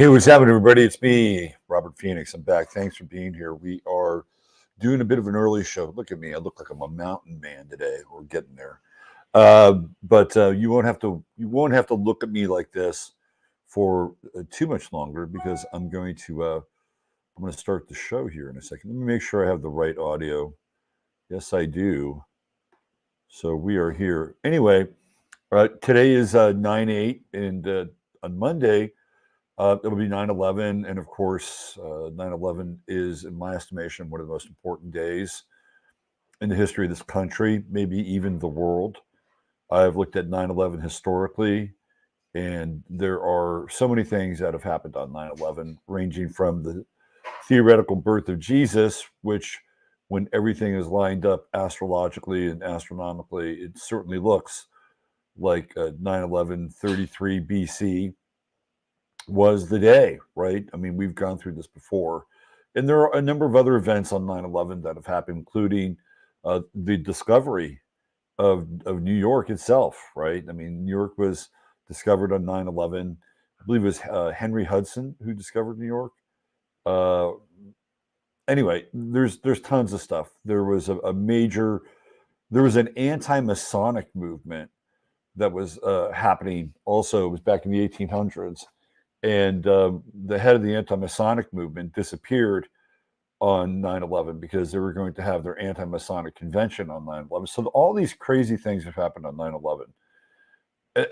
Hey, what's happening, everybody? It's me, Robert Phoenix. I'm back. Thanks for being here. We are doing a bit of an early show. Look at me. I look like I'm a mountain man today. We're getting there. But you won't have to look at me like this for too much longer because I'm going to start the show here in a second. Let me make sure I have the right audio. Yes, I do. So we are here. Anyway, today is 9/8, and on Monday, it'll be 9/11, and of course, 9/11 is, in my estimation, one of the most important days in the history of this country, maybe even the world. I've looked at 9/11 historically, and there are so many things that have happened on 9/11, ranging from the theoretical birth of Jesus, which, when everything is lined up astrologically and astronomically, it certainly looks like 9/11, 33 BC was the day, right? I mean, we've gone through this before. And there are a number of other events on 9/11 that have happened, including the discovery of New York itself, right? I mean, New York was discovered on 9/11. I believe it was Henry Hudson who discovered New York. Uh, anyway, there's tons of stuff. There was there was an anti-Masonic movement that was happening also. It was back in the 1800s. And the head of the anti-Masonic movement disappeared on 9/11 because they were going to have their anti-Masonic convention on 9/11. So all these crazy things have happened on 9/11.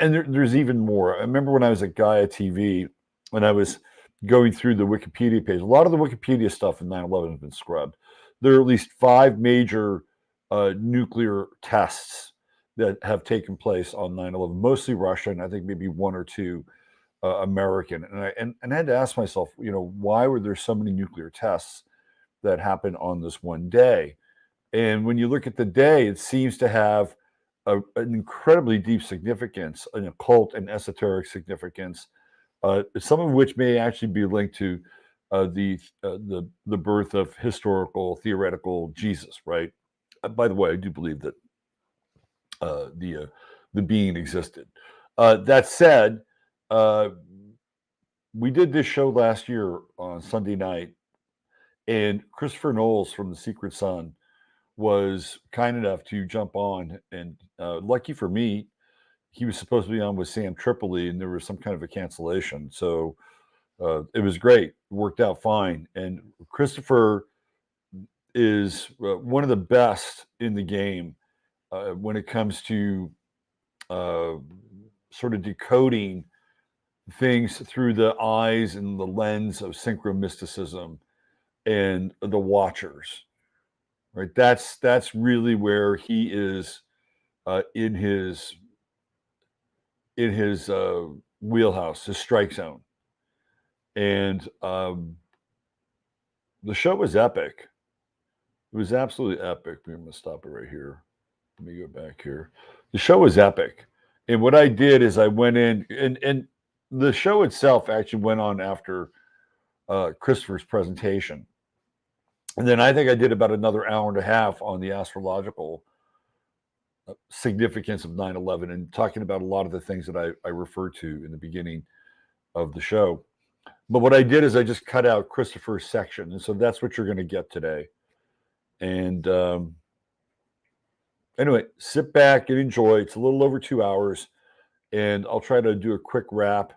And there's even more. I remember when I was at Gaia TV, when I was going through the Wikipedia page, a lot of the Wikipedia stuff in 9/11 has been scrubbed. There are at least 5 major nuclear tests that have taken place on 9/11, mostly Russian. I think maybe 1 or 2 American. And I had to ask myself, why were there so many nuclear tests that happened on this one day? And when you look at the day, it seems to have an incredibly deep significance, an occult and esoteric significance, some of which may actually be linked to the birth of historical theoretical Jesus, right? By the way, I do believe that the being existed. That said, uh, we did this show last year on Sunday night, and Christopher Knowles from The Secret Sun was kind enough to jump on. And lucky for me, he was supposed to be on with Sam Tripoli, and there was some kind of a cancellation. So it was great. It worked out fine. And Christopher is one of the best in the game when it comes to uh, sort of decoding things through the eyes and the lens of synchromysticism and the watchers, right? That's really where he is in his wheelhouse, his strike zone. And the show was epic. It was absolutely epic. I'm going to stop it right here. Let me go back here. The show was epic. And what I did is I went in, and the show itself actually went on after Christopher's presentation. And then I think I did about another hour and a half on the astrological significance of 9/11 and talking about a lot of the things that I referred to in the beginning of the show. But what I did is I just cut out Christopher's section. And so that's what you're going to get today. And anyway, sit back and enjoy. It's a little over 2 hours. And I'll try to do a quick wrap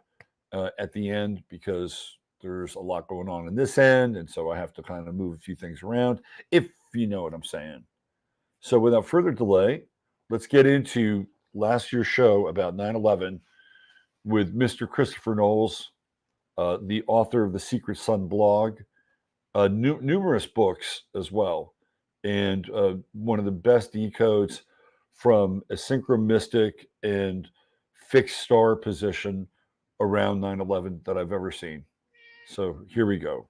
at the end because there's a lot going on in this end. And so I have to kind of move a few things around, if you know what I'm saying. So without further delay, let's get into last year's show about 9/11 with Mr. Christopher Knowles, the author of the Secret Sun blog, numerous books as well, and one of the best decodes from a synchromistic and fixed star position around 9/11 that I've ever seen. So here we go.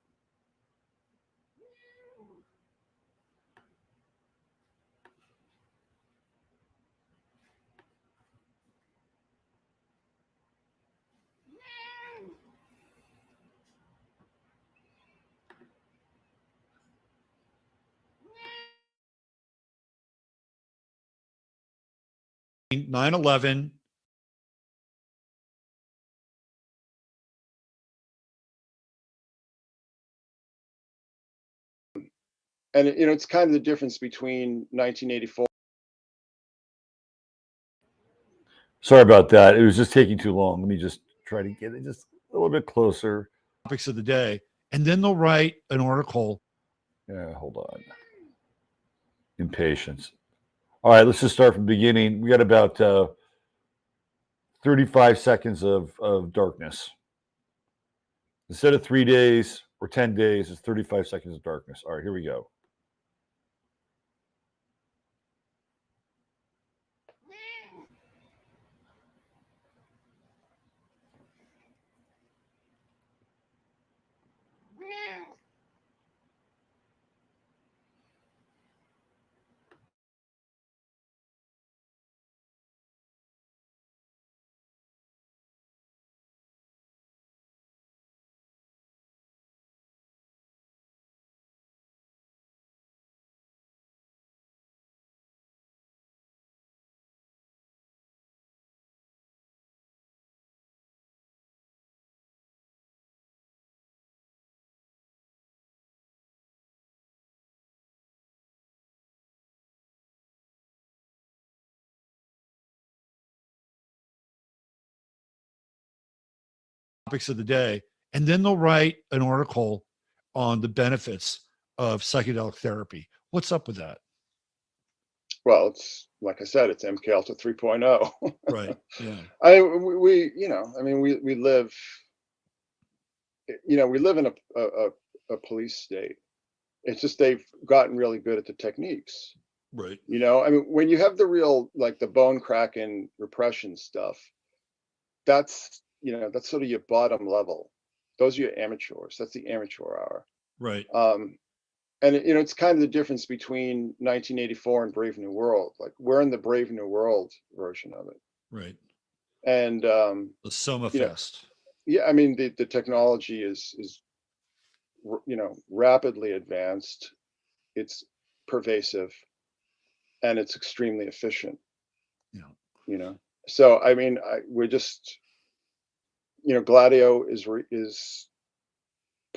9/11 And it's kind of the difference between 1984. Sorry about that. It was just taking too long. Let me just try to get it just a little bit closer. Topics of the day, and then they'll write an article. Yeah, hold on. Impatience. All right, let's just start from the beginning. We got about 35 seconds of darkness. Instead of 3 days or 10 days, it's 35 seconds of darkness. All right, here we go. Topics of the day, and then they'll write an article on the benefits of psychedelic therapy. What's up with that? Well, it's like I said, it's MK Ultra 3.0. Right. Yeah. We live, we live in a police state. It's just they've gotten really good at the techniques. Right. When you have the real, like the bone cracking repression stuff, that's sort of your bottom level. Those are your amateurs. That's the amateur hour. Right. And it's kind of the difference between 1984 and Brave New World. Like we're in the Brave New World version of it. Right. And the Soma Fest. Yeah, the technology is rapidly advanced. It's pervasive, and it's extremely efficient. Yeah. So we're just, Gladio is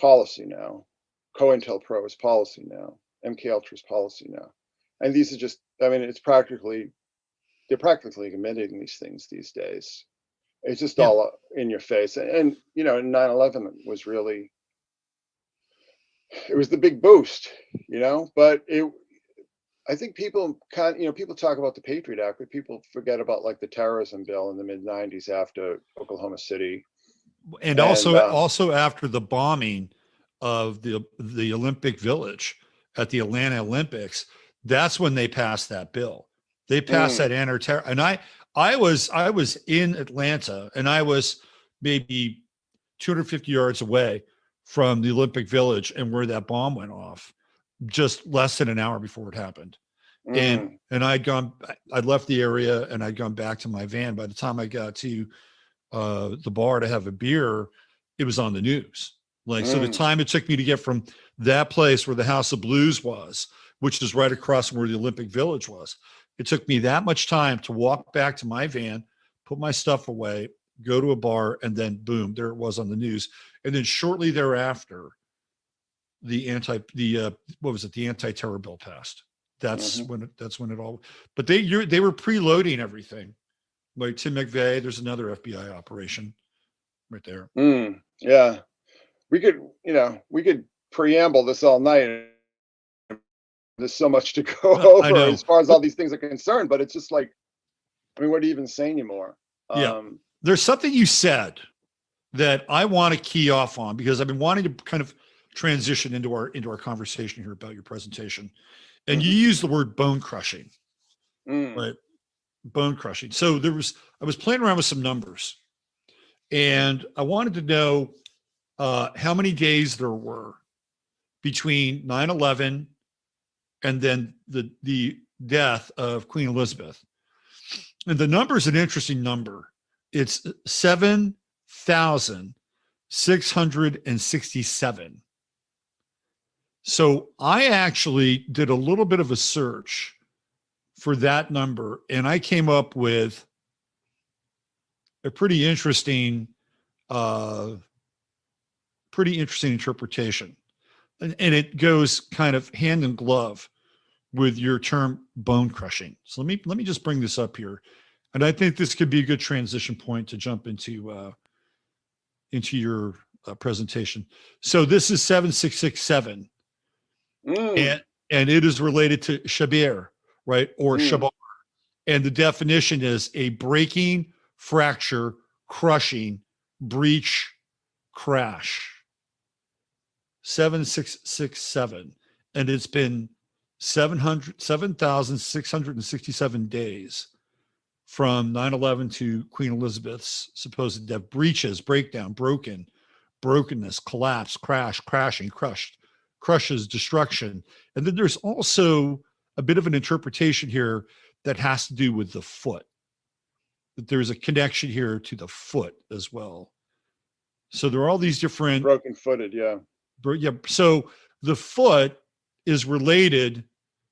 policy now. COINTELPRO is policy now. MK Ultra is policy now. And these are just, they're practically admitting these things these days. It's just all in your face. And 9/11 was really, it was the big boost, but I think people people talk about the Patriot Act, but people forget about like the terrorism bill in the mid-90s after Oklahoma City. And also after the bombing of the Olympic Village at the Atlanta Olympics, that's when they passed that bill. They passed that anti-terror, and I was in Atlanta, and I was maybe 250 yards away from the Olympic Village and where that bomb went off, just less than an hour before it happened. And I'd left the area and I'd gone back to my van. By the time I got to the bar to have a beer, it was on the news. So the time it took me to get from that place where the House of Blues was, which is right across from where the Olympic Village was, it took me that much time to walk back to my van, put my stuff away, go to a bar, and then boom, there it was on the news. And then shortly thereafter, the anti-terror bill passed. That's when it all. But they were preloading everything. Like Tim McVeigh, there's another FBI operation right there. Yeah, we could preamble this all night. There's so much to go over as far as all these things are concerned, but it's just like, what do you even say anymore? There's something you said that I want to key off on, because I've been wanting to kind of transition into our conversation here about your presentation. And you use the word bone crushing, right? Bone crushing. So I was playing around with some numbers, and I wanted to know how many days there were between 9/11 and then the death of Queen Elizabeth. And the number is an interesting number. It's 7,667. So I actually did a little bit of a search for that number, and I came up with a pretty interesting interpretation. and it goes kind of hand in glove with your term bone crushing. So let me just bring this up here, and I think this could be a good transition point to jump into your presentation. So this is 7667, and it is related to Shabir, right, or Shabar, and the definition is a breaking, fracture, crushing, breach, crash. 7667, and it's been 7,667 days from 9/11 to Queen Elizabeth's supposed death. Breaches, breakdown, broken, brokenness, collapse, crash, crashing, crushed, crushes, destruction. And then there's also a bit of an interpretation here that has to do with the foot, that there's a connection here to the foot as well. So there are all these different broken footed, yeah. So the foot is related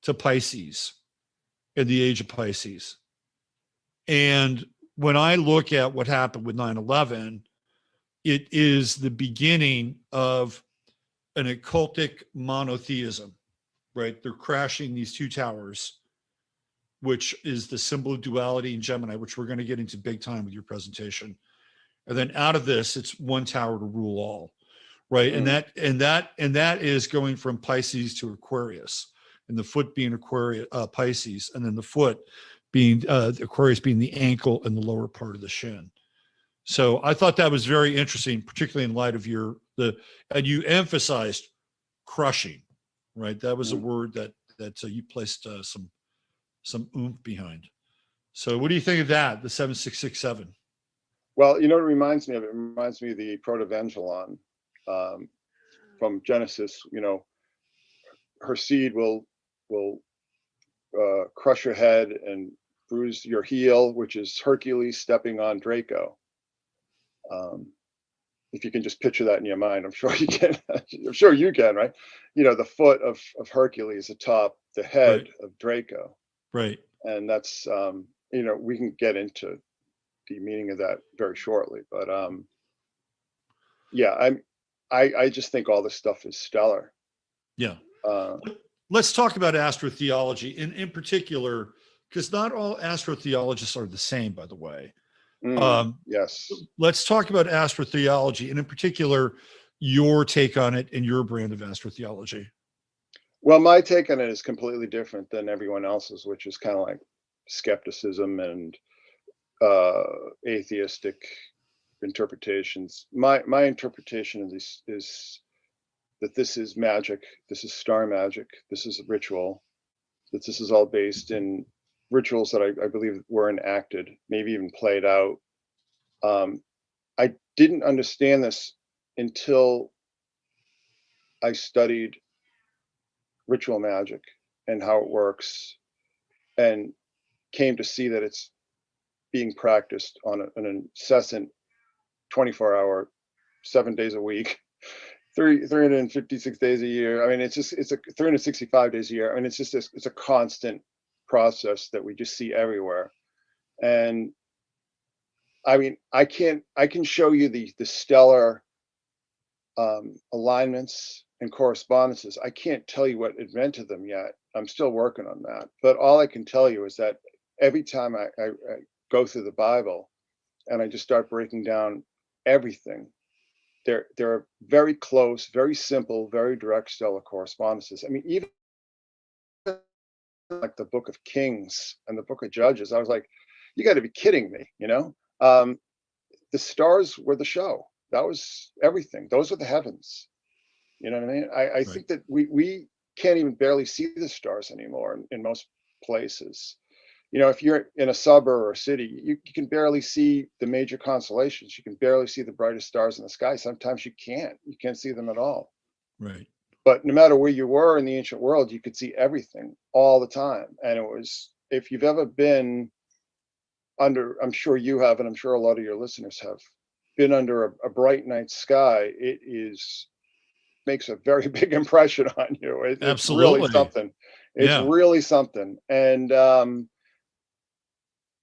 to Pisces in the age of Pisces. And when I look at what happened with 9/11, it is the beginning of an occultic monotheism, right? They're crashing these two towers, which is the symbol of duality in Gemini, which we're going to get into big time with your presentation. And then out of this, it's one tower to rule all. Right. And that is going from Pisces to Aquarius, and the foot being Aquarius, Pisces, and then the foot being Aquarius being the ankle and the lower part of the shin. So I thought that was very interesting, particularly in light of and you emphasized crushing, right? That was a word that you placed some oomph behind. So what do you think of that? The 7667. Well, you know what it reminds me of? It reminds me of the Protoevangelon. From Genesis, you know, her seed will crush your head and bruise your heel, which is Hercules stepping on Draco. If you can just picture that in your mind, I'm sure you can. I'm sure you can, right? You know, the foot of Hercules atop the head of Draco. Right. And that's, you know, we can get into the meaning of that very shortly. But yeah, I just think all this stuff is stellar. Yeah. Let's talk about astrotheology in particular, because not all astrotheologists are the same, by the way. Yes. Let's talk about astrotheology, and in particular, your take on it and your brand of astrotheology. Well, my take on it is completely different than everyone else's, which is kind of like skepticism and atheistic interpretations. My interpretation of this is that this is magic, this is star magic, this is ritual, that this is all based in rituals that I believe were enacted, maybe even played out. I didn't understand this until I studied ritual magic and how it works, and came to see that it's being practiced on an incessant 24-hour, 7 days a week, 356 days a year. I mean, it's a 365 days a year. I mean, it's a constant process that we just see everywhere. And I mean, I can show you the stellar alignments and correspondences. I can't tell you what invented them yet. I'm still working on that. But all I can tell you is that every time I go through the Bible and I just start breaking down everything, there are very close, very simple, very direct stellar correspondences. I mean, even like the Book of Kings and the Book of Judges, I was like, you got to be kidding me, you know? The stars were the show. That was everything. Those are the heavens. You know what I mean? I think that we can't even barely see the stars anymore in most places. You know, if you're in a suburb or a city, you can barely see the major constellations. You can barely see the brightest stars in the sky. Sometimes you can't see them at all. Right. But no matter where you were in the ancient world, you could see everything all the time. And it was, if you've ever been under, I'm sure you have, and I'm sure a lot of your listeners have been under a bright night sky, it makes a very big impression on you. It's really something. It's really something. And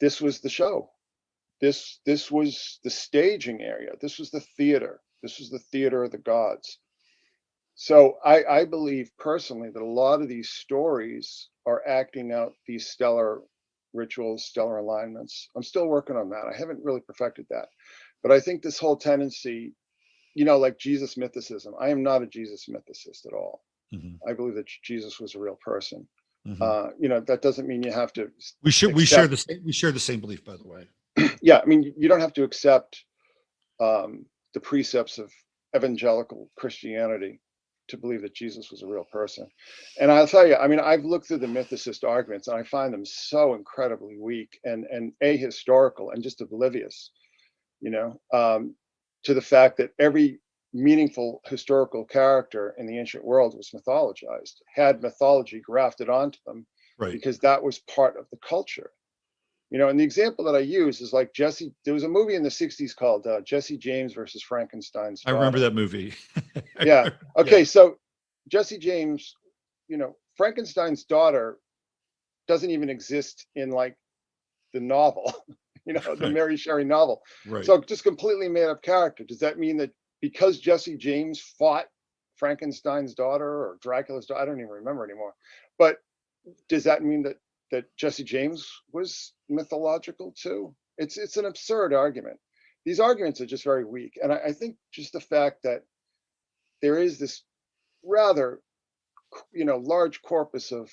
this was the show. This was the staging area. This was the theater. This was the theater of the gods. So I believe personally that a lot of these stories are acting out these stellar rituals, stellar alignments. I'm still working on that. I haven't really perfected that. But I think this whole tendency, like Jesus mythicism, I am not a Jesus mythicist at all. I believe that Jesus was a real person. That doesn't mean you have to. We share the same belief, by the way. Yeah, I mean, you don't have to accept the precepts of evangelical Christianity to believe that Jesus was a real person. And I'll tell you, I mean, I've looked through the mythicist arguments and I find them so incredibly weak and ahistorical and just oblivious, to the fact that every meaningful historical character in the ancient world was mythologized, had mythology grafted onto them, right? Because that was part of the culture. And the example that I use is like there was a movie in the 60s called Jesse James versus Frankenstein's daughter. I remember that movie. Yeah. Okay. Yeah. So Jesse James, Frankenstein's daughter doesn't even exist in like the novel, the Mary Shelley novel. Right. So just completely made up character. Does that mean that because Jesse James fought Frankenstein's daughter or Dracula's daughter? I don't even remember anymore. But does that mean that Jesse James was mythological too? It's an absurd argument. These arguments are just very weak. And I think just the fact that there is this rather, large corpus of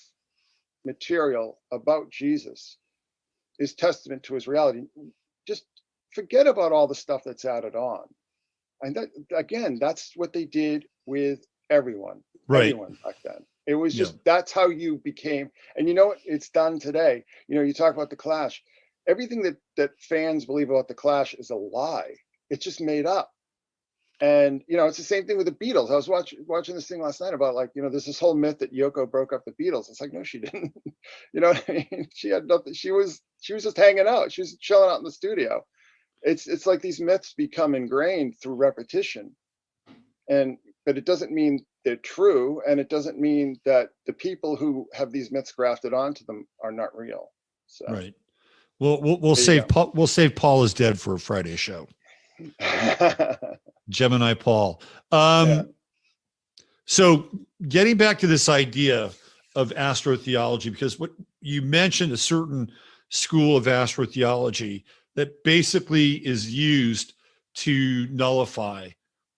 material about Jesus is testament to his reality. Just forget about all the stuff that's added on. And that, again, that's what they did with everyone back then. It was just, that's how you became, and what it's done today. You talk about the Clash. Everything that fans believe about the Clash is a lie. It's just made up. And, it's the same thing with the Beatles. I was watching this thing last night about there's this whole myth that Yoko broke up the Beatles. It's like, no, she didn't. You know what I mean? She had nothing. She was just hanging out. She was chilling out in the studio. It's like these myths become ingrained through repetition. But it doesn't mean they're true. And it doesn't mean that the people who have these myths grafted onto them are not real. So. Right. Well, we'll save Paul. We'll save Paul is Dead for a Friday show. Gemini Paul. So getting back to this idea of astrotheology, because what you mentioned, a certain school of astrotheology that basically is used to nullify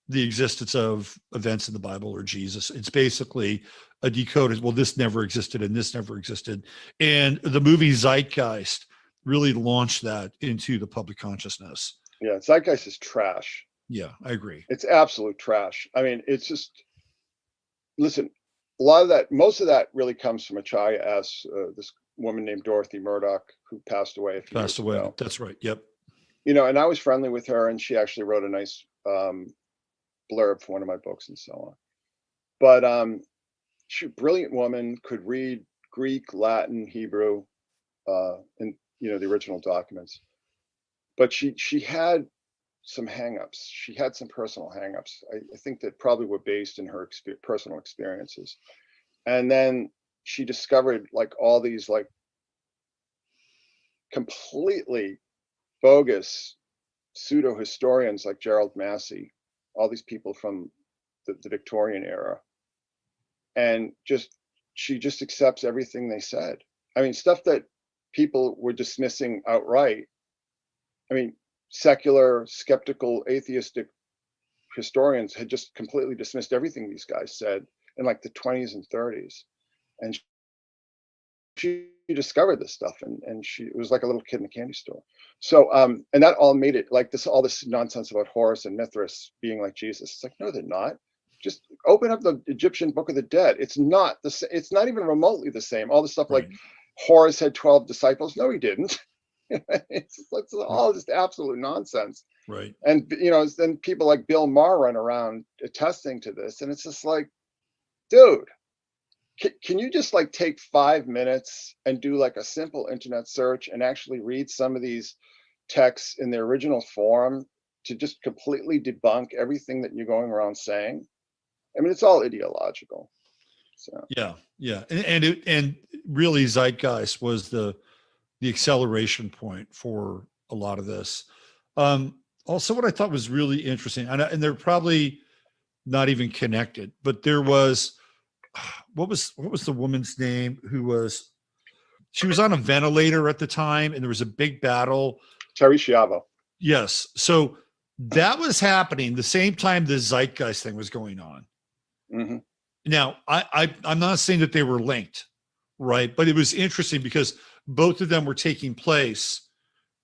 the existence of events in the Bible or Jesus. It's basically a decoder. Well, this never existed and this never existed. And the movie Zeitgeist really launched that into the public consciousness. Yeah, Zeitgeist is trash. Yeah, I agree. It's absolute trash. I mean, it's just, listen, most of that really comes from Achaya S., this woman named Dorothy Murdoch, who passed away a few years ago. That's right. Yep. And I was friendly with her, and she actually wrote a nice blurb for one of my books and so on. But she, brilliant woman, could read Greek, Latin, Hebrew, and the original documents. But she had some hangups. She had some personal hangups. I think that probably were based in her personal experiences. And then she discovered all these completely bogus pseudo historians like Gerald Massey, all these people from the Victorian era, and she just accepts everything they said. I mean, stuff that people were dismissing outright. I mean, secular, skeptical, atheistic historians had just completely dismissed everything these guys said in the 20s and 30s. And she discovered this stuff, and it was like a little kid in a candy store. So, and that all made it all this nonsense about Horus and Mithras being like Jesus. It's like, no, they're not. Just open up the Egyptian Book of the Dead. It's not it's not even remotely the same. All the stuff like Horus had 12 disciples. No, he didn't. it's all just absolute nonsense. Right. And then people like Bill Maher run around attesting to this, and it's just like, dude, can you just take 5 minutes and do a simple internet search and actually read some of these texts in their original form to just completely debunk everything that you're going around saying? I mean, it's all ideological. So yeah, and really Zeitgeist was the acceleration point for a lot of this. Also, what I thought was really interesting, and there probably not even connected. But there was, what was the woman's name she was on a ventilator at the time, and there was a big battle. Terry Schiavo. Yes. So that was happening the same time the Zeitgeist thing was going on. Mm-hmm. Now, I'm not saying that they were linked, right? But it was interesting because both of them were taking place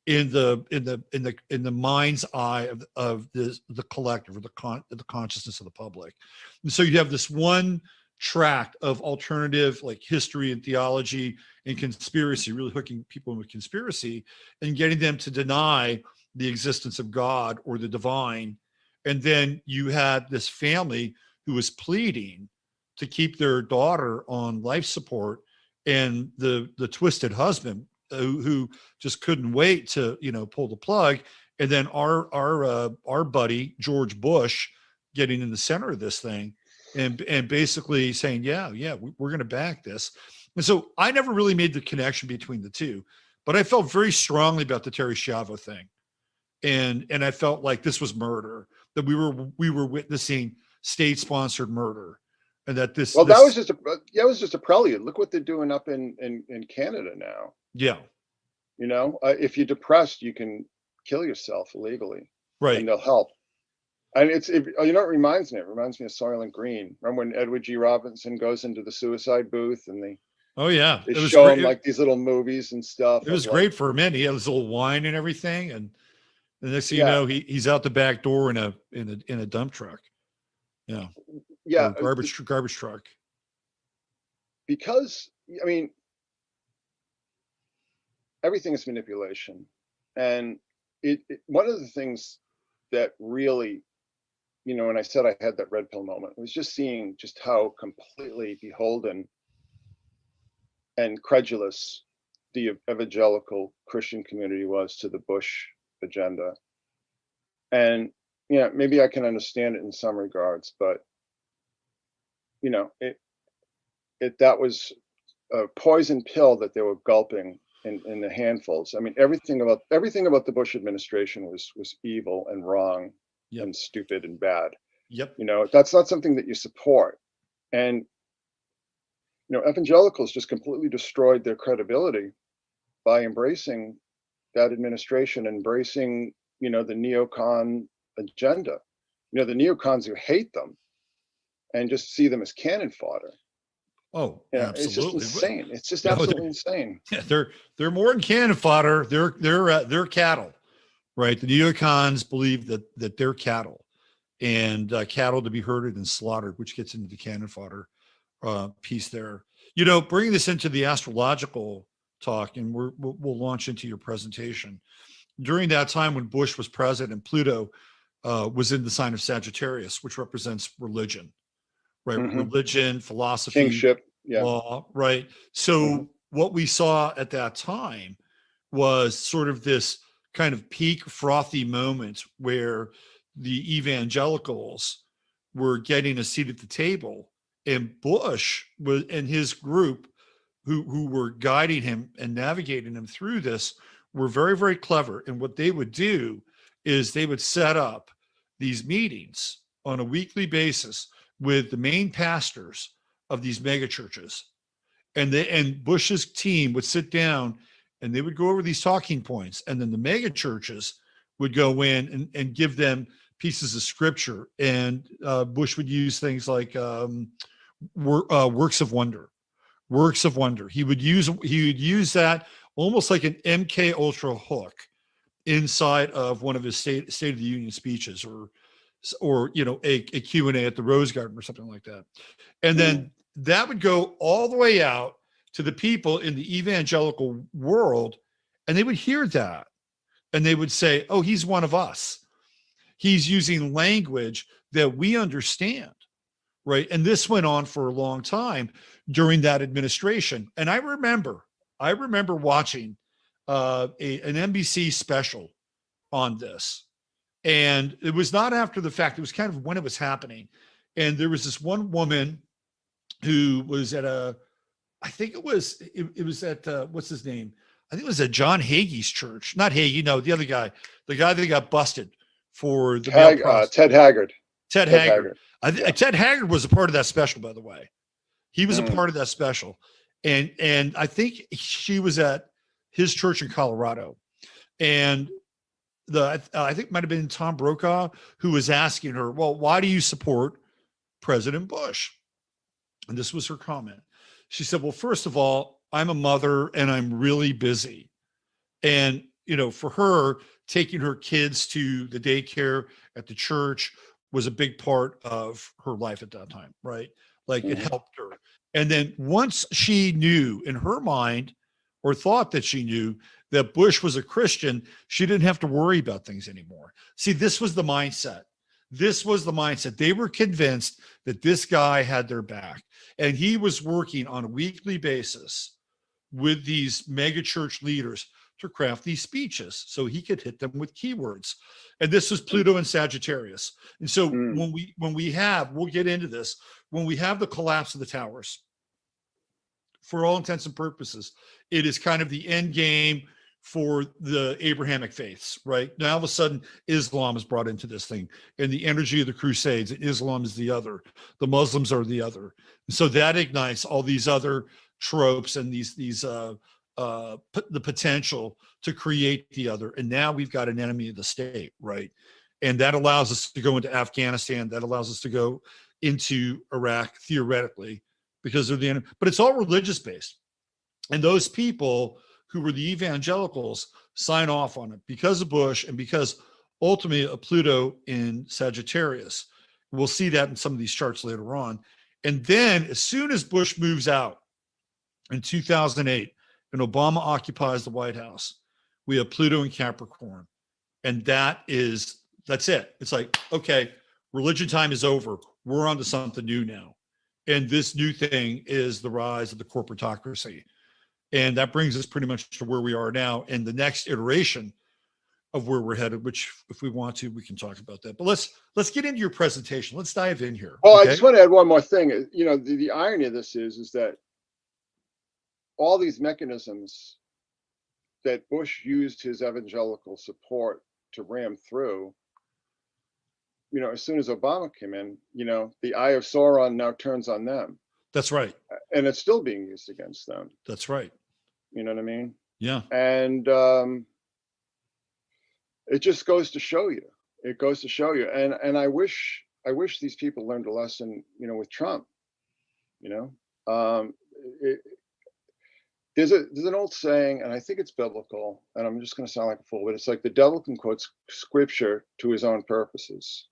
in the mind's eye of the collective, or the consciousness of the public. And so you have this one tract of alternative, like history and theology and conspiracy, really hooking people in with conspiracy and getting them to deny the existence of God or the divine. And then you had this family who was pleading to keep their daughter on life support, and the twisted husband who just couldn't wait to, pull the plug. And then our buddy George Bush getting in the center of this thing and basically saying, yeah, we're going to back this. And so I never really made the connection between the two, but I felt very strongly about the Terry Schiavo thing. And I felt like this was murder, that we were witnessing state-sponsored murder. And that this that was just a prelude. Look what they're doing up in Canada now. Yeah. If you're depressed, you can kill yourself illegally, right? And they'll help. And it reminds me? It reminds me of Soylent Green. Remember when Edward G. Robinson goes into the suicide booth and they show him like these little movies and stuff. It was great for a minute. He had his little wine and everything, and the next thing you know, he's out the back door in a dump truck. Yeah. Yeah. Garbage truck. Because everything is manipulation, and it one of the things that really, when I said I had that red pill moment, was just seeing just how completely beholden and credulous the evangelical Christian community was to the Bush agenda. And maybe I can understand it in some regards, but that was a poison pill that they were gulping in the handfuls. I mean, everything about the Bush administration was evil and wrong. Yep. And stupid and bad. Yep. That's not something that you support. And evangelicals just completely destroyed their credibility by embracing that administration, embracing the neocon agenda. The neocons who hate them and just see them as cannon fodder. Oh, absolutely. It's just insane. It's just absolutely insane. Yeah, they're more than cannon fodder. They're cattle, right? The neocons believe that they're cattle, and cattle to be herded and slaughtered, which gets into the cannon fodder piece there. Bringing this into the astrological talk, and we'll launch into your presentation. During that time when Bush was president, Pluto was in the sign of Sagittarius, which represents religion. Right. Mm-hmm. Religion, philosophy, kingship, law. Right. So what we saw at that time was sort of this kind of peak frothy moment where the evangelicals were getting a seat at the table, and Bush and his group who were guiding him and navigating him through this were very, very clever. And what they would do is they would set up these meetings on a weekly basis with the main pastors of these mega churches, and Bush's team would sit down and they would go over these talking points, and then the mega churches would go in and give them pieces of scripture, and Bush would use things like works of wonder. He would use that almost like an MK Ultra hook inside of one of his State of the Union speeches, or a Q&A at the Rose Garden or something like that. And then that would go all the way out to the people in the evangelical world, and they would hear that and they would say, oh, he's one of us. He's using language that we understand, right? And this went on for a long time during that administration. And I remember watching an NBC special on this. And it was not after the fact. It was kind of when it was happening. And there was this one woman who was at I think it was at, what's his name? I think it was at John Hagee's church. Not Hagee, no, the other guy. The guy that got busted for the Ted Haggard. Ted Haggard. Ted Haggard was a part of that special, by the way. He was a part of that special. And I think she was at his church in Colorado. And I think it might have been Tom Brokaw who was asking her, well, why do you support President Bush? And this was her comment. She said, well, first of all, I'm a mother and I'm really busy. And, you know, for her, taking her kids to the daycare at the church was a big part of her life at that time, right? Like it helped her. And then once she knew in her mind, or thought that she knew, that Bush was a Christian, she didn't have to worry about things anymore. See, this was the mindset. This was the mindset. They were convinced that this guy had their back. And he was working on a weekly basis with these mega church leaders to craft these speeches so he could hit them with keywords. And this was Pluto and Sagittarius. And so when we have, we'll get into this, when we have the collapse of the towers, for all intents and purposes, it is kind of the end game for the Abrahamic faiths, right? Now, all of a sudden, Islam is brought into this thing, and the energy of the Crusades, and Islam is the other. The Muslims are the other. And so that ignites all these other tropes and the potential to create the other. And now we've got an enemy of the state, right? And that allows us to go into Afghanistan. That allows us to go into Iraq, theoretically, because they're the enemy. But it's all religious based. And those people who were the evangelicals sign off on it because of Bush and because ultimately of Pluto in Sagittarius. We'll see that in some of these charts later on. And then as soon as Bush moves out in 2008 and Obama occupies the White House, we have Pluto in Capricorn. And that's it. It's like, okay, religion time is over. We're on to something new now. And this new thing is the rise of the corporatocracy. And that brings us pretty much to where we are now and the next iteration of where we're headed, which if we want to, we can talk about that. But let's get into your presentation. Let's dive in here. Well, okay? I just want to add one more thing. You know, the irony of this is that all these mechanisms that Bush used his evangelical support to ram through, you know, as soon as Obama came in, you know, the eye of Sauron now turns on them. That's right. And it's still being used against them. That's right. You know what I mean? Yeah. And it just goes to show you. It goes to show you. And I wish these people learned a lesson, you know, with Trump. You know, there's an old saying, and I think it's biblical, and I'm just going to sound like a fool, but it's like the devil can quote scripture to his own purposes.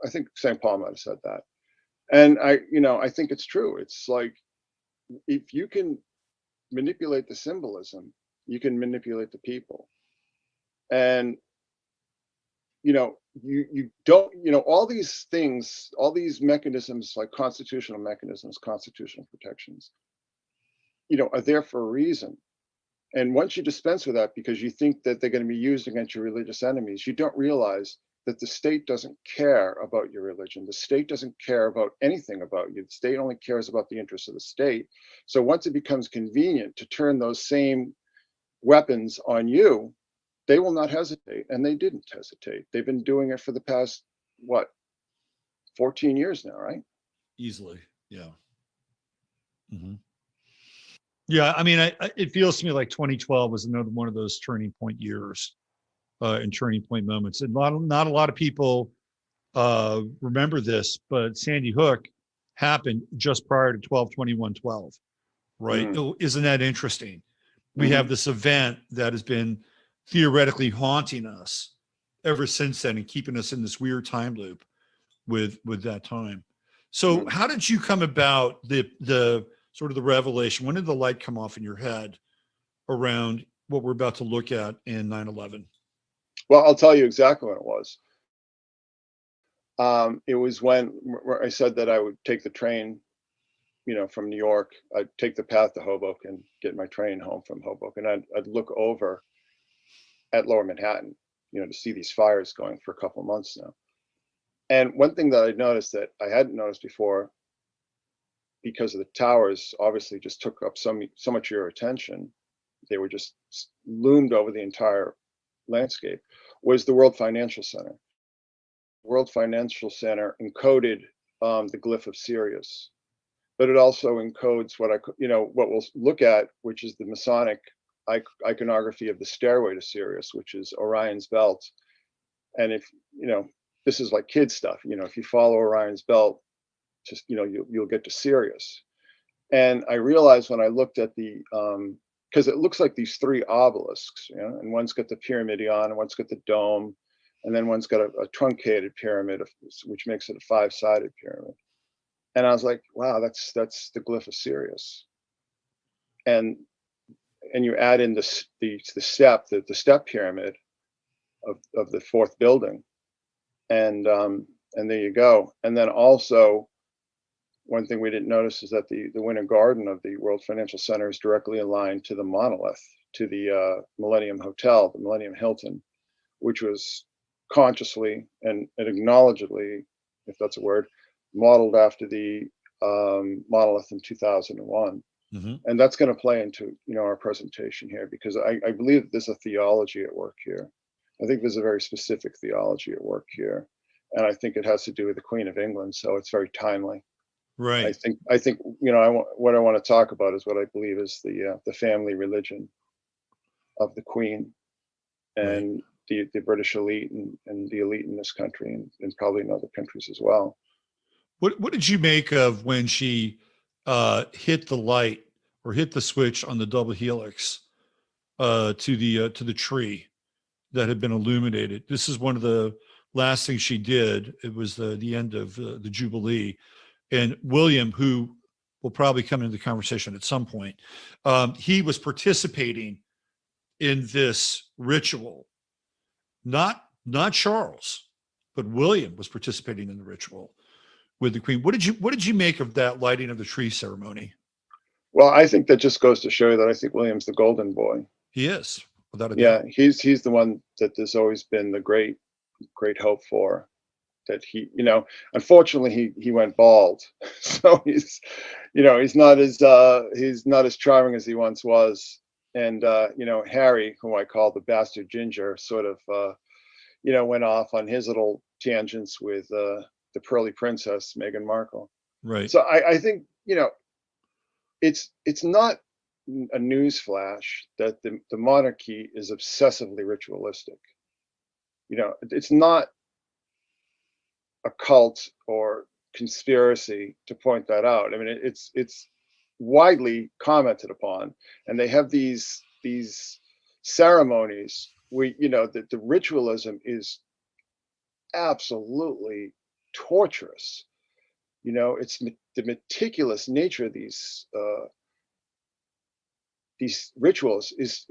I think St. Paul might have said that. And I think it's true. It's like, if you can manipulate the symbolism, you can manipulate the people. And, you know, you don't, you know, all these things, all these mechanisms, like constitutional mechanisms, constitutional protections, you know, are there for a reason. And once you dispense with that because you think that they're going to be used against your religious enemies, you don't realize that the state doesn't care about your religion. The state doesn't care about anything about you. The state only cares about the interests of the state. So once it becomes convenient to turn those same weapons on you, they will not hesitate. And they didn't hesitate. They've been doing it for the past, 14 years now, right? Easily. Yeah. Mm-hmm. Yeah. I mean, it feels to me like 2012 was another one of those turning point years. And turning point moments. And not a lot of people remember this, but Sandy Hook happened just prior to 12/21/12, right? Isn't that interesting? We have this event that has been theoretically haunting us ever since then and keeping us in this weird time loop with that time. So how did you come about the sort of the revelation? When did the light come off in your head around what we're about to look at in 9/11? Well, I'll tell you exactly when it was. It was when I said that I would take the train, you know, from New York. I'd take the path to Hoboken, get my train home from Hoboken. I'd look over at Lower Manhattan, you know, to see these fires going for a couple of months now. And one thing that I noticed that I hadn't noticed before, because of the towers, obviously just took up so much of your attention. They were just loomed over the entire landscape, was the World Financial Center. World Financial Center encoded the glyph of Sirius, but it also encodes what what we'll look at, which is the Masonic iconography of the stairway to Sirius, which is Orion's belt. And if this is like kid stuff, if you follow Orion's belt, just you'll get to Sirius. And I realized when I looked at the because it looks like these three obelisks, and one's got the pyramidion, and one's got the dome, and then one's got a truncated pyramid, which makes it a five-sided pyramid. And I was like, wow, that's the glyph of Sirius. And you add in the step pyramid of the fourth building, and there you go. And then also, one thing we didn't notice is that the Winter Garden of the World Financial Center is directly aligned to the monolith, to the Millennium Hotel, the Millennium Hilton, which was consciously and acknowledgedly, if that's a word, modeled after the monolith in 2001. Mm-hmm. And that's going to play into our presentation here, because I believe that there's a theology at work here. I think there's a very specific theology at work here, and I think it has to do with the Queen of England. So it's very timely. Right. I think what I want to talk about is what I believe is the family religion of the Queen and the British elite and the elite in this country and probably in other countries as well. What did you make of when she hit the light or hit the switch on the double helix to the tree that had been illuminated? This is one of the last things she did. It was the end of the Jubilee. And William, who will probably come into the conversation at some point, he was participating in this ritual. Not Charles, but William was participating in the ritual with the Queen. What did you make of that lighting of the tree ceremony? Well, I think that just goes to show you that I think William's the golden boy. He is, without a doubt. Yeah, he's the one that there's always been the great hope for. That he, unfortunately he went bald, so he's not as charming as he once was. And Harry, who I call the bastard ginger, sort of went off on his little tangents with the pearly princess Meghan Markle. Right. So I think it's not a news flash that the monarchy is obsessively ritualistic. It's not a cult or conspiracy to point that out. I mean, it's widely commented upon, and they have these ceremonies where that the ritualism is absolutely torturous. It's the meticulous nature of these rituals is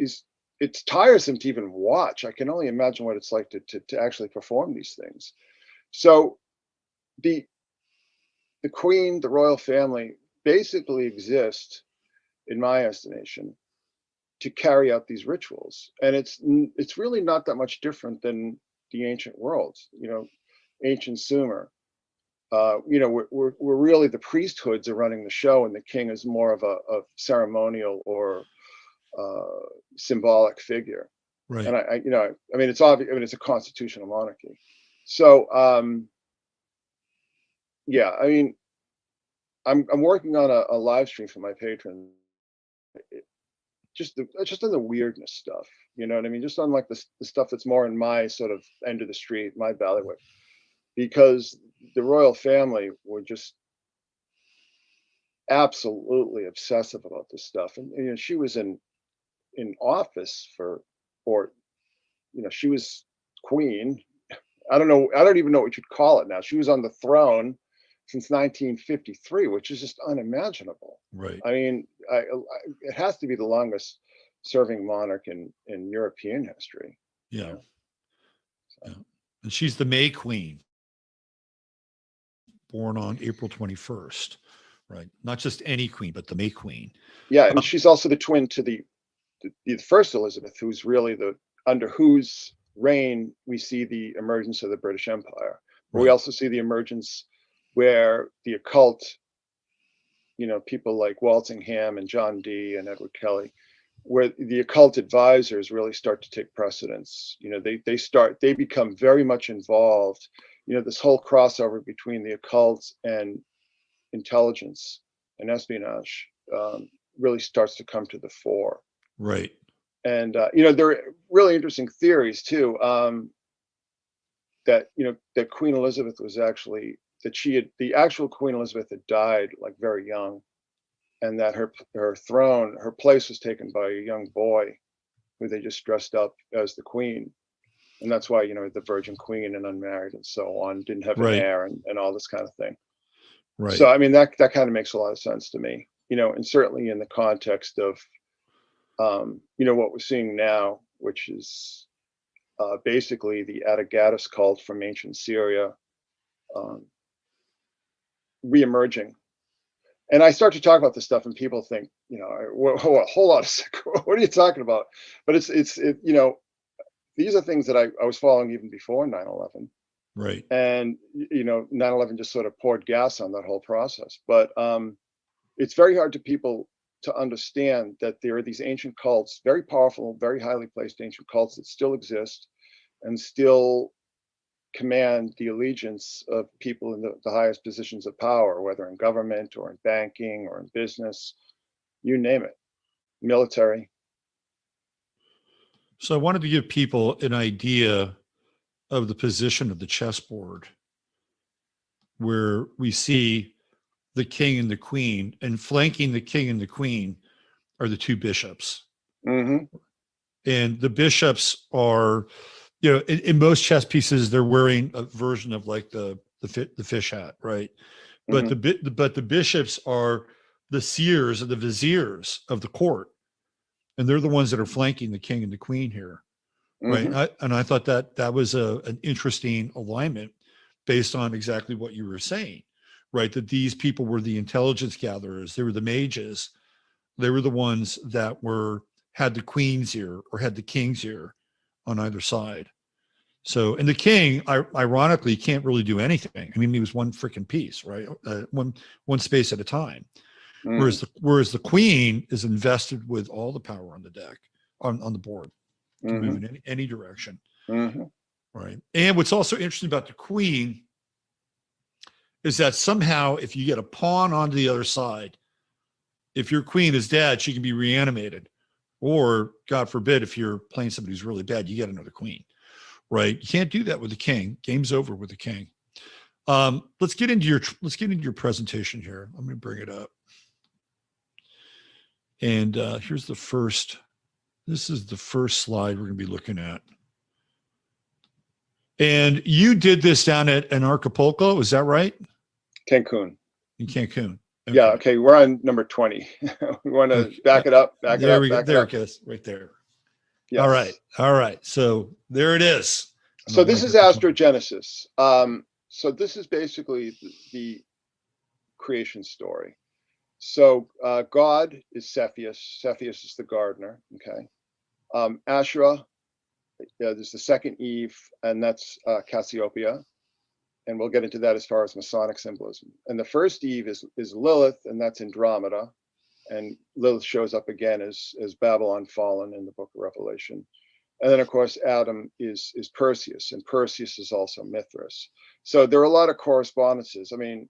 it's tiresome to even watch. I can only imagine what it's like to actually perform these things. So the Queen, the royal family, basically exist, in my estimation, to carry out these rituals, and it's really not that much different than the ancient world. Ancient Sumer. We're really, the priesthoods are running the show, and the king is more of a ceremonial or symbolic figure. Right. And I mean, it's obvious. I mean, it's a constitutional monarchy. So yeah, I mean, I'm working on a live stream for my patrons, just on the weirdness stuff. You know what I mean? Just on like the stuff that's more in my sort of end of the street, my bailiwick, because the royal family were just absolutely obsessive about this stuff. And she was in office she was queen. I don't even know what you'd call it now. She was on the throne since 1953, which is just unimaginable. Right. I mean, it has to be the longest serving monarch in European history. Yeah. Yeah. And she's the May Queen, born on April 21st, right? Not just any queen, but the May Queen. Yeah, and she's also the twin to the first Elizabeth, who's really under whose reign we see the emergence of the British Empire. But we also see the emergence where the occult, people like Walsingham and John Dee and Edward Kelly, where the occult advisors really start to take precedence. They become very much involved this whole crossover between the occult and intelligence and espionage really starts to come to the fore. Right. And there are really interesting theories too, that that Queen Elizabeth was actually, the actual Queen Elizabeth had died like very young, and that her throne, her place was taken by a young boy who they just dressed up as the queen. And that's why, the Virgin Queen and unmarried and so on, didn't have an heir and all this kind of thing. Right. So, I mean, that kind of makes a lot of sense to me, and certainly in the context of, what we're seeing now, which is basically the Atagatis cult from ancient Syria reemerging. And I start to talk about this stuff and people think, hold on a second, what are you talking about? But it's these are things that I was following even before 9/11. Right. And, 9/11 just sort of poured gas on that whole process. But it's very hard to people to understand that there are these ancient cults, very powerful, very highly placed ancient cults that still exist and still command the allegiance of people in the highest positions of power, whether in government or in banking or in business, you name it, military. So I wanted to give people an idea of the position of the chessboard, where we see the king and the queen, and flanking the king and the queen are the two bishops. Mm-hmm. And the bishops are, in most chess pieces, they're wearing a version of like the fish hat, right? But Mm-hmm. the bishops are the seers and the viziers of the court, and they're the ones that are flanking the king and the queen here, right? Mm-hmm. And I thought that was an interesting alignment based on exactly what you were saying, right? That these people were the intelligence gatherers, they were the mages, they were the ones that had the queen's ear or had the king's ear on either side. So, and the king, ironically, can't really do anything. I mean, he was one freaking piece, right? One space at a time. Mm-hmm. Whereas the queen is invested with all the power on the deck, on the board, to Mm-hmm. move in any direction. Mm-hmm. Right. And what's also interesting about the queen is that somehow if you get a pawn onto the other side, if your queen is dead, she can be reanimated. Or God forbid, if you're playing somebody who's really bad, you get another queen. Right. You can't do that with the king. Game's over with the king. Let's get into your presentation here. I'm going to bring it up. And here's this is the first slide we're going to be looking at. And you did this down at Acapulco, is that right? Cancun. In Cancun. Okay. Yeah. Okay. We're on number 20. We want to back it up. There we go. There it goes. Right there. Yes. All right. All right. So there it is. So this is Astrogenesis. So this is basically the creation story. So God is Cepheus. Cepheus is the gardener. Okay. Asherah, there's the second Eve, and that's Cassiopeia. And we'll get into that as far as Masonic symbolism. And the first Eve is Lilith, and that's Andromeda. And Lilith shows up again as Babylon fallen in the book of Revelation. And then, of course, Adam is Perseus, and Perseus is also Mithras. So there are a lot of correspondences, I mean,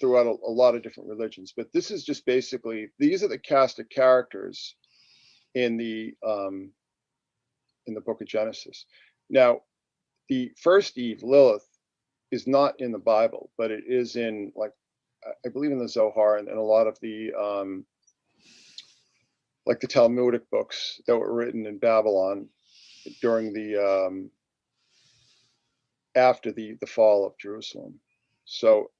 throughout a lot of different religions. But this is just basically, these are the cast of characters in the book of Genesis. Now, the first Eve, Lilith, is not in the Bible, but it is in, like, I believe in the Zohar and a lot of the like the Talmudic books that were written in Babylon during the after the fall of Jerusalem. So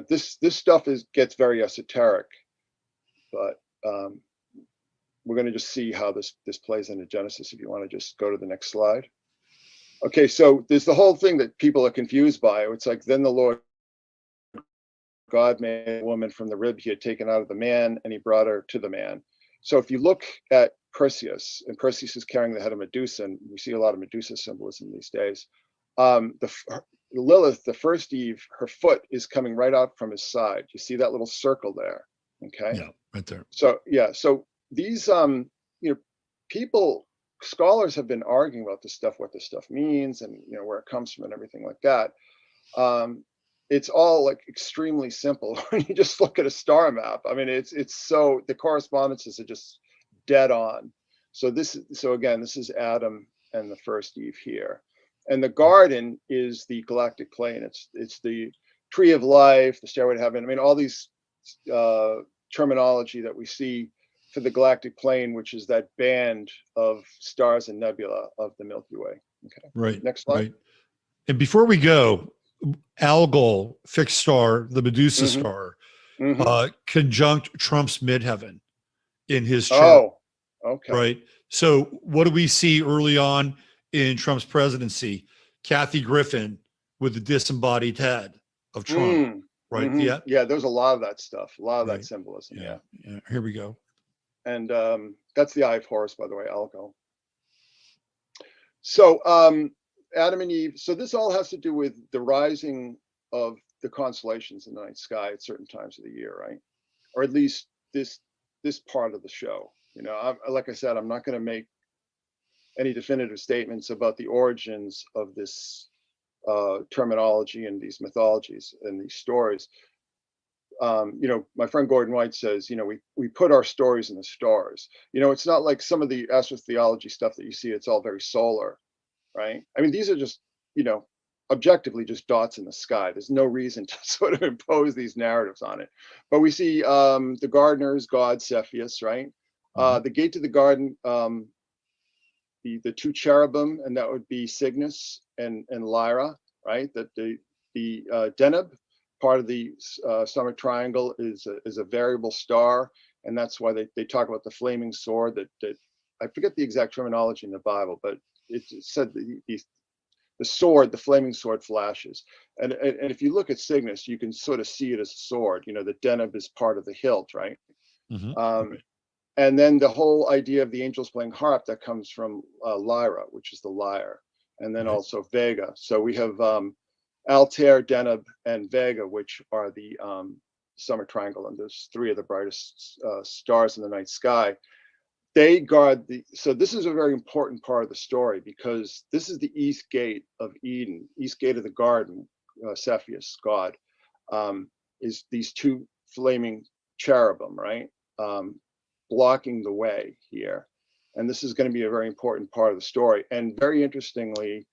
this stuff gets very esoteric, but we're going to just see how this plays into Genesis. If you want to just go to the next slide. Okay, so there's the whole thing that people are confused by. It's like, then the Lord God made a woman from the rib he had taken out of the man, and he brought her to the man. So if you look at Perseus, and Perseus is carrying the head of Medusa, and we see a lot of Medusa symbolism these days. Lilith, the first Eve, her foot is coming right out from his side. You see that little circle there? Okay. Yeah, right there. So yeah, so these scholars have been arguing about this stuff, what this stuff means, and where it comes from, and everything like that. It's all like extremely simple when you just look at a star map. I mean, it's so, the correspondences are just dead on. So again, this is Adam and the first Eve here. And the garden is the galactic plane. It's the tree of life, the stairway to heaven. I mean, all these terminology that we see for the galactic plane, which is that band of stars and nebula of the Milky Way. Okay. Right. Next slide. Right. And before we go, Algol, fixed star, the Medusa star, conjunct Trump's midheaven in his chart. Oh, okay. Right. So what do we see early on in Trump's presidency? Kathy Griffin with the disembodied head of Trump. Right. Yeah. Yeah, there's a lot of that stuff, a lot of that symbolism. Yeah. Here we go. And that's the Eye of Horus, by the way, Algol. So Adam and Eve, so this all has to do with the rising of the constellations in the night sky at certain times of the year, right? Or at least this part of the show. You know, like I said, I'm not going to make any definitive statements about the origins of this terminology and these mythologies and these stories. You know, my friend Gordon White says, you know, we put our stories in the stars. You know, it's not like some of the astrotheology stuff that you see, it's all very solar, right? I mean, these are just, you know, objectively just dots in the sky. There's no reason to sort of impose these narratives on it. But we see the gardener's god, Cepheus, right? The gate to the garden, the two cherubim, and that would be Cygnus and Lyra, right? That the Deneb, part of the summer triangle, is a variable star, and that's why they talk about the flaming sword. That I forget the exact terminology in the Bible, but it said the sword, the flaming sword, flashes. And if you look at Cygnus, you can sort of see it as a sword. You know, the Deneb is part of the hilt, right? And then the whole idea of the angels playing harp, that comes from Lyra, which is the lyre, and then also Vega. So we have Altair, Deneb, and Vega, which are the summer triangle, and there's three of the brightest stars in the night sky. They guard so this is a very important part of the story, because this is the east gate of Eden, east gate of the garden, Cepheus, God, is these two flaming cherubim, right? Blocking the way here. And this is going to be a very important part of the story. And very interestingly,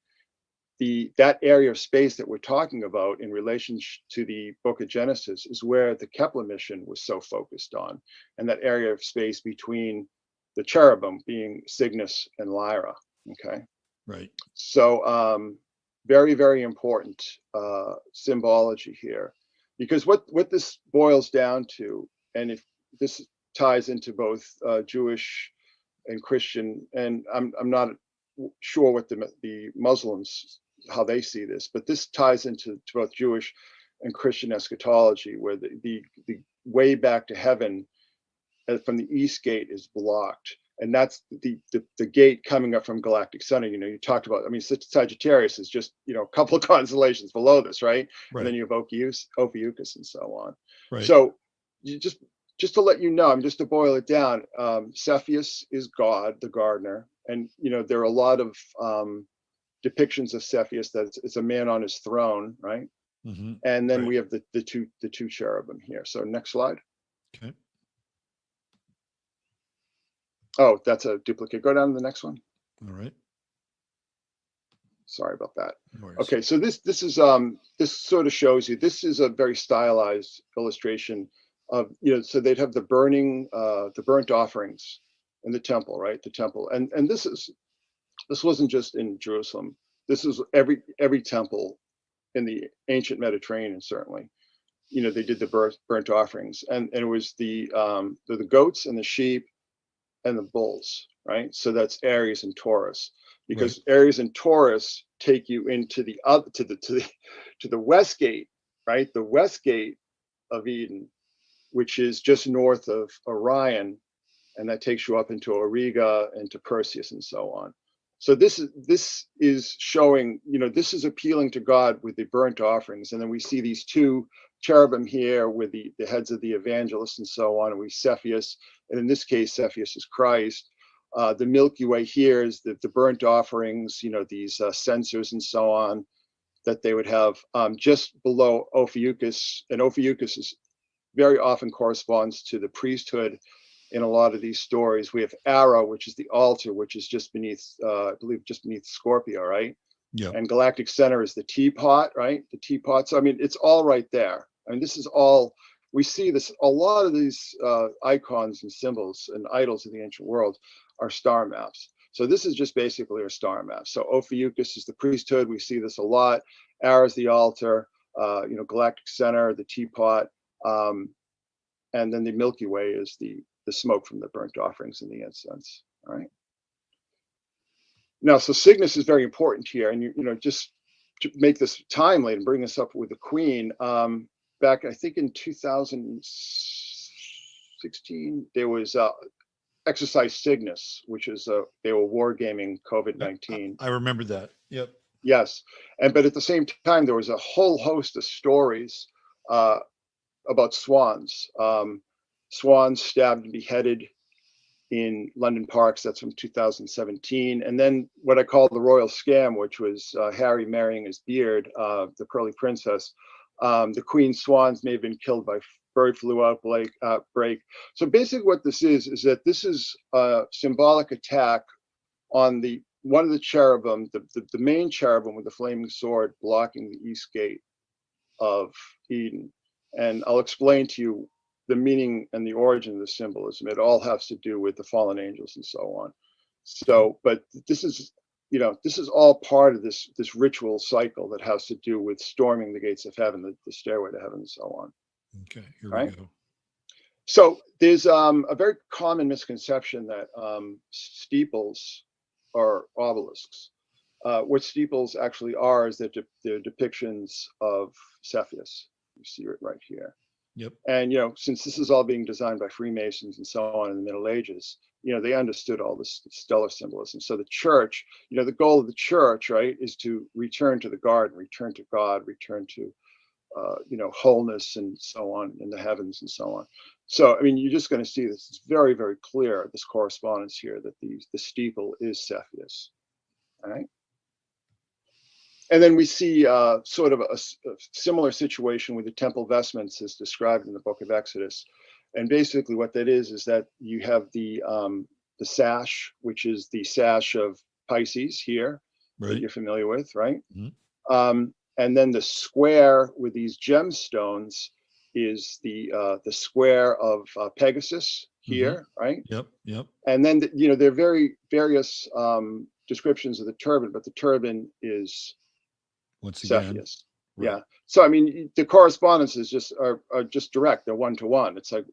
that area of space that we're talking about in relation to the book of Genesis is where the Kepler mission was so focused on, and that area of space between the cherubim being Cygnus and Lyra. Okay. Right. So very, very important symbology here, because what this boils down to, and if this ties into both Jewish and Christian, and I'm not sure what the Muslims, how they see this, but this ties into both Jewish and Christian eschatology, where the way back to heaven from the east gate is blocked, and that's the gate coming up from galactic center. You know, you talked about, I mean, Sagittarius is just, you know, a couple of constellations below this, right? And then you have Ophiuchus and so on. Right. So you just to let you know, just to boil it down, Cepheus is God, the gardener, and you know there are a lot of depictions of Cepheus that it's a man on his throne, right? And then we have the two cherubim here. So next slide. Okay. Oh, that's a duplicate. Go down to the next one. All right. Sorry about that. No worries. Okay, so this is this sort of shows you, this is a very stylized illustration of, you know, so they'd have the burnt offerings in the temple, right? The temple, and this wasn't just in Jerusalem. This is every temple in the ancient Mediterranean, certainly. You know, they did the burnt offerings, and it was the goats and the sheep and the bulls, right? So that's Aries and Taurus, because Aries and Taurus take you into the to the west gate, right? The west gate of Eden, which is just north of Orion, and that takes you up into Auriga and to Perseus and so on. So this is showing, you know, this is appealing to God with the burnt offerings, and then we see these two cherubim here with the heads of the evangelists and so on, and we Cepheus, and in this case Cepheus is Christ. The Milky Way here is the burnt offerings, you know, these censers and so on. that they would have just below Ophiuchus, and Ophiuchus is very often corresponds to the priesthood in a lot of these stories. We have Ara, which is the altar, which is just beneath, I believe, just beneath Scorpio, right? Yeah. And galactic center is the teapot, right? The teapot. So I mean, it's all right there. I mean, this is all, we see this, a lot of these icons and symbols and idols of the ancient world are star maps. So this is just basically a star map. So Ophiuchus is the priesthood. We see this a lot. Ara is the altar, galactic center, the teapot, and then the Milky Way is the smoke from the burnt offerings and the incense. All right. Now, so Cygnus is very important here, and just to make this timely and bring this up with the Queen, back I think in 2016 there was Exercise Cygnus, which is they were wargaming COVID-19. I remember that. Yep. Yes, but at the same time there was a whole host of stories about swans. Swans stabbed and beheaded in London parks. That's from 2017. And then what I call the royal scam, which was Harry marrying his beard, the pearly princess. The queen swans may have been killed by bird flu outbreak. So basically what this is that this is a symbolic attack on one of the cherubim, the main cherubim with the flaming sword blocking the east gate of Eden. And I'll explain to you the meaning and the origin of the symbolism. It all has to do with the fallen angels and so on. So, but this is all part of this ritual cycle that has to do with storming the gates of heaven, the stairway to heaven and so on. Okay, here right? we go. So there's a very common misconception that steeples are obelisks. What steeples actually are is that they're depictions of Cepheus. You see it right here. Yep. And since this is all being designed by Freemasons and so on in the Middle Ages, they understood all this stellar symbolism. So the church, the goal of the church, right, is to return to the garden, return to God, return to wholeness and so on in the heavens and so on. So I mean, you're just going to see this. It's very, very clear, this correspondence here, that the steeple is Cepheus. All right. And then we see sort of a similar situation with the temple vestments as described in the book of Exodus. And basically what that is that you have the sash, which is the sash of Pisces here, right, that you're familiar with, right? Mm-hmm. And then the square with these gemstones is the square of Pegasus here, mm-hmm, right? Yep, yep. And then there are very various descriptions of the turban, but the turban is once again Cepheus. Right. Yeah. So I mean, the correspondences are just direct. They're one-to-one. It's like,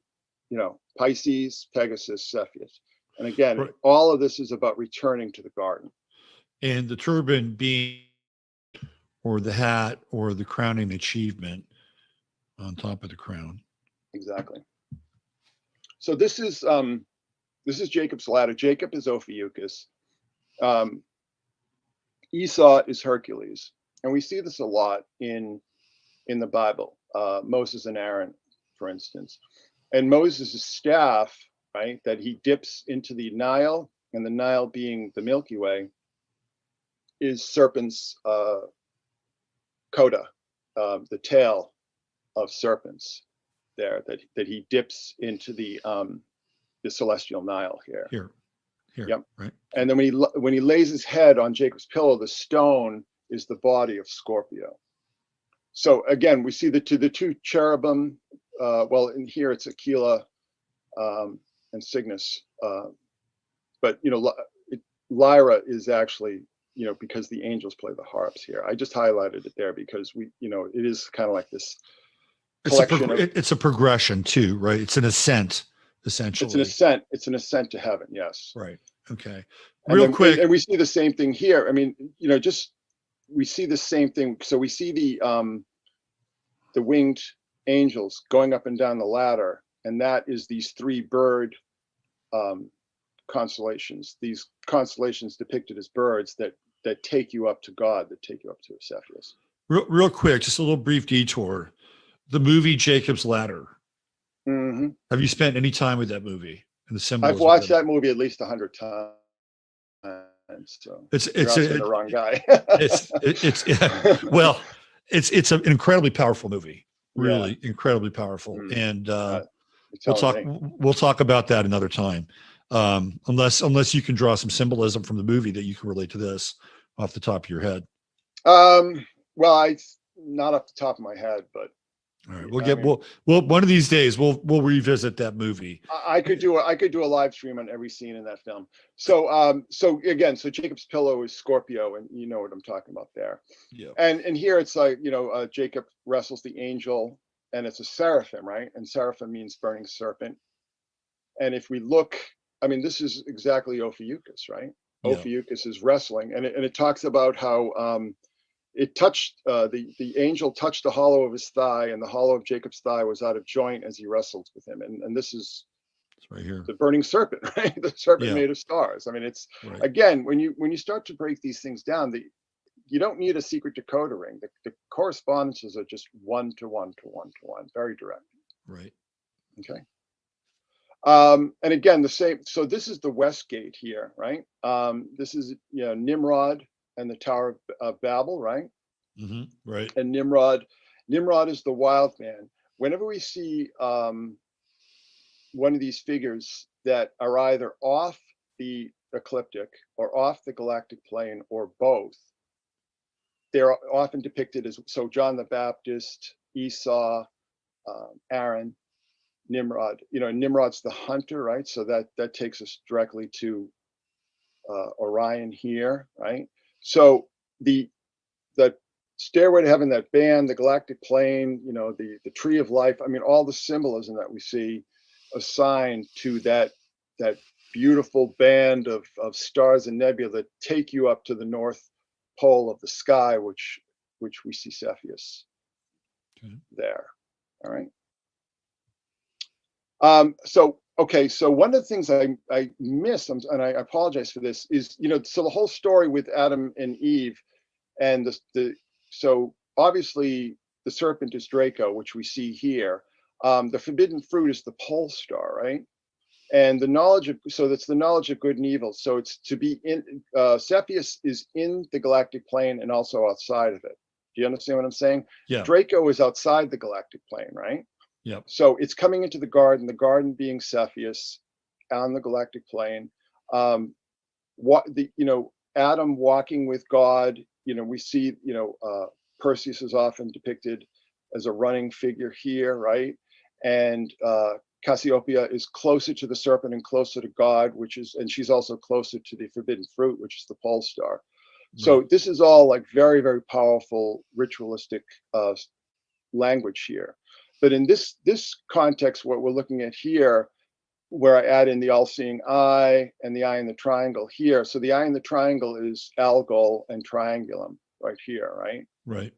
Pisces, Pegasus, Cepheus. And again, right, all of this is about returning to the garden. And the turban being, or the hat, or the crowning achievement on top of the crown. Exactly. So this is Jacob's ladder. Jacob is Ophiuchus. Esau is Hercules. And we see this a lot in the Bible. Moses and Aaron, for instance. And Moses' staff, right, that he dips into the Nile, and the Nile being the Milky Way, is serpent's coda, the tail of serpents there that he dips into the celestial Nile here. Here, yep. Right. And then when he lays his head on Jacob's pillow, the stone is the body of Scorpio. So again, we see the two cherubim. Well, in here it's Aquila and Cygnus, but Lyra is actually because the angels play the harps here. I just highlighted it there because it is kind of like this. It's a progression too, right? It's an ascent, essentially. It's an ascent to heaven. Yes. Right. Okay. Quick, and we see the same thing here. I mean, we see the same thing. So we see the winged angels going up and down the ladder, and that is these three bird constellations. These constellations depicted as birds that take you up to God, that take you up to Cepheus. Real quick, just a little brief detour. The movie Jacob's Ladder. Mm-hmm. Have you spent any time with that movie and the symbolism? I've watched that movie at least 100 times. So it's asking the wrong guy. well, it's an incredibly powerful movie, really Yeah. incredibly powerful. And we'll talk about that another time. Unless you can draw some symbolism from the movie that you can relate to this off the top of your head. Well, I not off the top of my head, but all right, we'll one of these days we'll revisit that movie. I could do a live stream on every scene in that film. So so Jacob's pillow is Scorpio, and you know what I'm talking about there. Yeah. And here it's like, Jacob wrestles the angel, and it's a seraphim, right? And seraphim means burning serpent. And if we look, I mean, this is exactly Ophiuchus, right? Yeah. Ophiuchus is wrestling, and it talks about how it touched the angel touched the hollow of his thigh, and the hollow of Jacob's thigh was out of joint as he wrestled with him. And this is right here, the burning serpent, right? The serpent made of stars. I mean, it's right. Again, when you start to break these things down, you don't need a secret decoder ring. The correspondences are just 1 to 1 to 1 to 1, very direct. Right. Okay. And again, the same. So this is the West Gate here, right? This is Nimrod and the Tower of Babel, right? Mm-hmm. Right. And Nimrod is the wild man. Whenever we see one of these figures that are either off the ecliptic or off the galactic plane or both, they're often depicted as, so John the Baptist, Esau, Aaron, Nimrod. Nimrod's the hunter, right? So that takes us directly to Orion here, right? So the stairway to heaven, that band, the galactic plane, the tree of life. I mean, all the symbolism that we see assigned to that beautiful band of stars and nebula that take you up to the north pole of the sky, which we see Cepheus there. All right. So one of the things I missed, and I apologize for this, is so the whole story with Adam and Eve, and so obviously the serpent is Draco, which we see here. The forbidden fruit is the pole star, right? And that's the knowledge of good and evil. So it's to be in Cepheus is in the galactic plane and also outside of it. Do you understand what I'm saying? Yeah. Draco is outside the galactic plane, right? Yep. So it's coming into the garden being Cepheus on the galactic plane. Adam walking with God, we see, Perseus is often depicted as a running figure here, right? And Cassiopeia is closer to the serpent and closer to God, and she's also closer to the forbidden fruit, which is the pole star. Right. So this is all like very, very powerful ritualistic language here. But in this context, what we're looking at here, where I add in the all-seeing eye and the eye in the triangle here. So the eye in the triangle is Algol and Triangulum right here, right? Right.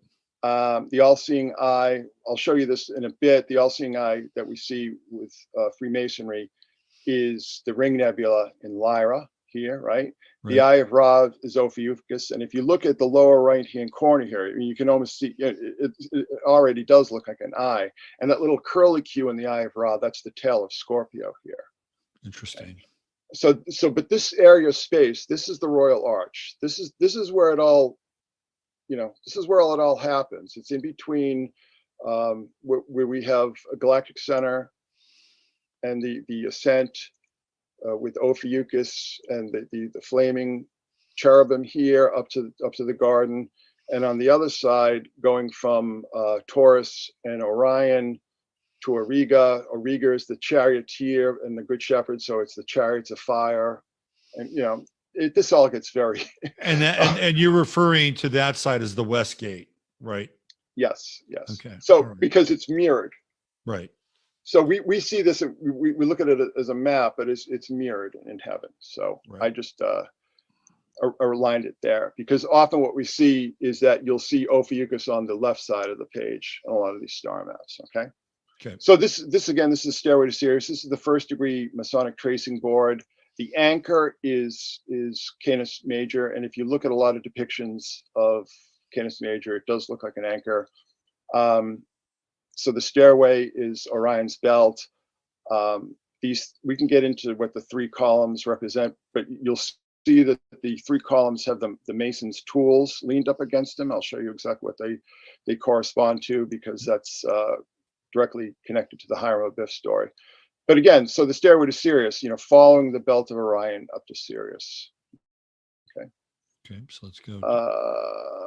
The all-seeing eye, I'll show you this in a bit. The all-seeing eye that we see with Freemasonry is the Ring Nebula in Lyra here, right? The eye of Ra is Ophiuchus. And if you look at the lower right-hand corner here, you can almost see, it already does look like an eye. And that little curlicue in the eye of Ra, that's the tail of Scorpio here. Interesting. But this area of space, this is the Royal Arch. This is where it all, this is where it all happens. It's in between where we have a galactic center and the ascent with Ophiuchus and the flaming cherubim here up to the garden, and on the other side going from Taurus and Orion to Auriga. Auriga is the charioteer and the good shepherd, so it's the chariots of fire, and this all gets very and you're referring to that side as the West Gate, right? Yes. Okay. So right. Because it's mirrored, right? So we see this, we look at it as a map, but it's mirrored in heaven. So right. I just aligned it there, because often what we see is that you'll see Ophiuchus on the left side of the page on a lot of these star maps. Okay. So this is Stairway to Sirius. This is the first degree Masonic tracing board. The anchor is Canis Major, and if you look at a lot of depictions of Canis Major, it does look like an anchor. So the stairway is Orion's belt. We can get into what the three columns represent, but you'll see that the three columns have the mason's tools leaned up against them. I'll show you exactly what they correspond to, because that's directly connected to the Hiram Abiff story. But again, so the stairway to Sirius, following the belt of Orion up to Sirius. Okay, so let's go.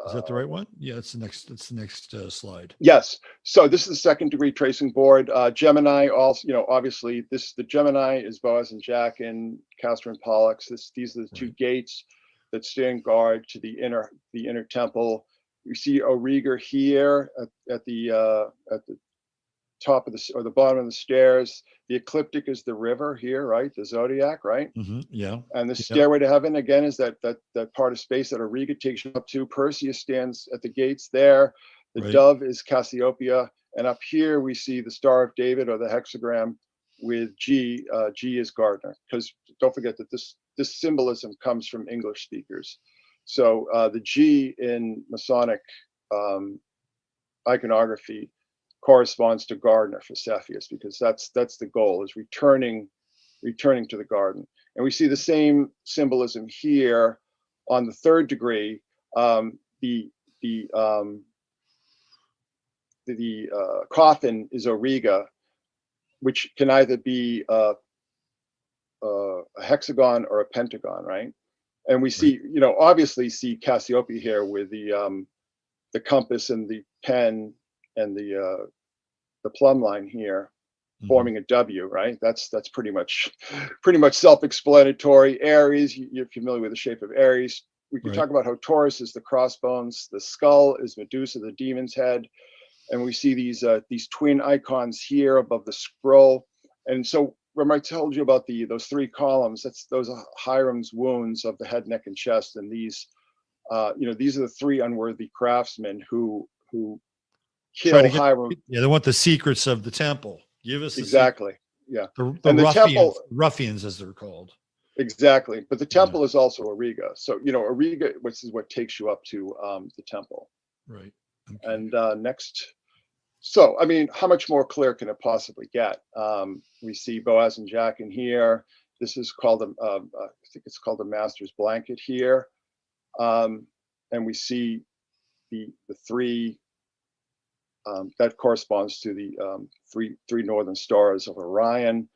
Is that the right one? Yeah, it's the next. That's the next slide. Yes. So this is the second degree tracing board. Gemini also, obviously the Gemini is Boaz and Jachin, Castor and Pollux. These are the two gates that stand guard to the inner temple. We see Auriga here at the top of the bottom of the stairs. The ecliptic is the river here, right? The zodiac, right? Mm-hmm. Yeah. And the stairway to heaven again is that part of space that Auriga takes you up to. Perseus stands at the gates there. The dove is Cassiopeia, and up here we see the Star of David, or the hexagram, with G. G is Gardner, because don't forget that this symbolism comes from English speakers. So the G in Masonic iconography corresponds to Gardner for Cepheus, because that's the goal, is returning to the garden. And we see the same symbolism here on the third degree. The coffin is Auriga, which can either be a hexagon or a pentagon, right? And we see, obviously see Cassiopeia here with the compass and the pen and the plumb line here, forming a W, right? That's pretty much self-explanatory. Aries, you're familiar with the shape of Aries. We can talk about how Taurus is the crossbones, the skull is Medusa, the demon's head, and we see these twin icons here above the scroll. And so when I told you about those three columns, those are Hiram's wounds of the head, neck, and chest, and these these are the three unworthy craftsmen who kill Hiram. Yeah, they want the secrets of the temple. Give us exactly. Yeah, the ruffians, as they're called. Exactly, but the temple is also Auriga. So Auriga, which is what takes you up to the temple. Right. Okay. And next, so I mean, how much more clear can it possibly get? We see Boaz and Jachin here. This is called I think it's called a master's blanket here, and we see the three. That corresponds to the three northern stars of Orion.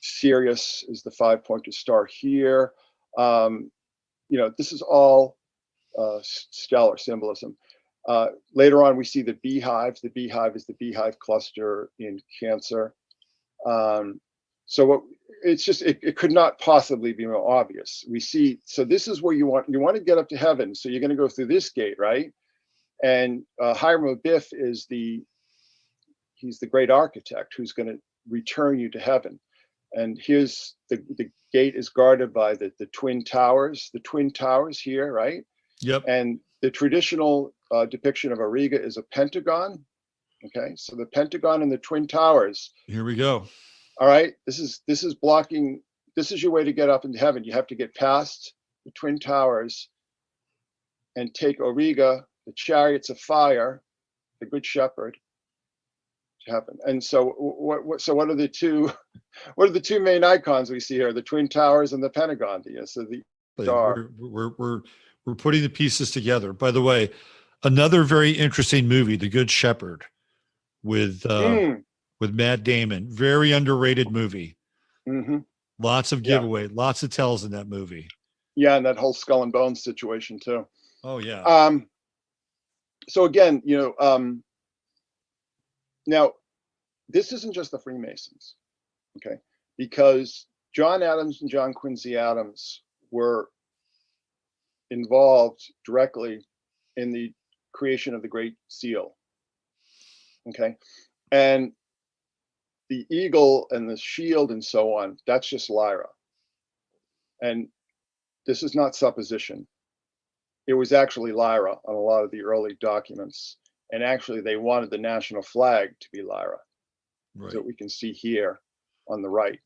Sirius is the 5-pointed star here. This is all stellar symbolism. Later on, we see the beehives. The beehive is the beehive cluster in Cancer. So it could not possibly be more obvious. We see, so this is where you want to get up to heaven. So you're going to go through this gate, right? And Hiram Abiff he's the great architect who's going to return you to heaven. And here's the gate is guarded by the twin towers here, right? Yep. And the traditional depiction of Auriga is a pentagon. Okay, so the pentagon and the twin towers. Here we go. All right, this is blocking. This is your way to get up into heaven. You have to get past the twin towers and take Auriga, the chariots of fire, the good shepherd, to heaven. And so what are the two main icons we see here? The twin towers and the pentagon. So the star. We're putting the pieces together. By the way, another very interesting movie, The Good Shepherd, with Matt Damon. Very underrated movie. Mm-hmm. Lots of giveaway, lots of tells in that movie. Yeah, and that whole skull and bones situation too. Oh yeah. So again, now this isn't just the Freemasons, okay? Because John Adams and John Quincy Adams were involved directly in the creation of the Great Seal, okay? And the eagle and the shield and so on, that's just Lyra. And this is not supposition. It was actually Lyra on a lot of the early documents. And actually they wanted the national flag to be Lyra. Right. So we can see here on the right,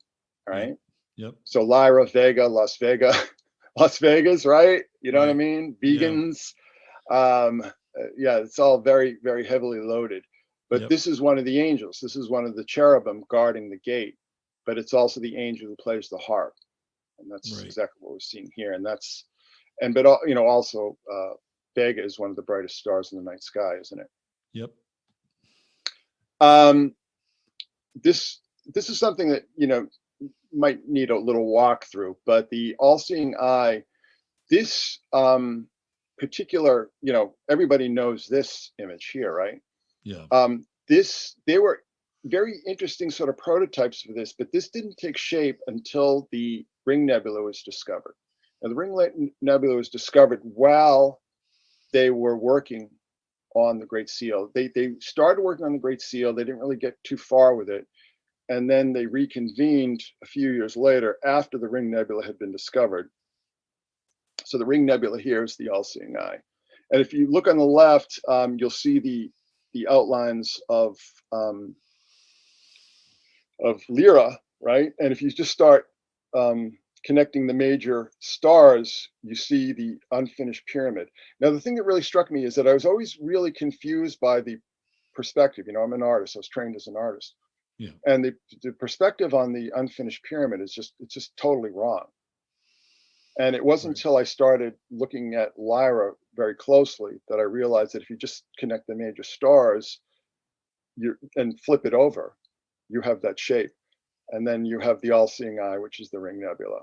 all right? Yep. So Lyra, Vega, Las Vegas, right? You know what I mean? Vegans. Yeah, it's all very, very heavily loaded. But this is one of the angels. This is one of the cherubim guarding the gate. But it's also the angel who plays the harp. and that's Right. exactly what we're seeing here. And also Vega is one of the brightest stars in the night sky, isn't it? Yep. This is something that might need a little walkthrough, but the all-seeing eye, this particular, everybody knows this image here, right? Yeah. They were very interesting sort of prototypes for this, but this didn't take shape until the Ring Nebula was discovered. Now, the Ring Nebula was discovered while they were working on the Great Seal. They started working on the Great Seal. They didn't really get too far with it. And then they reconvened a few years later after the Ring Nebula had been discovered. So the Ring Nebula here is the all-seeing eye. And if you look on the left, you'll see the outlines of Lyra, right? And if you just start connecting the major stars, you see the unfinished pyramid. Now, the thing that really struck me is that I was always really confused by the perspective. I'm an artist. I was trained as an artist. Yeah. And the perspective on the unfinished pyramid is just totally wrong. And it wasn't until I started looking at Lyra very closely that I realized that if you just connect the major stars and flip it over, you have that shape. And then you have the all-seeing eye, which is the Ring Nebula.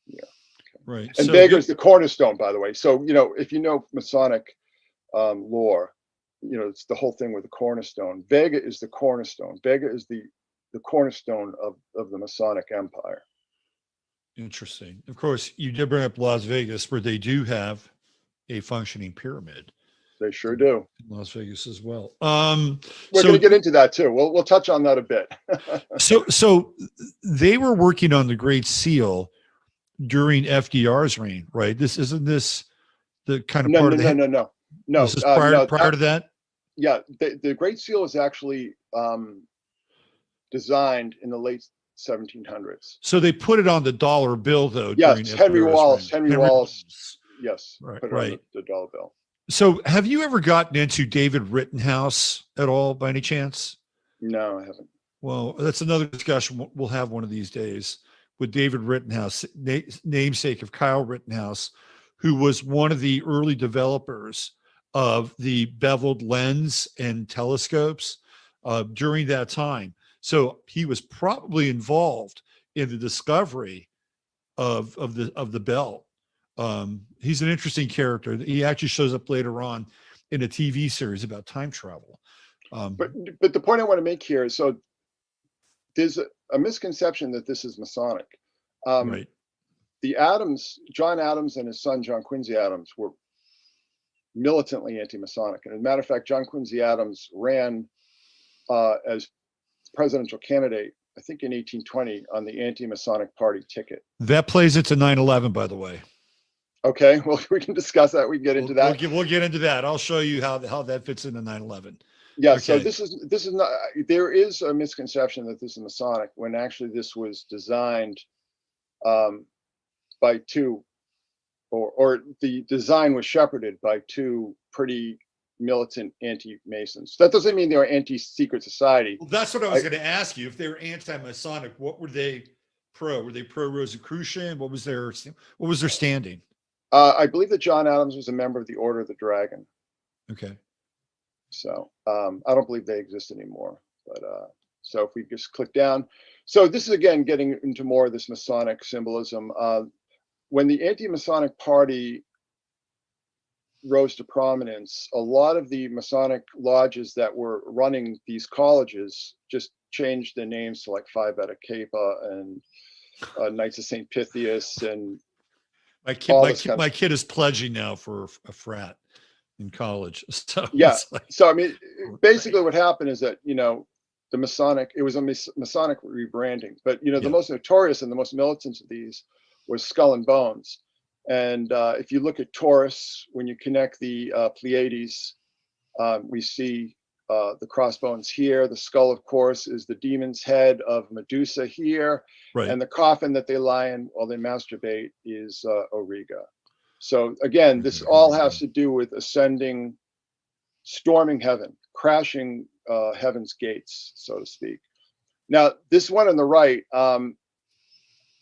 Yeah. Okay. Right. And So Vega is the cornerstone, by the way. So, if you know Masonic lore, it's the whole thing with the cornerstone. Vega is the cornerstone. Vega is the cornerstone of the Masonic empire. interesting. Of course, you did bring up Las Vegas, where they do have a functioning pyramid. They sure do. In Las Vegas as well. We're going to get into that too. We'll touch on that a bit. So they were working on the Great Seal during FDR's reign, right? Isn't this the kind of part of the No. This is prior to that? Yeah, the Great Seal was actually designed in the late 1700s. So they put it on the dollar bill, though. Yes, during Henry FDR's Wallace. reign. Henry Wallace. Yes, Right, put it on the dollar bill. So have you ever gotten into David Rittenhouse at all by any chance? No, I haven't. Well, that's another discussion we'll have one of these days with David Rittenhouse, namesake of Kyle Rittenhouse, who was one of the early developers of the beveled lens and telescopes during that time. So he was probably involved in the discovery of the belt. He's an interesting character. He actually shows up later on in a TV series about time travel. But the point I want to make here is, so there's a misconception that this is Masonic. Right. John Adams and his son, John Quincy Adams, were militantly anti-Masonic. And as a matter of fact, John Quincy Adams ran as presidential candidate, I think in 1820, on the anti-Masonic party ticket. That plays into 9/11, by the way. Okay, well, we can discuss that. We can get into that. We'll get into that. I'll show you how that fits into 9/11. Yeah. Okay. So this is not. There is a misconception that this is Masonic, when actually this was designed by two, or the design was shepherded by two pretty militant anti-Masons. That doesn't mean they were anti-secret society. Well, that's what I was going to ask you. If they were anti-Masonic, what were they pro? Were they pro-Rosicrucian? What was their standing? I believe that John Adams was a member of the Order of the Dragon. Okay. So I don't believe they exist anymore. But so if we just click down. So this is, again, getting into more of this Masonic symbolism. When the anti-Masonic party rose to prominence, a lot of the Masonic lodges that were running these colleges just changed their names to like Phi Beta Kappa and Knights of St. Pythias. And my kid is pledging now for a frat in college. So yeah. So I mean, basically what happened is that, the Masonic, it was a Masonic rebranding, but the most notorious and the most militant of these was Skull and Bones. And if you look at Taurus, when you connect the Pleiades, we see the crossbones here. The skull, of course, is the demon's head of Medusa here. Right. And the coffin that they lie in while they masturbate is Auriga. So again, this all has to do with ascending, storming heaven, crashing heaven's gates, so to speak. Now, this one on the right,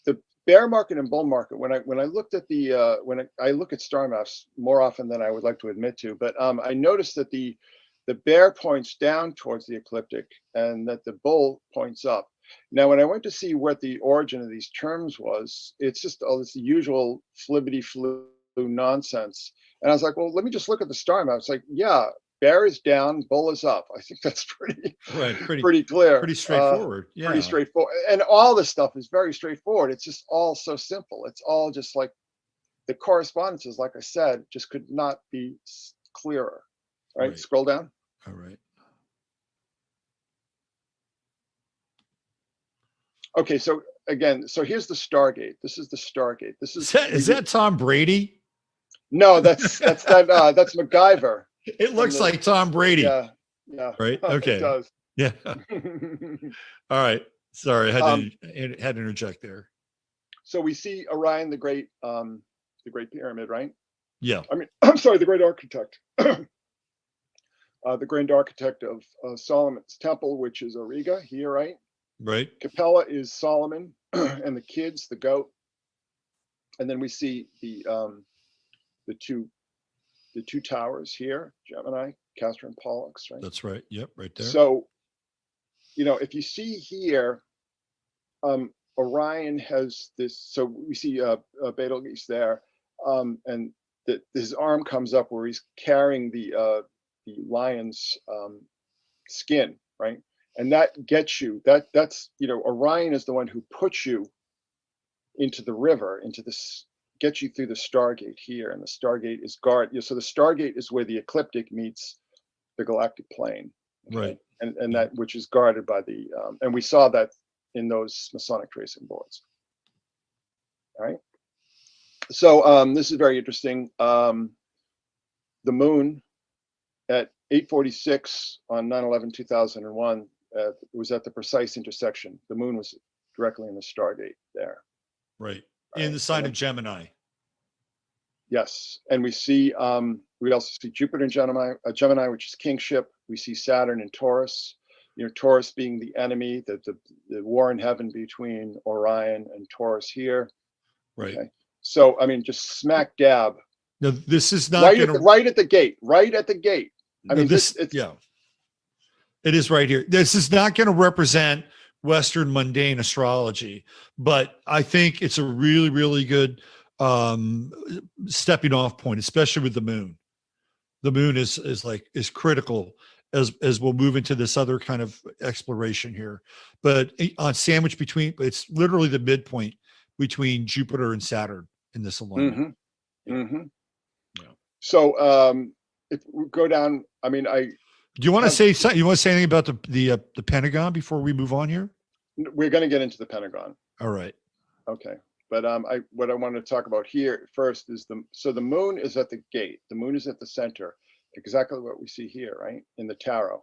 the bear market and bull market, when I looked at the when I look at star maps more often than I would like to admit to, but I noticed that the bear points down towards the ecliptic and that the bull points up. Now, when I went to see what the origin of these terms was, it's just all this usual flibbity flu nonsense. And I was like, well, let me just look at the star map. It's like, yeah, bear is down, bull is up. I think that's pretty clear. Pretty straightforward. Yeah. Pretty straightforward. And all this stuff is very straightforward. It's just all so simple. It's all just like the correspondences, like I said, just could not be clearer. Right. Scroll down. All right. Okay, so again, so here's the Stargate. This is the Stargate. This is that Tom Brady? No, that's MacGyver. It looks like Tom Brady. Yeah. Right. Okay. It does. Yeah. All right. Sorry, I had to interject there. So we see Orion, the great pyramid, right? Yeah. I mean, I'm sorry, the great architect. The grand architect of Solomon's temple, which is Auriga here, right? Right. Capella is Solomon and the kids, the goat. And then we see the two towers here, Gemini, Castor and Pollux, right? That's right. Yep, right there. So, if you see here, Orion has this, so we see Betelgeuse there, and his arm comes up where he's carrying the lion's skin, right? And that gets you, that's Orion is the one who puts you into the river, into this, gets you through the Stargate here, and the Stargate is so the Stargate is where the ecliptic meets the galactic plane, okay? Right? And that which is guarded by the and we saw that in those Masonic tracing boards. All right. So this is very interesting. The moon at 8:46 on 9/11/2001 was at the precise intersection. The moon was directly in the Stargate there. Right. In the sign of Gemini. Yes. And we see, we also see Jupiter in Gemini, which is kingship. We see Saturn in Taurus, Taurus being the enemy, the war in heaven between Orion and Taurus here. Right. Okay. So, I mean, just smack dab. No, this is not right at the gate. I mean, yeah, it is right here. This is not going to represent Western mundane astrology, but I think it's a really, really good stepping off point, especially with the moon. The moon is critical as we'll move into this other kind of exploration here. But on sandwich between, it's literally the midpoint between Jupiter and Saturn in this alignment. Mm-hmm. Mm-hmm. Yeah. So if we go down, I mean, do you want to say something? You want to say anything about the Pentagon before we move on here? We're going to get into the Pentagon. All right. Okay. But what I want to talk about here first is the moon is at the gate. The moon is at the center, exactly what we see here, right? In the tarot,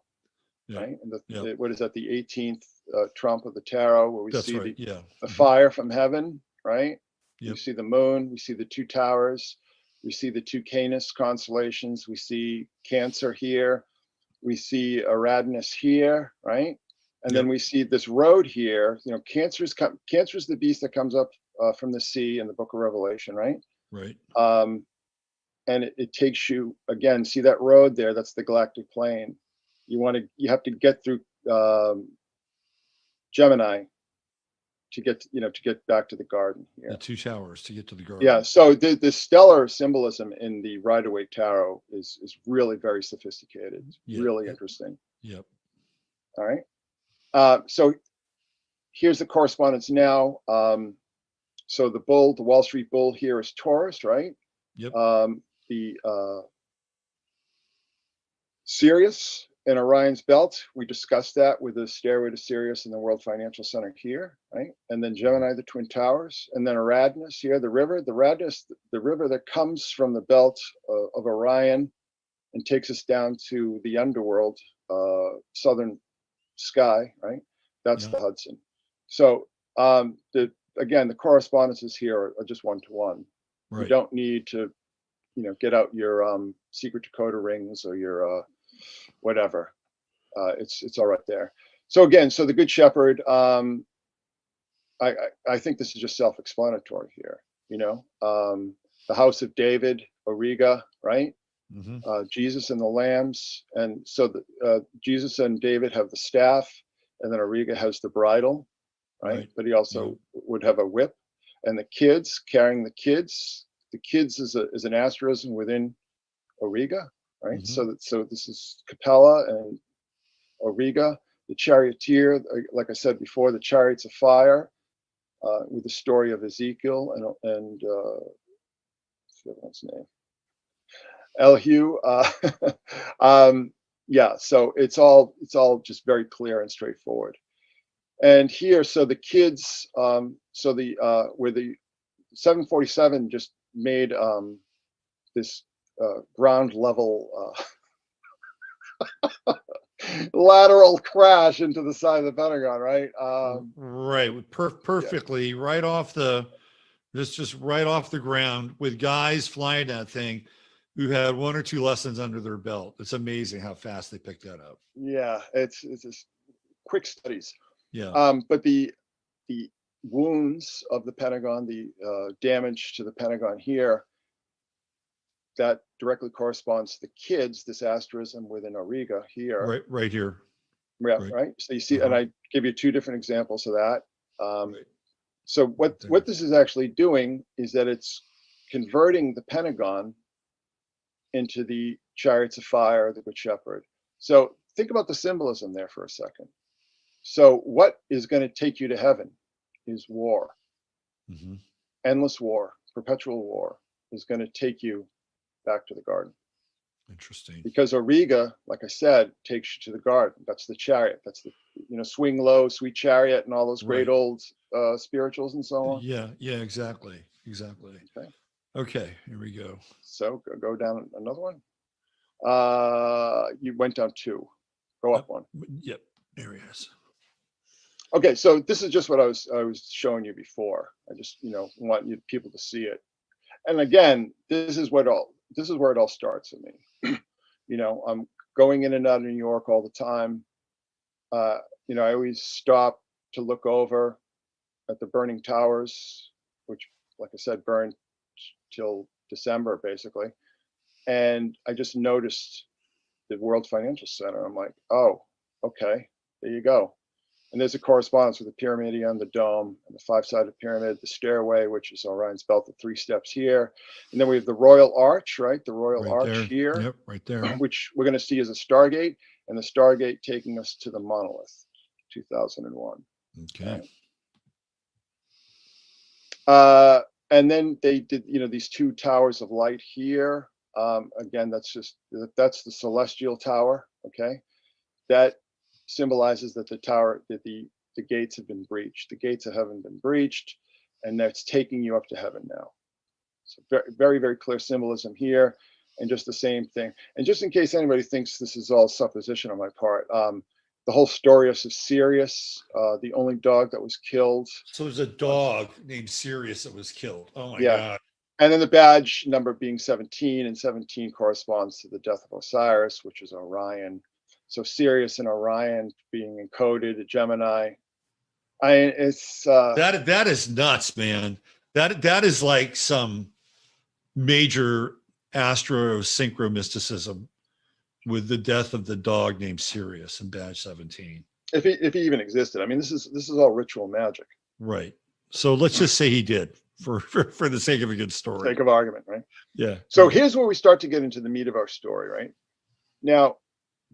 yeah. Right? And what is that? The 18th trump of the tarot, where we see the fire from heaven, right? Yep. We see the moon. We see the two towers. We see the two Canis constellations. We see Cancer here. We see Aradnus here, right? And then we see this road here. Cancer is the beast that comes up from the sea in the Book of Revelation, right? Right. And it takes you again. See that road there? That's the galactic plane. You have to get through Gemini to get back to the garden here. The two towers to get to the garden. Yeah. So the stellar symbolism in the Rider-Waite Tarot is really very sophisticated. It's really interesting. Yep. All right. So here's the correspondence now. So the Wall Street bull here is Taurus, right? Yep. The Sirius in Orion's belt, we discussed that with the stairway to Sirius in the World Financial Center here, right? And then Gemini, the Twin Towers, and then Aradnus here, the river. The Aradnus, the river that comes from the belt of Orion and takes us down to the underworld, southern sky, right? That's the Hudson. So the correspondences here are just one-to-one. Right. You don't need to, get out your secret decoder rings or your whatever. It's all right there. So again, the Good Shepherd, I think this is just self-explanatory here. You know, the house of David, Auriga, right? Mm-hmm. Jesus and the lambs, and so Jesus and David have the staff, and then Auriga has the bridle, right? But he also would have a whip, and the kids carrying the kids. The kids is an asterism within Auriga, right? Mm-hmm. So this is Capella and Auriga. The charioteer, like I said before, the chariots of fire, with the story of Ezekiel and what's the other one's name? Elihu. Yeah, so it's all just very clear and straightforward. And here, so the kids, so the where the 747 just made this ground level lateral crash into the side of the Pentagon, right? Right, perfectly, yeah. Right off the, just right off the ground, with guys flying that thing who had 1 or 2 lessons under their belt. It's amazing how fast they picked that up. Yeah, it's just quick studies. Yeah. But the wounds of the Pentagon, the damage to the Pentagon here, that directly corresponds to the kids, this asterism within Auriga here. Right here. Yeah, right. So you see, and I give you 2 different examples of that. So what this is actually doing is that it's converting the Pentagon into the chariots of fire, the Good Shepherd. So think about the symbolism there for a second. So what is going to take you to heaven is war. Mm-hmm. Endless war, perpetual war is going to take you back to the garden. Interesting. Because Auriga, like I said, takes you to the garden. That's the chariot. That's the, you know, swing low, sweet chariot, and all those great old spirituals and so on. Yeah, exactly. Okay, here we go. So go down another one. You went down 2. Go up 1. Yep, there he is. Okay, so this is just what I was showing you before. I just, you know, want you people to see it. And again, this is where it all starts for me. You know, I'm going in and out of New York all the time. You know, I always stop to look over at the burning towers, which, like I said, burned till December basically. And I just noticed the World Financial Center. I'm like, oh, okay, there you go. And there's a correspondence with the Pyramidion, the dome, and the 5-sided pyramid, the stairway, which is Orion's belt, the 3 steps here. And then we have the Royal Arch, right? The Royal Arch there. Here. Yep, right there. Which we're going to see as a Stargate, and the Stargate taking us to the monolith, 2001. Okay. And then they did, you know, these 2 towers of light here. Again, that's the celestial tower, okay? That symbolizes that the gates have been breached. The gates of heaven have been breached, and that's taking you up to heaven now. So very, very, very clear symbolism here, and just the same thing. And just in case anybody thinks this is all supposition on my part, the whole story of Sirius, the only dog that was killed. So there's a dog named Sirius that was killed. Oh my God. And then the badge number being 17, and 17 corresponds to the death of Osiris, which is Orion. So Sirius and Orion being encoded, a Gemini. It's that is nuts, man. That is like some major astro synchromysticism with the death of the dog named Sirius in badge 17. If he even existed. I mean, this is all ritual magic. Right. So let's just say he did for the sake of a good story. Sake of argument, right? Yeah. So here's where we start to get into the meat of our story, right? Now,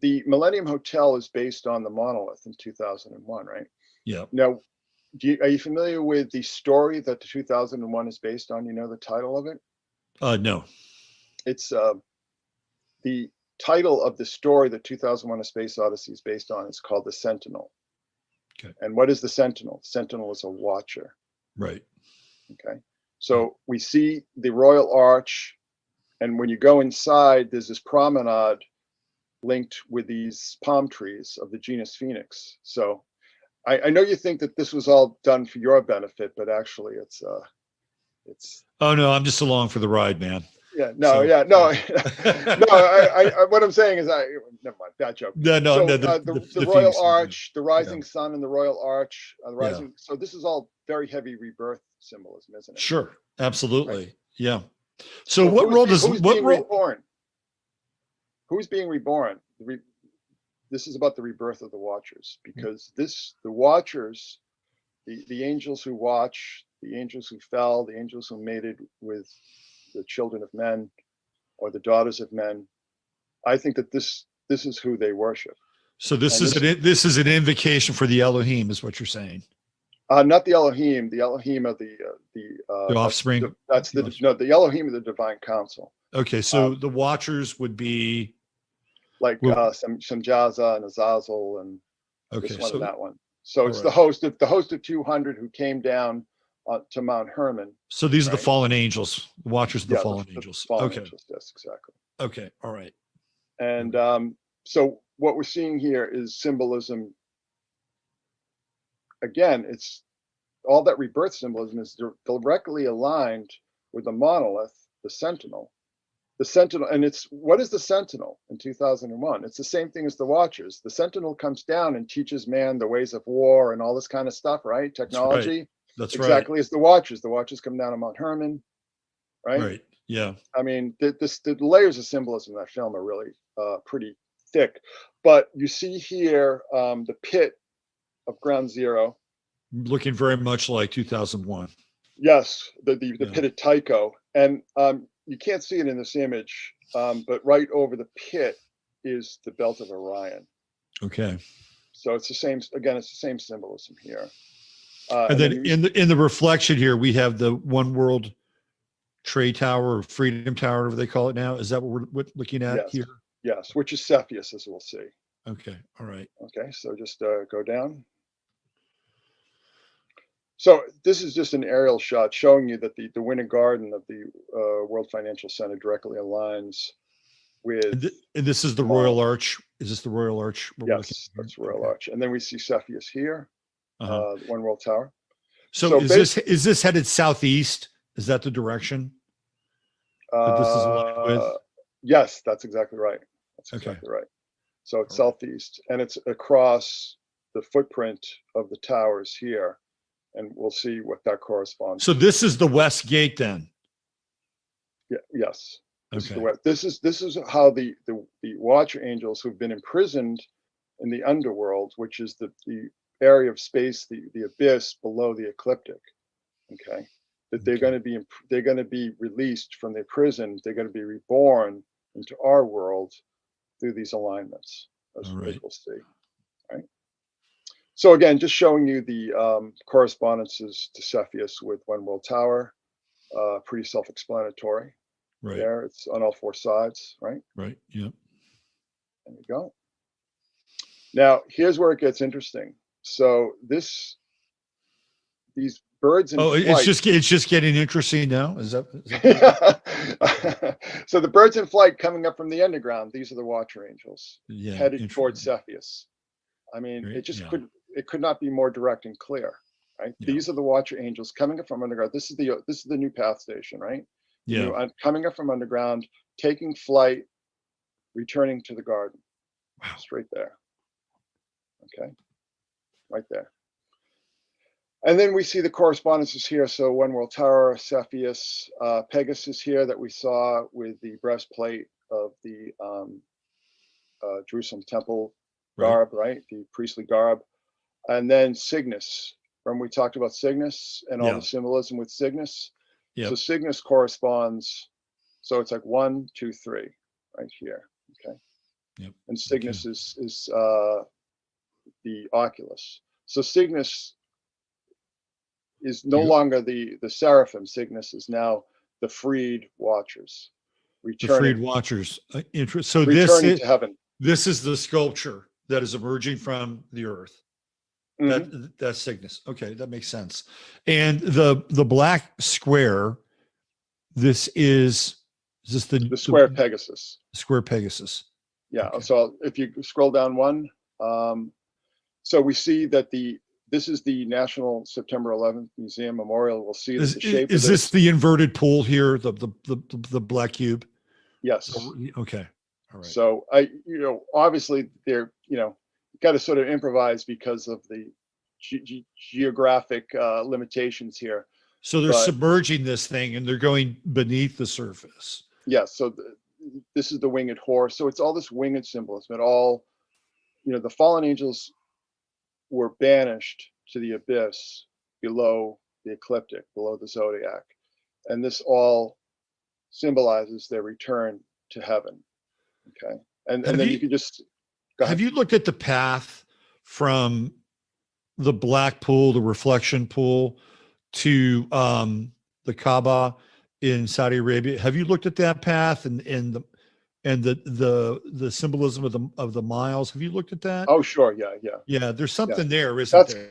the Millennium Hotel is based on the monolith in 2001, right? Yeah. Now, are you familiar with the story that the 2001 is based on? You know the title of it? No. It's the title of the story that 2001: A Space Odyssey is based on is called The Sentinel. Okay. And what is the Sentinel? Sentinel is a watcher. Right. Okay. So we see the Royal Arch, and when you go inside, there's this promenade linked with these palm trees of the genus Phoenix. So I know you think that this was all done for your benefit, but actually it's oh no, I'm just along for the ride, man. Yeah, no, So, yeah, no, no. What I'm saying is, never mind, bad joke. No, So the Royal Phoenix, Arch, the rising sun, and the Royal Arch, the Yeah. rising. So this is all very heavy rebirth symbolism, isn't it? Sure, absolutely, Right. yeah. So what role does who's what being role? reborn? Who's being reborn? This is about the rebirth of the Watchers, because the Watchers, the angels who watch, the angels who fell, the angels who mated with the children of men or the daughters of men. I think that this is who they worship. So this is an invocation for the Elohim, is what you're saying. Not the Elohim. The Elohim of the offspring. The Elohim of the divine council. Okay, so the Watchers would be like some Jaza and Azazel and this one and that one. So it's the host of 200 who came down to Mount Hermon. So these are the fallen angels, the Watchers of the fallen angels. Fallen angels, yes, exactly. Okay, all right. And so what we're seeing here is symbolism. Again, it's all that rebirth symbolism is directly aligned with the monolith, the sentinel. The sentinel, and what is the sentinel in 2001? It's the same thing as the Watchers. The sentinel comes down and teaches man the ways of war and all this kind of stuff, right? Technology. That's exactly as the Watchers. The Watchers come down to Mount Hermon, right? Right. Yeah. I mean, the layers of symbolism in that film are really pretty thick. But you see here the pit of Ground Zero, looking very much like 2001. Yes, the pit of Tycho, and you can't see it in this image, but right over the pit is the belt of Orion. Okay. So it's the same. Again, it's the same symbolism here. And then in the reflection here, we have the One World Trade Tower or Freedom Tower, whatever they call it now. Is that what we're looking at here? Yes, which is Cepheus, as we'll see. Okay. All right. Okay, so just go down. So this is just an aerial shot showing you that the Winter Garden of the World Financial Center directly aligns with. And this is the Royal Arch. Is this the Royal Arch? Yes, that's Royal Arch. And then we see Cepheus here, the One World Tower. So is this headed southeast? Is that the direction that this is aligned with? Yes, that's exactly right. That's exactly right. So it's southeast, and it's across the footprint of the towers here. And we'll see what that corresponds. So this is the West Gate, then. Yeah. Yes. This is how the Watcher angels who've been imprisoned in the underworld, which is the area of space, the abyss below the ecliptic. Okay, that they're going to be released from their prison. They're going to be reborn into our world through these alignments, as we'll see. Right. So again, just showing you the correspondences to Cepheus with One World Tower, pretty self-explanatory. Right there, it's on all four sides, right? Right. Yep. There you go. Now here's where it gets interesting. So these birds in flight. it's just getting interesting now. Is that so the birds in flight coming up from the underground? These are the Watcher angels headed towards Cepheus. I mean, it could not be more direct and clear, right? Yeah. These are the Watcher angels coming up from underground. This is the new path station, right? Yeah. Coming up from underground, taking flight, returning to the garden. Wow. Straight there. Okay. Right there. And then we see the correspondences here. So One World Tower, Cepheus, Pegasus here that we saw with the breastplate of the Jerusalem temple garb, right? The priestly garb. And then Cygnus. Remember we talked about Cygnus and all the symbolism with Cygnus? Yep. So Cygnus corresponds, so it's like 1, 2, 3 right here, okay? Yep. And Cygnus is the oculus. So Cygnus is no longer the seraphim. Cygnus is now the freed Watchers. The freed Watchers. So returning to heaven. This is the sculpture that is emerging from the earth. That's Cygnus. Okay, that makes sense. And the black square, this is the square Pegasus. Square Pegasus. Yeah. Okay. So if you scroll down one, so we see that the this is the National September 11th Museum Memorial. We'll see Is, the shape is of this the inverted pool here, the black cube? Yes. So, okay. All right. So obviously they're, got to sort of improvise because of the geographic limitations here. So they're submerging this thing and they're going beneath the surface. Yes. So this is the winged horse. So it's all this winged symbolism. It all, the fallen angels were banished to the abyss below the ecliptic, below the zodiac. And this all symbolizes their return to heaven. Okay. And then you can just go ahead. Have you looked at the path from the black pool, the reflection pool, to the Kaaba in Saudi Arabia? Have you looked at that path and the symbolism of the miles? Have you looked at that? Oh, sure. Yeah. There's something there, isn't there?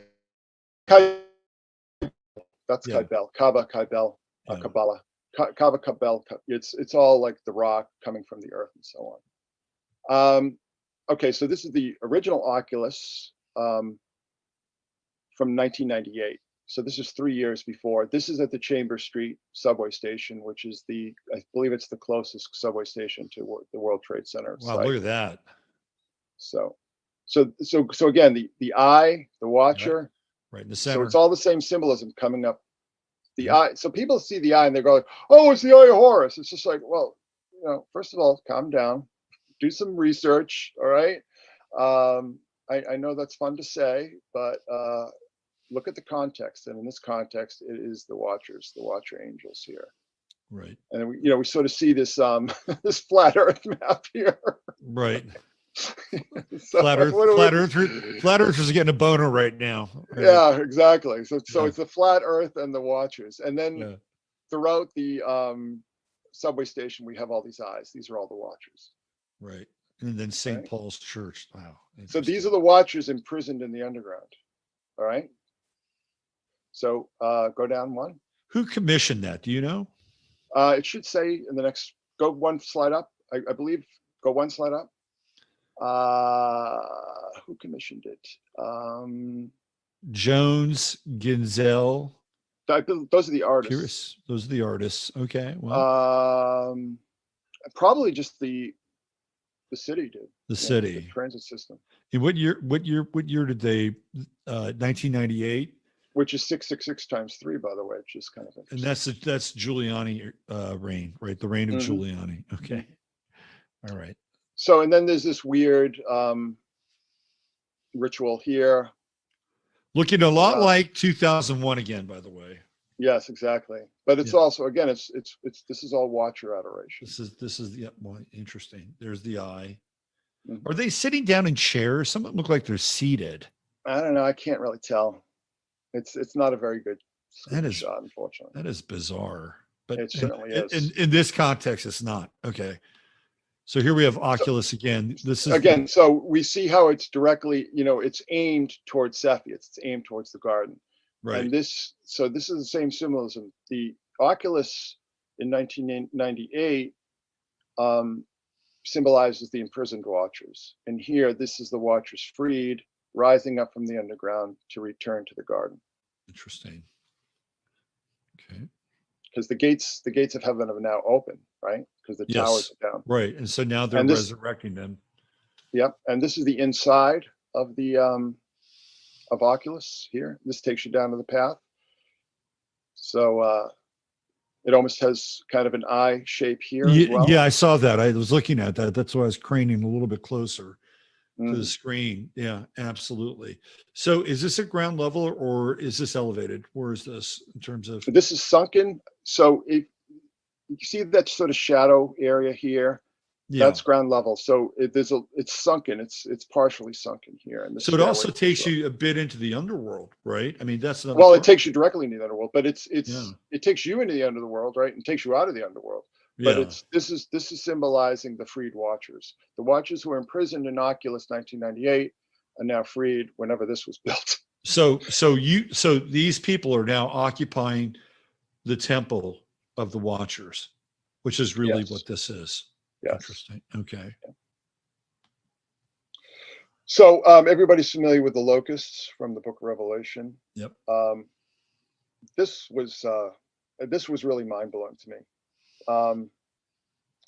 That's Kaibel, Kaaba, Kaibel, Kabbalah, Kaaba, Kabel. It's all like the rock coming from the earth and so on. Okay, so this is the original Oculus from 1998. So this is 3 years before. This is at the Chambers Street subway station, which is I believe it's the closest subway station to the World Trade Center. Wow, site. look at that. So again, the eye, the watcher, right in the center. So it's all the same symbolism coming up. The eye. So people see the eye and they're going, "Oh, it's the eye of Horus." It's just like, well, first of all, calm down, do some research. All right. I know that's fun to say, but look at the context. And in this context, it is the watchers, the watcher angels here. Right. And we sort of see this this flat Earth map here. Right. So flat Earthers are getting a boner right now. Right. Yeah, exactly. So it's the flat Earth and the watchers, and then throughout the subway station, we have all these eyes. These are all the watchers. Right, and then St. Paul's Church. Wow. So these are the watchers imprisoned in the underground. All right. So go down one. Who commissioned that? Do you know? It should say in the next. Go one slide up. I believe. Go one slide up. Who commissioned it? Jones, Ginzel. Those are the artists. Pierce. Those are the artists. Okay. Well, probably just the city did. The city. The transit system. In what year did they? 1998. Which is 666 times 3, by the way, which is kind of interesting. And that's Giuliani reign, right? The reign of Giuliani. Okay. All right. So, and then there's this weird ritual here. Looking a lot like 2001 again, by the way. Yes, exactly. But it's also, again, it's this is all watcher adoration. This is well, interesting. There's the eye. Are they sitting down in chairs? Some of them look like they're seated. I don't know. I can't really tell. It's not a very good shot, unfortunately. That is bizarre. But it certainly is. In this context, it's not. Okay. So here we have Oculus again. This is again. So we see how it's directly, it's aimed towards Cepheus. It's aimed towards the garden. Right. And this is the same symbolism. The Oculus in 1998 symbolizes the imprisoned watchers. And here, this is the watchers freed, rising up from the underground to return to the garden. Interesting. Okay. Because the gates of heaven have now opened, right? Because the towers are down. Right. And so now they're resurrecting them. Yep. And this is the inside of the of Oculus here. This takes you down to the path. So it almost has kind of an eye shape here as well. Yeah, I saw that. I was looking at that. That's why I was craning a little bit closer to the screen. Yeah, absolutely. So is this at ground level or is this elevated? Where is this in terms of? This is sunken. So you see that sort of shadow area here. Yeah. That's ground level. So it's sunken. It's partially sunken here. And so it also takes you a bit into the underworld, right? I mean, that's another well, it takes you directly into the underworld, but it takes you into the underworld, right? And takes you out of the underworld. But this is symbolizing the freed watchers. The watchers who were imprisoned in Oculus 1998 are now freed whenever this was built. So these people are now occupying the temple of the watchers, which is really what this is. Yes. Interesting. Okay. So everybody's familiar with the locusts from the Book of Revelation. Yep. This was really mind blowing to me.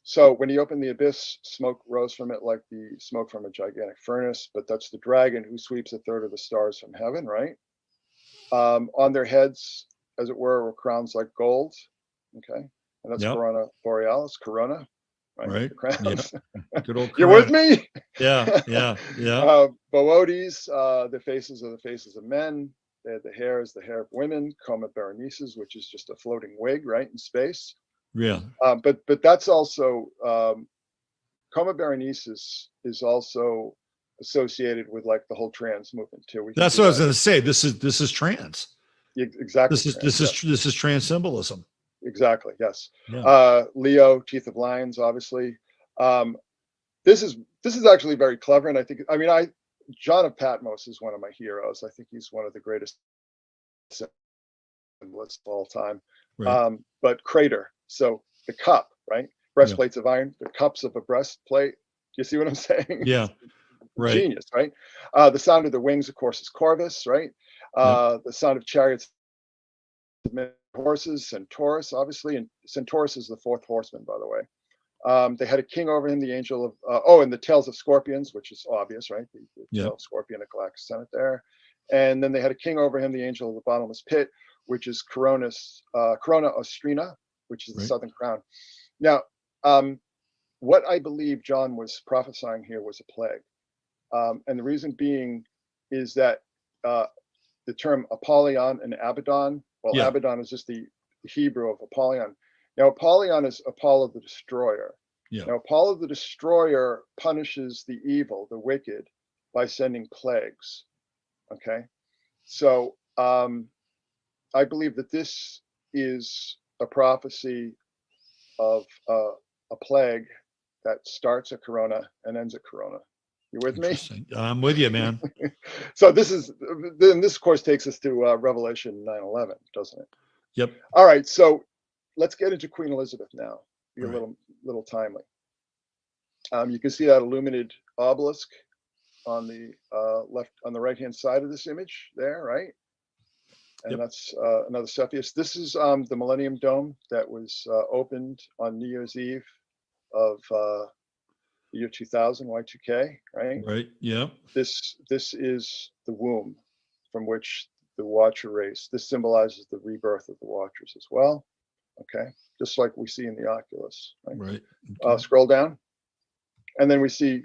So when he opened the abyss, smoke rose from it like the smoke from a gigantic furnace. But that's the dragon who sweeps a third of the stars from heaven, right? On their heads, as it were crowns like gold. Okay, and that's Corona Borealis, Corona. Right. Yeah. Good old You're Corona. with me? Yeah. Boötes, the faces are the faces of men. They had the hair is the hair of women. Coma Berenices, which is just a floating wig, right, in space. Yeah. But that's also Coma Berenices is also associated with like the whole trans movement too. That's what I was going to say. This is trans. Exactly. This is trans symbolism. Exactly. Yes. Yeah. Leo, teeth of lions, obviously. This is actually very clever, and John of Patmos is one of my heroes. I think he's one of the greatest symbolists of all time. Right. But crater, so the cup, right? Breastplates of iron, the cups of a breastplate. Do you see what I'm saying? Yeah. Right. Genius, right? The sound of the wings, of course, is Corvus, right? The sound of chariots, horses, Centaurus, obviously, and Centaurus is the fourth horseman, by the way. They had a king over him, the angel of and the tails of scorpions, which is obvious, right? The tail of scorpion, a galactic senate there. And then they had a king over him, the angel of the bottomless pit, which is Corona Ostrina, which is the southern crown. Now, what I believe John was prophesying here was a plague. And the reason being is that the term Apollyon and Abaddon, Abaddon is just the Hebrew of Apollyon. Now, Apollyon is Apollo the Destroyer. Yeah. Now, Apollo the Destroyer punishes the evil, the wicked, by sending plagues. Okay, so I believe that this is a prophecy of a plague that starts at Corona and ends at Corona. You with me? I'm with you, man. So this of course takes us to Revelation 9:11, doesn't it? Yep. All right, so let's get into Queen Elizabeth now. Be a little timely. You can see that illuminated obelisk on the on the right hand side of this image there, right? And that's another Cepheus. This is the Millennium Dome that was opened on New Year's Eve of the year 2000, Y2K, right? Right. Yeah. This is the womb from which the Watcher race. This symbolizes the rebirth of the Watchers as well. Okay, just like we see in the Oculus. Right. Okay. Scroll down, and then we see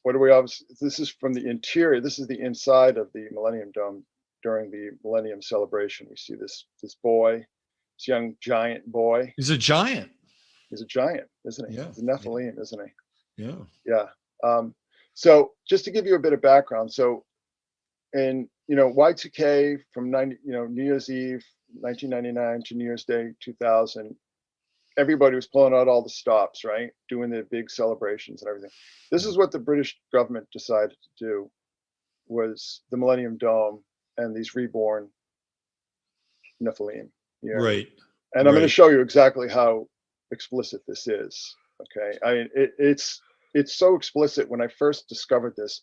what do we obviously? This is from the interior. This is the inside of the Millennium Dome during the Millennium celebration. We see this boy, this young giant boy. He's a giant. He's a giant, isn't he? Yeah. He's a Nephilim, isn't he? Yeah. Yeah. So just to give you a bit of background, so in Y2K from New Year's Eve 1999 to New Year's Day 2000, everybody was pulling out all the stops, right? Doing the big celebrations and everything. This is what the British government decided to do, was the Millennium Dome and these reborn Nephilim here. Right. And I'm going to show you exactly how explicit this is. Okay. I mean, it's so explicit. When I first discovered this,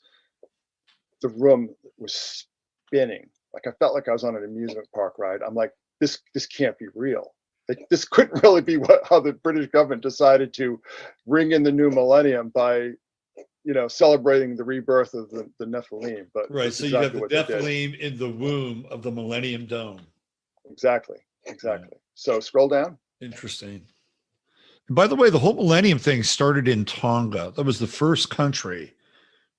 the room was spinning. Like I felt like I was on an amusement park ride. I'm like, this can't be real. Like, this couldn't really be how the British government decided to ring in the new millennium by, celebrating the rebirth of the Nephilim. But right, so exactly you have the Nephilim in the womb of the Millennium Dome. Exactly. Yeah. So scroll down. Interesting. And by the way, the whole Millennium thing started in Tonga. That was the first country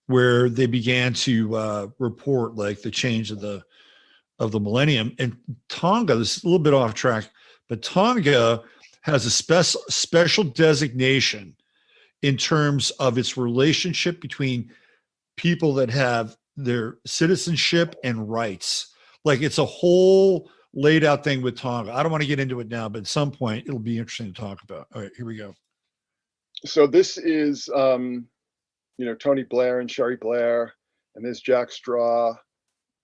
where they began to report like the change of the Millennium. And Tonga, this is a little bit off track, but Tonga has a special designation in terms of its relationship between people that have their citizenship and rights. Like it's a whole laid out thing with Tonga. I don't want to get into it now, but at some point it'll be interesting to talk about. All right, here we go. So this is, Tony Blair and Sherry Blair, and there's Jack Straw.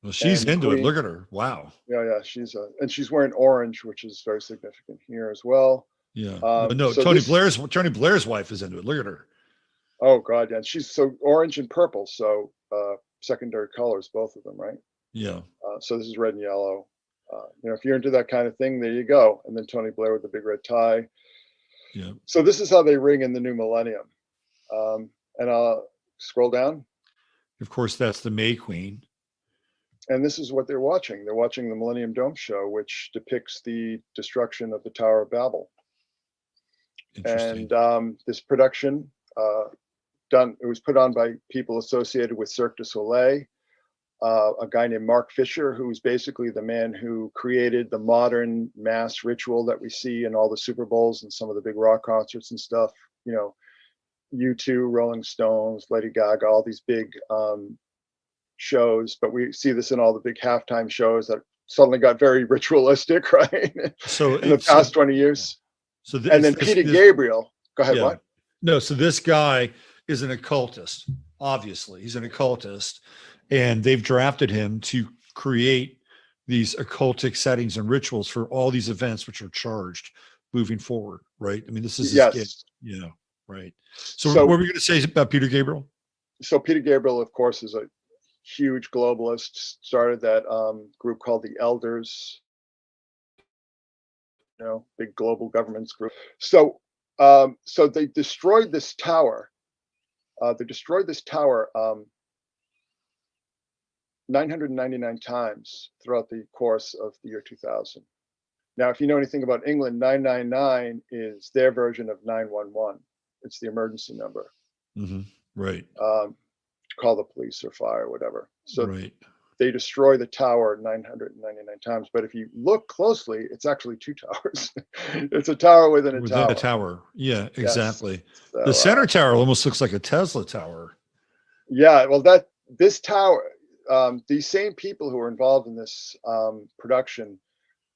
Well, she's into it. Look at her. Wow. Yeah. She's wearing orange, which is very significant here as well. Yeah. So Tony Blair's wife is into it. Look at her. Oh God, yeah. She's so orange and purple. So secondary colors, both of them, right? Yeah. So this is red and yellow. If you're into that kind of thing, there you go. And then Tony Blair with the big red tie. Yeah. So this is how they ring in the new millennium. And I'll scroll down. Of course, that's the May Queen. And this is what they're watching. They're watching the Millennium Dome show, which depicts the destruction of the Tower of Babel. Interesting. And this production, it was put on by people associated with Cirque du Soleil. A guy named Mark Fisher, who's basically the man who created the modern mass ritual that we see in all the Super Bowls and some of the big rock concerts and stuff. U2, Rolling Stones, Lady Gaga, all these big shows. But we see this in all the big halftime shows that suddenly got very ritualistic, right? So in the past 20 years. So and then Peter Gabriel. Go ahead. Yeah. What? No. So this guy is an occultist. Obviously, he's an occultist. And they've drafted him to create these occultic settings and rituals for all these events, which are charged moving forward, right? I mean, this is his gift. Yeah, right. So what were we going to say about Peter Gabriel? So Peter Gabriel, of course, is a huge globalist. Started that group called the Elders, big global governments group. So they destroyed this tower. 999 times throughout the course of the year 2000. Now, if you know anything about England, 999 is their version of 911. It's the emergency number. Mm-hmm. Right. Call the police or fire or whatever. So right. They destroy the tower 999 times. But if you look closely, it's actually two towers. It's a tower within a tower. Within a tower. Yeah, exactly. Yes. So, the center tower almost looks like a Tesla tower. Yeah, well, this tower, these same people who were involved in this production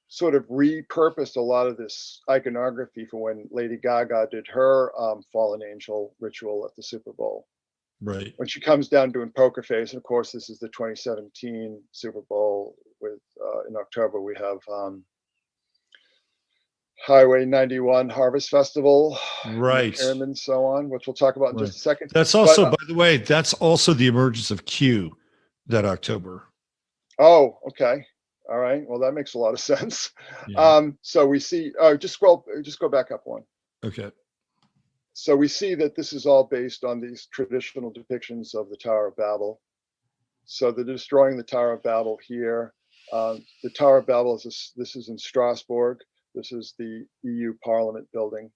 sort of repurposed a lot of this iconography for when Lady Gaga did her fallen angel ritual at the Super Bowl. Right. When she comes down doing Poker Face, and of course, this is the 2017 Super Bowl with in October, we have Highway 91 Harvest Festival, right, and so on, which we'll talk about in just a second. That's also, by the way, that's also the emergence of Q that October. Oh, okay. All right. Well, that makes a lot of sense. Yeah. So we see, just go back up one. Okay. So we see that this is all based on these traditional depictions of the Tower of Babel. So they're destroying the Tower of Babel here. The Tower of Babel this is in Strasbourg. This is the EU Parliament building.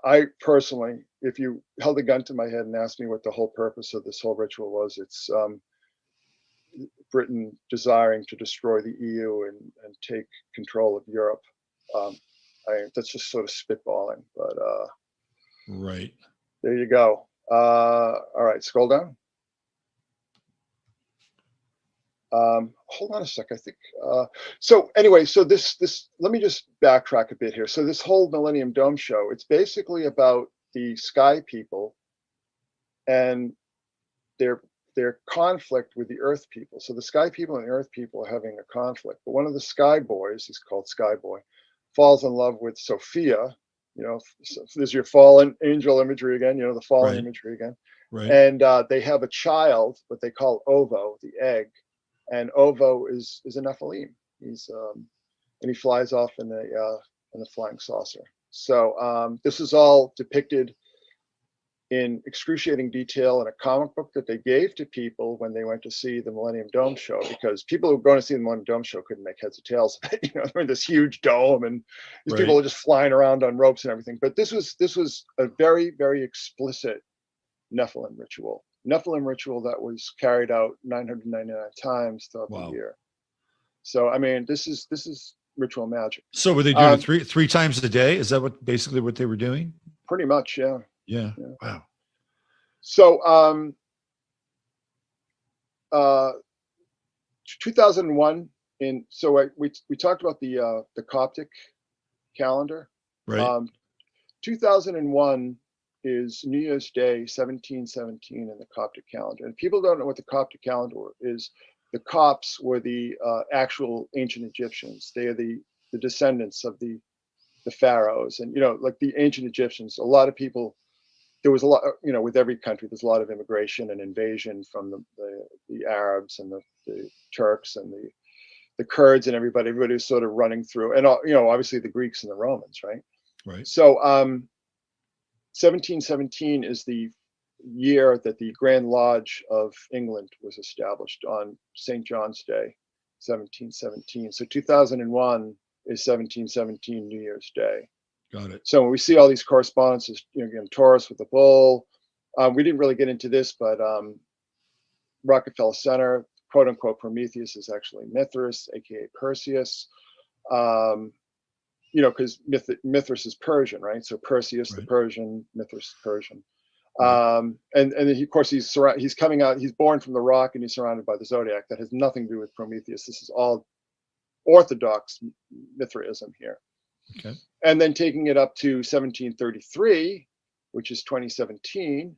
I personally, if you held a gun to my head and asked me what the whole purpose of this whole ritual was, it's Britain desiring to destroy the EU and take control of Europe. That's just sort of spitballing, but right. There you go. All right, scroll down. Hold on a sec. I think so. Anyway, so this let me just backtrack a bit here. So this whole Millennium Dome show, it's basically about the sky people and their conflict with the Earth people. So the sky people and the Earth people are having a conflict. But one of the sky boys, he's called Sky Boy, falls in love with Sophia. There's your fallen angel imagery again. The fallen imagery again. Right. And they have a child, what they call Ovo, the egg. And Ovo is a Nephilim. He's and he flies off in a flying saucer. So this is all depicted in excruciating detail in a comic book that they gave to people when they went to see the Millennium Dome show, because people who were going to see the Millennium Dome show couldn't make heads or tails of it. They're in this huge dome and these people are just flying around on ropes and everything. But this was a very, very explicit Nephilim ritual that was carried out 999 times throughout the year. So, I mean, this is ritual magic. So were they doing it three times a day? Is that basically what they were doing? Pretty much, yeah. Yeah. Wow. So 2001 we talked about the Coptic calendar. Right. 2001 is New Year's Day 1717 in the Coptic calendar. And people don't know what the Coptic calendar is. The Copts were the actual ancient Egyptians. They are the descendants of the pharaohs, and like the ancient Egyptians. A lot of people. There was a lot, with every country, there's a lot of immigration and invasion from the the Arabs and the Turks and the Kurds and everybody was sort of running through, and obviously the Greeks and the Romans, right? Right. So 1717 is the year that the Grand Lodge of England was established on St. John's Day, 1717. So 2001 is 1717 New Year's Day. Got it. So when we see all these correspondences, again, Taurus with the bull, we didn't really get into this, but Rockefeller Center, quote unquote, Prometheus is actually Mithras, aka Perseus. Because Mithras is Persian, right? So Perseus, the Persian, Mithras, Persian. And of course he's coming out. He's born from the rock, and he's surrounded by the zodiac. That has nothing to do with Prometheus. This is all Orthodox Mithraism here. Okay. And then taking it up to 1733, which is 2017,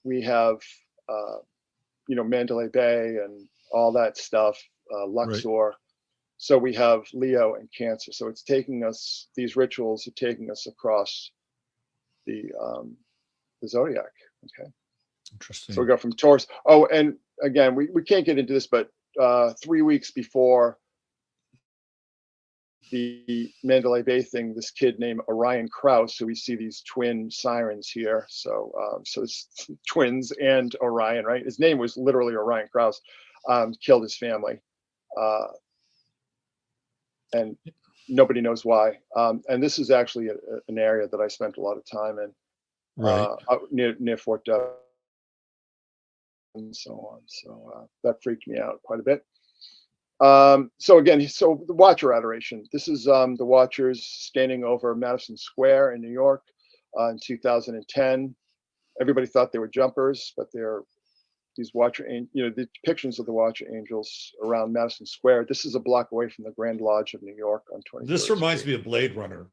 we have Mandalay Bay and all that stuff, Luxor. Right. So we have Leo and Cancer. So it's taking us, these rituals are taking us across the zodiac. Okay. Interesting. So we go from Taurus. Oh, and again, we can't get into this, but 3 weeks before the Mandalay Bay thing, this kid named Orion Krause, so we see these twin sirens here. So it's twins and Orion, right? His name was literally Orion Krause, killed his family. And nobody knows why. And this is actually an area that I spent a lot of time in, out near Fort Dove and so on. So that freaked me out quite a bit. So again, the Watcher adoration. This is the Watchers standing over Madison Square in New York in 2010. Everybody thought they were jumpers, but they're these the depictions of the Watcher angels around Madison Square. This is a block away from the Grand Lodge of New York on 20th. This reminds me of Blade Runner.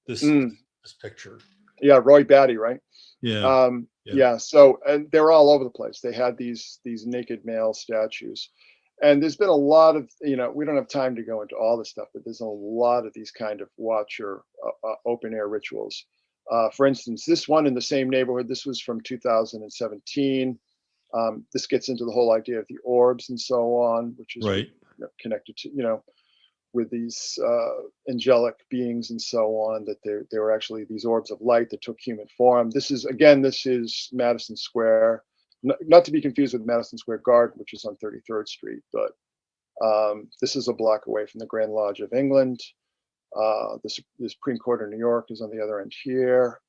This picture. Yeah, Roy Batty, right? Yeah. Yeah. So, and they're all over the place. They had these naked male statues, and there's been a lot of, we don't have time to go into all this stuff, but there's a lot of these kind of Watcher open air rituals. For instance, this one in the same neighborhood. This was from 2017. This gets into the whole idea of the orbs and so on, which is connected to, with these angelic beings and so on, that they were actually these orbs of light that took human form. This is Madison Square, not to be confused with Madison Square Garden, which is on 33rd Street, but this is a block away from the Grand Lodge of England. The Supreme Court of New York is on the other end here.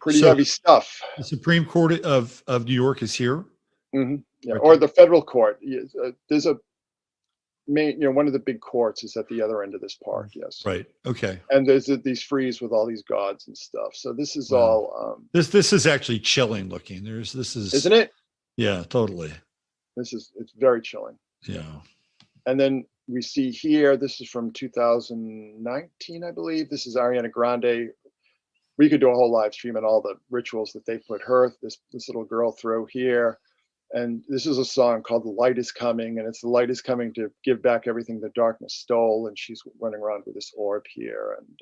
Pretty heavy stuff. The Supreme Court of New York is here. Mm-hmm. Yeah, or the federal court. There's a main, one of the big courts is at the other end of this park. Yes. Right. Okay. And there's these frieze with all these gods and stuff. So this is all. This is actually chilling looking. Isn't it? Yeah, totally. It's very chilling. Yeah. And then we see here. This is from 2019, I believe. This is Ariana Grande. We could do a whole live stream on all the rituals that they put this little girl through here. And this is a song called The Light is Coming, and it's the light is coming to give back everything the darkness stole. And she's running around with this orb here. And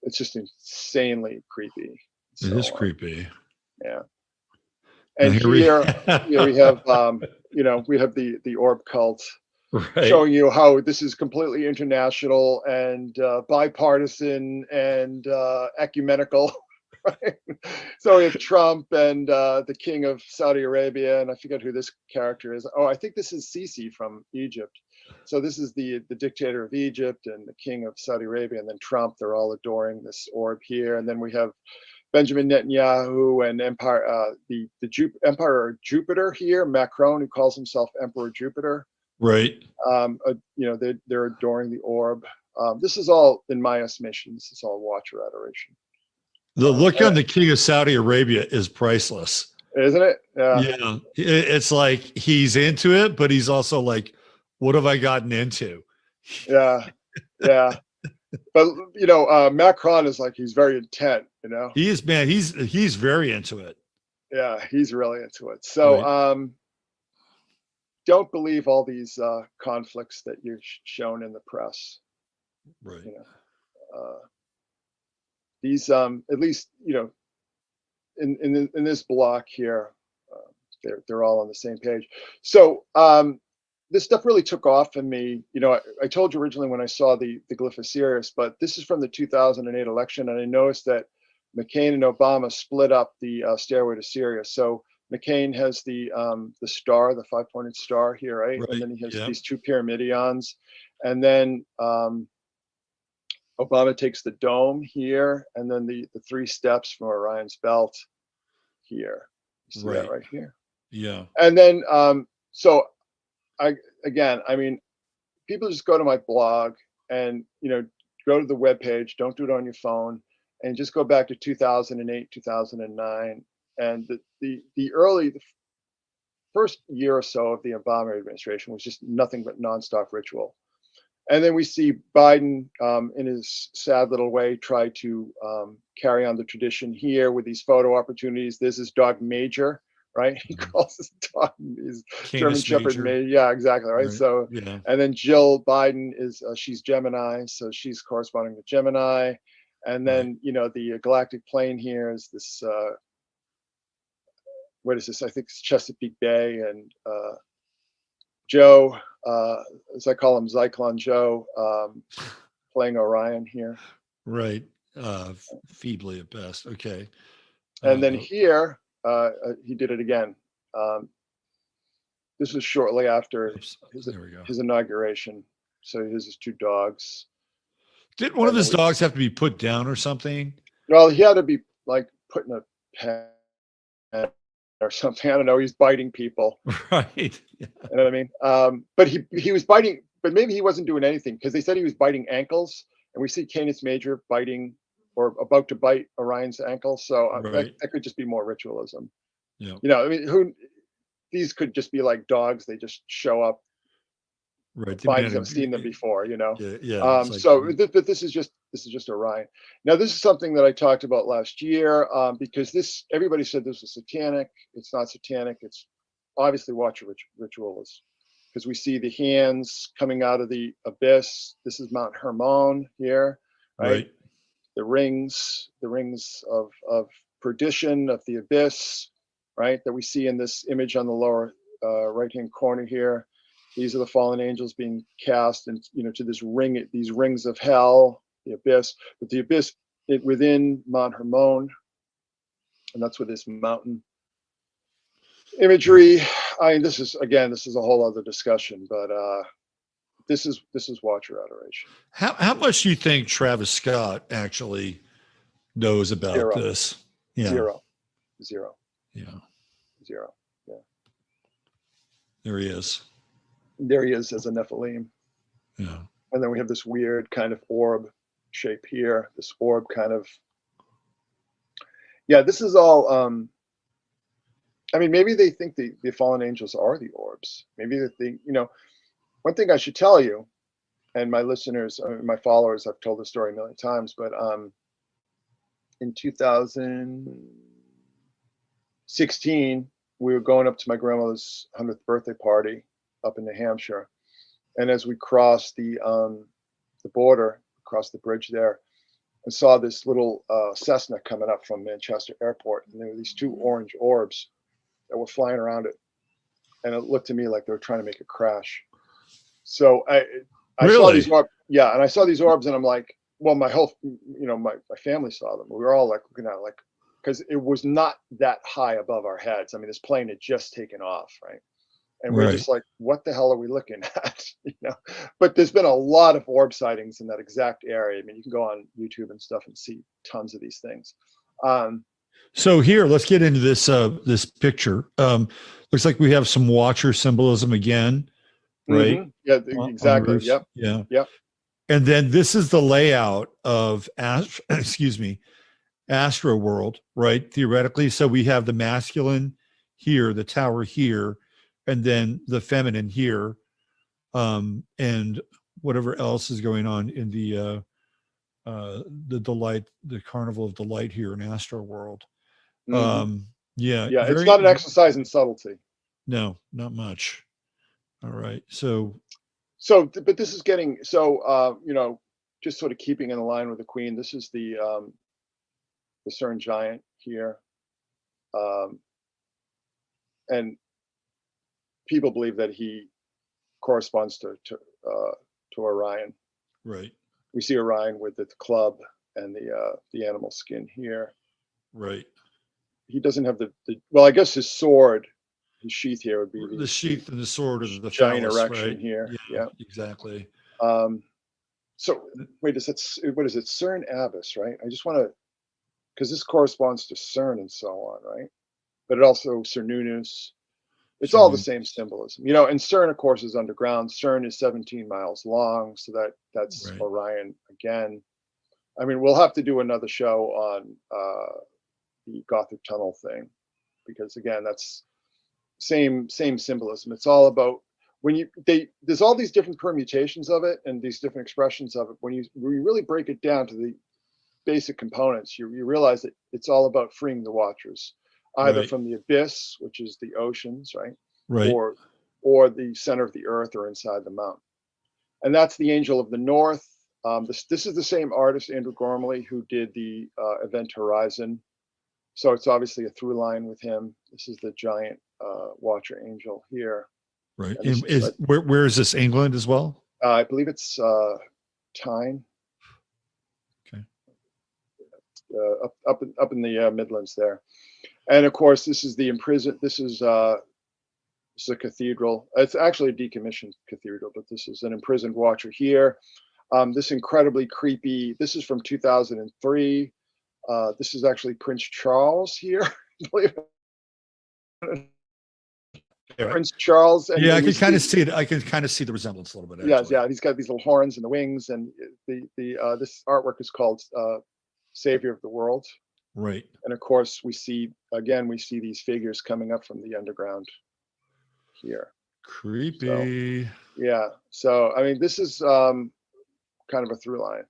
it's just insanely creepy. It is creepy. Yeah. And here we have, we have the orb cult. Right. Showing you how this is completely international and bipartisan and ecumenical. Right? So we have Trump and the king of Saudi Arabia, and I forget who this character is. Oh, I think this is Sisi from Egypt. So this is the dictator of Egypt and the king of Saudi Arabia, and then Trump. They're all adoring this orb here, and then we have Benjamin Netanyahu and Emperor Jupiter here, Macron, who calls himself Emperor Jupiter. Right. They're adoring the orb. This is all, in my estimation, this is all Watcher adoration. The look on the king of Saudi Arabia is priceless, isn't it? Yeah. It's like he's into it, but he's also like, "What have I gotten into?" Yeah. But Macron is like, he's very intent. He is, man. He's very into it. Yeah, he's really into it. So, don't believe all these conflicts that you're shown in the press. Right. These, at least, in this block here, they're all on the same page. So this stuff really took off in me. You know, I told you originally when I saw the glyph of Sirius, but this is from the 2008 election, and I noticed that McCain and Obama split up the stairway to Sirius. So McCain has the star, the 5-pointed star here, right? And then he has these two pyramidions, and then Obama takes the dome here, and then the 3 steps from Orion's belt here. You see that right here? Yeah. And then so I mean, people just go to my blog and, you know, go to the webpage, don't do it on your phone, and just go back to 2008, 2009. And the first year or so of the Obama administration was just nothing but nonstop ritual. And then we see Biden, in his sad little way, try to carry on the tradition here with these photo opportunities. There's this dog Major, right? He calls his dog his German Shepherd Major. Yeah, exactly, right? So, and then Jill Biden is she's Gemini, so she's corresponding to Gemini. And then you know the galactic plane here is this. What is this? I think it's Chesapeake Bay, and Joe, as I call him, Zyklon Joe, playing Orion here. Right. Feebly at best. Okay. And then here, he did it again. This was shortly after his inauguration. So here's his 2 dogs. Did one of his dogs have to be put down or something? Well, he had to be like put in a pen or something. I don't know. He's biting people. Right. Yeah. You know what I mean? But he was biting, but maybe he wasn't doing anything because they said he was biting ankles, and we see Canis Major biting or about to bite Orion's ankle. So that could just be more ritualism. Yeah. You know, I mean, these could just be like dogs. They just show up. Right. Biden's have seen them before, you know. Yeah. But this is just Orion. Now, this is something that I talked about last year because everybody said this was satanic. It's not satanic. It's obviously Watcher rituals because we see the hands coming out of the abyss. This is Mount Hermon here, right? The rings of perdition, of the abyss, right? That we see in this image on the lower right-hand corner here. These are the fallen angels being cast, and you know, to these rings of hell, the abyss. But the abyss within Mount Hermon, and that's where this mountain imagery. I mean, this is a whole other discussion, but this is Watcher adoration. How much do you think Travis Scott actually knows about this? Yeah. Zero. Yeah. Zero. Yeah. There he is. There he is as a Nephilim. Yeah. And then we have this weird kind of orb shape here. This orb kind of. Yeah, this is all. I mean, maybe they think the fallen angels are the orbs. Maybe they think, you know, one thing I should tell you, and my listeners, my followers, I've told the story a million times, but in 2016, we were going up to my grandmother's 100th birthday party up in New Hampshire, and as we crossed the border, across the bridge there, I saw this little Cessna coming up from Manchester Airport, and there were these 2 orange orbs that were flying around it, and it looked to me like they were trying to make it crash. So I saw these orbs, and I saw these orbs, and I'm like, well, my whole, you know, my family saw them. We were all like looking at it, like, because it was not that high above our heads. I mean, this plane had just taken off, right? And we're just like, what the hell are we looking at? You know, but there's been a lot of orb sightings in that exact area. I mean, you can go on YouTube and stuff and see tons of these things. So here, let's get into this this picture. Looks like we have some Watcher symbolism again, right? Mm-hmm. Yeah, exactly. Yep. Yeah. Yep. And then this is the layout of Astro World, right? Theoretically, so we have the masculine here, the tower here, and then the feminine here, and whatever else is going on in the delight, the carnival of delight here in Astro World. Mm-hmm. Yeah, it's not an exercise in subtlety. No, not much. All right, so but this is getting you know, just sort of keeping in line with the Queen. This is the CERN giant here. and people believe that he corresponds to Orion. Right. We see Orion with the club and the animal skin here. Right. He doesn't have the well, I guess his sword, his sheath here would be The sheath and the sword of the giant phallus, erection right? here. Yeah. Exactly. So wait, what is it? CERN Abyss, right? I just want to, because this corresponds to CERN and so on, right? But it also Cernunnos. It's all the same symbolism, and CERN, of course, is underground. CERN is 17 miles long, so that's Right. Orion again. I mean, we'll have to do another show on the Gothic tunnel thing, because again, that's same symbolism. It's all about there's all these different permutations of it and these different expressions of it. When you really break it down to the basic components, you realize that it's all about freeing the watchers, either Right. from the abyss, which is the oceans, right? Right. Or the center of the earth or inside the mountain. And that's the Angel of the North. This is the same artist, Andrew Gormley, who did the Event Horizon. So it's obviously a through line with him. This is the giant watcher angel here. Right. And where is this? England as well? I believe it's Tyne. Okay. Up in the Midlands there. And of course, this is the imprisoned. This is a cathedral. It's actually a decommissioned cathedral, but this is an imprisoned watcher here. This incredibly creepy. This is from 2003. This is actually Prince Charles here. Prince Charles. And I can kind of see it. I can kind of see the resemblance a little bit. Yes, yeah. He's got these little horns and the wings, and this artwork is called Savior of the World. Right. And of course, we see these figures coming up from the underground here. Creepy. So, yeah. So I mean, this is kind of a through line,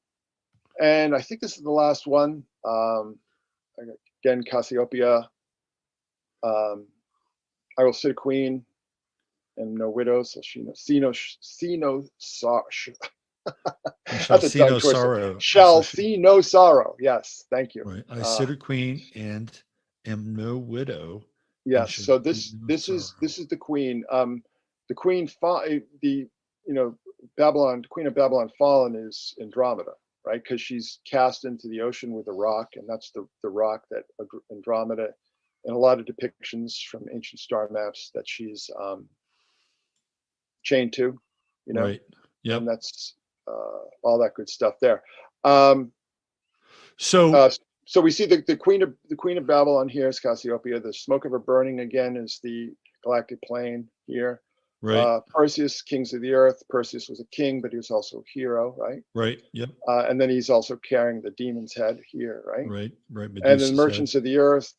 and I think this is the last one. Again, Cassiopeia. I will sit a queen and no widows. So she see no sorrow. Shall see no sorrow. Shall see no sorrow. Yes, thank you. Right. I sit a queen and am no widow. Yes. So this is the queen. The queen, Babylon, the Queen of Babylon fallen is Andromeda, right? Because she's cast into the ocean with a rock, and that's the rock that Andromeda, and a lot of depictions from ancient star maps that she's chained to, Right. Yep. And that's all that good stuff there. So we see the Queen of Babylon here is Cassiopeia. The smoke of her burning again is the galactic plane here. Right. Perseus, kings of the earth. Perseus was a king, but he was also a hero, right? Right. Yep. And then he's also carrying the demon's head here, right? Right. Right. And then merchants of the earth,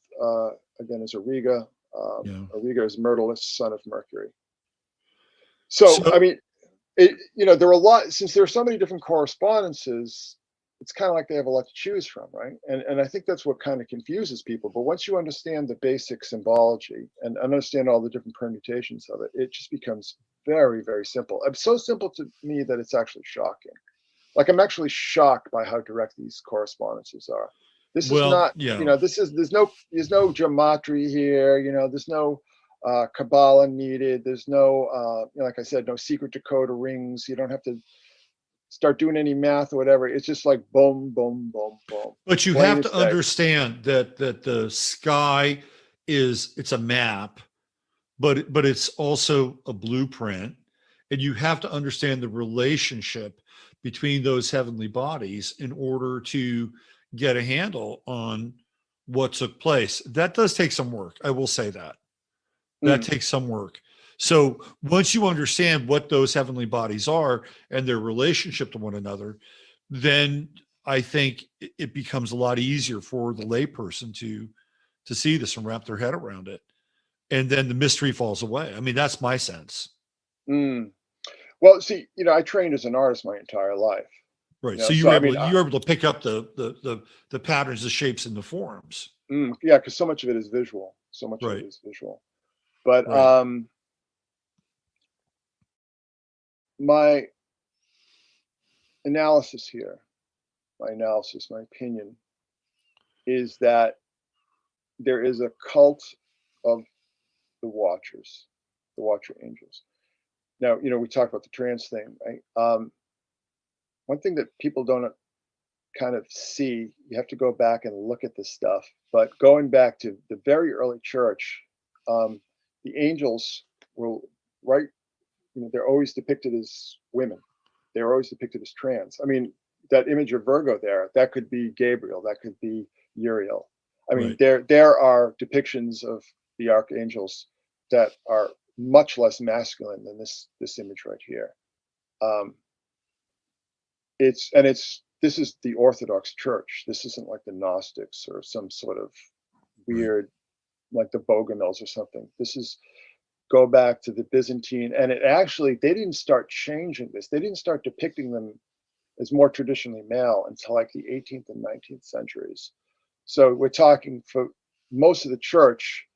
again, is Auriga. Auriga is Myrtilus, son of Mercury. So I mean, there are a lot, since there are so many different correspondences, it's kind of like they have a lot to choose from, right? And I think that's what kind of confuses people. But once you understand the basic symbology and understand all the different permutations of it, it just becomes very, very simple. It's so simple to me that it's actually shocking. Like, I'm actually shocked by how direct these correspondences are. This is not, there's no gematria here, there's no Kabbalah needed. There's no, like I said, no secret decoder rings. You don't have to start doing any math or whatever. It's just like boom, boom, boom, boom. But you have to understand that the sky it's a map, but it's also a blueprint, and you have to understand the relationship between those heavenly bodies in order to get a handle on what took place. That does take some work. I will say that. That takes some work. So once you understand what those heavenly bodies are and their relationship to one another, then I think it becomes a lot easier for the layperson to see this and wrap their head around it. And then the mystery falls away. I mean, that's my sense. Well, see, I trained as an artist my entire life. Right. So you were able to pick up the patterns, the shapes, and the forms. Yeah, because so much of it is visual. So much of it is visual. But my analysis here, my opinion, is that there is a cult of the watchers, the watcher angels. Now, we talked about the trans thing, right? One thing that people don't kind of see, you have to go back and look at this stuff, but going back to the very early church, the angels were right, they're always depicted as women. They're always depicted as trans. I mean, that image of Virgo there, that could be Gabriel, that could be Uriel. I mean, there are depictions of the archangels that are much less masculine than this image right here. This is the Orthodox Church. This isn't like the Gnostics or some sort of weird, like the Bogomils or something. This is, go back to the Byzantine, and they didn't start changing this. They didn't start depicting them as more traditionally male until like the 18th and 19th centuries. So we're talking, for most of the church,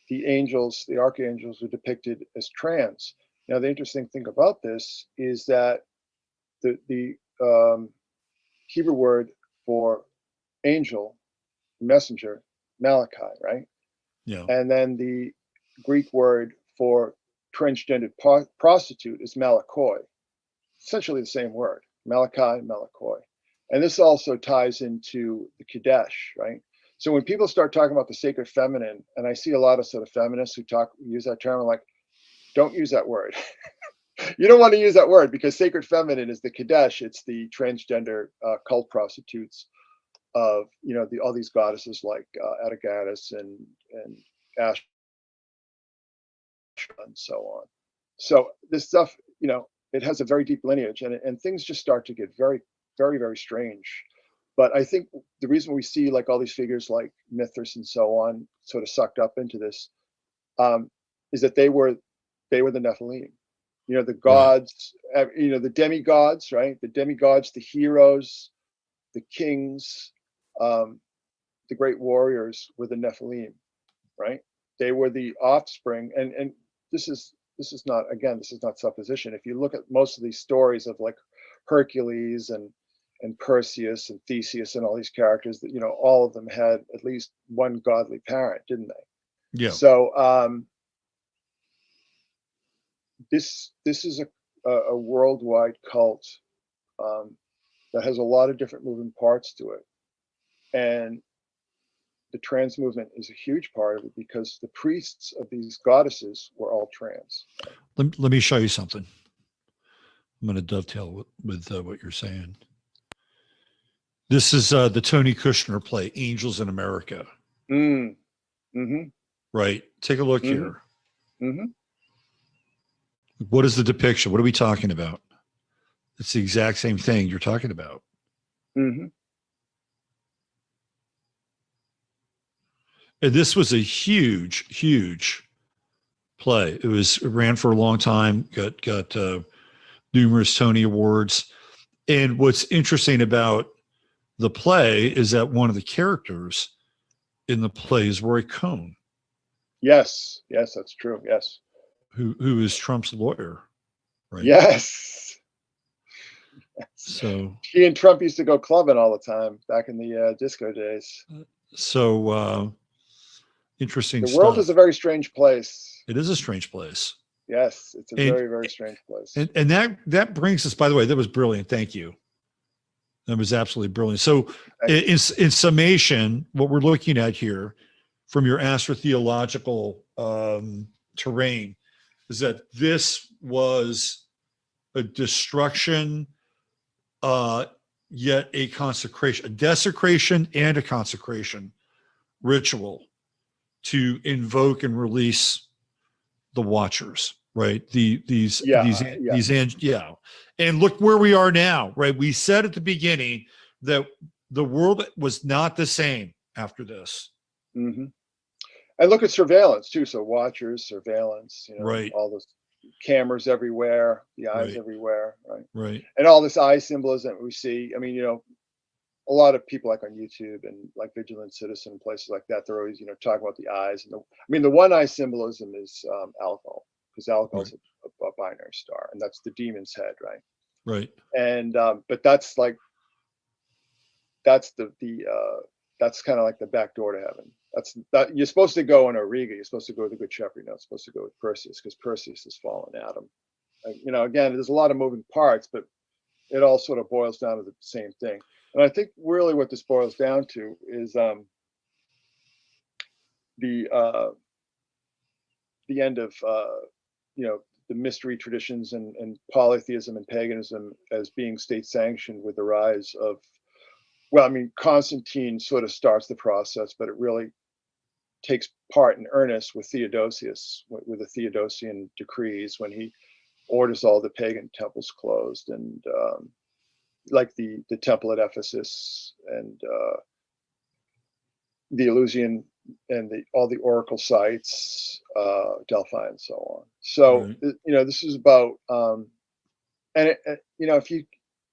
the angels, the archangels, were depicted as trans. Now, the interesting thing about this is that the Hebrew word for angel, messenger, Malachi, right? Yeah. And then the Greek word for transgendered prostitute is malakoi. Essentially the same word, Malachi, malakoi. And this also ties into the Kadesh, right? So when people start talking about the sacred feminine, and I see a lot of sort of feminists who use that term, I'm like, don't use that word. You don't want to use that word, because sacred feminine is the Kadesh. It's the transgender cult prostitutes of, all these goddesses like Atagatis and Ash and so on. So this stuff, it has a very deep lineage, and things just start to get very, very, very strange. But I think the reason we see like all these figures like Mithras and so on sort of sucked up into this is that they were the Nephilim. The gods, the demigods, right? The demigods, the heroes, the kings, the great warriors were the Nephilim, right? They were the offspring, and this is not supposition. If you look at most of these stories of like Hercules and Perseus and Theseus and all these characters, that all of them had at least one godly parent, didn't they? Yeah. So this is a worldwide cult that has a lot of different moving parts to it, and the trans movement is a huge part of it, because the priests of these goddesses were all trans. Let me show you something. I'm going to dovetail with what you're saying. This is the Tony Kushner play, Angels in America. Mm-hmm. Right. Take a look here. Mm-hmm. What is the depiction? What are we talking about? It's the exact same thing you're talking about. Mm-hmm. And this was a huge, huge play. It ran for a long time, got numerous Tony Awards. And what's interesting about the play is that one of the characters in the play is Roy Cohn. Yes, that's true. Yes. Who is Trump's lawyer, right? Yes. So he and Trump used to go clubbing all the time back in the disco days. So interesting The stuff. world is a very strange place. It is a strange place. Yes, it's a very, very strange place. And that brings us, by the way, that was brilliant. Thank you. That was absolutely brilliant. So in summation, what we're looking at here from your astrotheological terrain is that this was a destruction, yet a consecration, a desecration and a consecration ritual to invoke and release the watchers, right? These. And look where we are now, right? We said at the beginning that the world was not the same after this. Mm-hmm. And look at surveillance too. So watchers, surveillance, right? All those cameras everywhere, the eyes everywhere, right? Right. And all this eye symbolism that we see. I mean, a lot of people like on YouTube and like Vigilant Citizen and places like that, they're always, talking about the eyes. And the one eye symbolism is Algol, because Algol is a binary star, and that's the demon's head, right? Right. And but that's the that's kind of like the back door to heaven. That you're supposed to go in Auriga. You're supposed to go with the Good Shepherd. You're not supposed to go with Perseus, because Perseus has fallen Adam. You know, again, there's a lot of moving parts, but it all sort of boils down to the same thing. And I think really what this boils down to is the end of you know, the mystery traditions and polytheism and paganism as being state sanctioned with the rise of, well, I mean, Constantine sort of starts the process, but it really takes part in earnest with Theodosius, with the Theodosian decrees, when he orders all the pagan temples closed, and like the temple at Ephesus, and the Eleusinian, and all the oracle sites, Delphi, and so on. So, you know, this is about, and you know,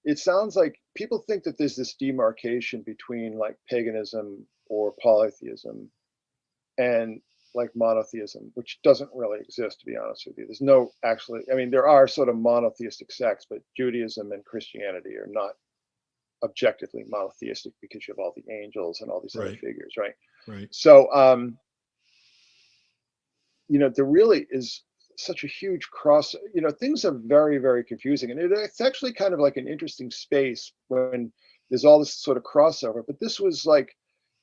it sounds like people think that there's this demarcation between like paganism or polytheism and like monotheism, which doesn't really exist, to be honest with you. There's no actually, I mean, there are sort of monotheistic sects, but Judaism and Christianity are not objectively monotheistic, because you have all the angels and all these other figures, right? Right. So, you know, there really is such a huge cross. You know, things are very, very confusing, and it's actually kind of like an interesting space when there's all this sort of crossover. But this was like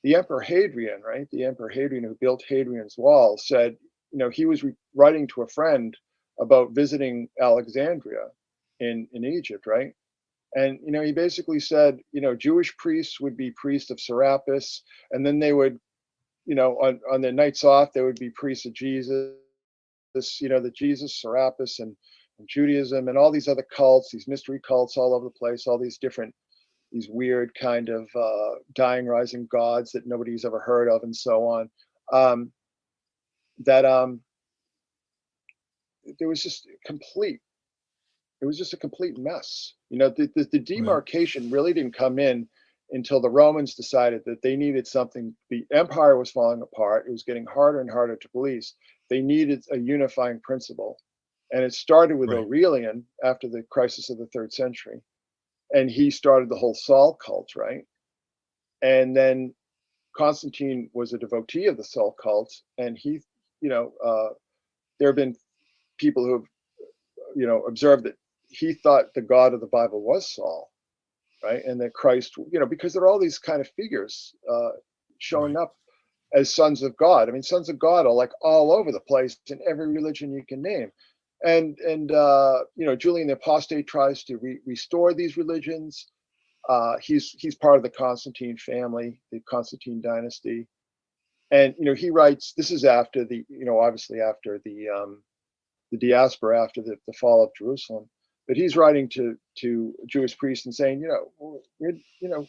the Emperor Hadrian, right? The Emperor Hadrian, who built Hadrian's Wall, said, you know, he was writing to a friend about visiting Alexandria in Egypt, right? And, you know, he basically said, you know, Jewish priests would be priests of Serapis, and then they would, you know, on their nights off, they would be priests of Jesus, you know, the Jesus, Serapis, and Judaism, and all these other cults, these mystery cults all over the place, all these different, these weird kind of dying, rising gods that nobody's ever heard of, and so on. There was just it was just a complete mess. You know, the demarcation really didn't come in until the Romans decided that they needed something. The empire was falling apart. It was getting harder and harder to police. They needed a unifying principle. And it started with Aurelian after the crisis of the 3rd century. And he started the whole Sol cult, right? And then Constantine was a devotee of the Sol cult. And he, you know, there have been people who have, you know, observed that he thought the God of the Bible was Sol, right? And that Christ, you know, because there are all these kind of figures showing up as sons of God. I mean, sons of God are like all over the place in every religion you can name. And you know, Julian the Apostate tries to restore these religions. He's part of the Constantine family, the Constantine dynasty. And, you know, he writes, this is after the, you know, obviously after the diaspora, after the fall of Jerusalem. But he's writing to Jewish priests and saying, you know, you know,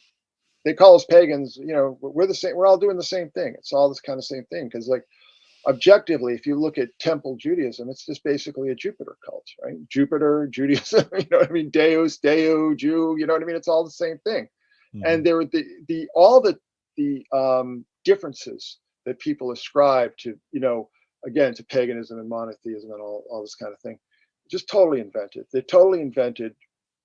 they call us pagans, you know, we're the same, we're all doing the same thing. It's all this kind of same thing. Because like objectively, if you look at temple Judaism, it's just basically a Jupiter cult, right? Jupiter, Judaism, you know what I mean? Deus, Deo, Jew, you know what I mean? It's all the same thing. Mm-hmm. And there were all the differences that people ascribe to, you know, again, to paganism and monotheism and all this kind of thing, just totally invented. They're totally invented.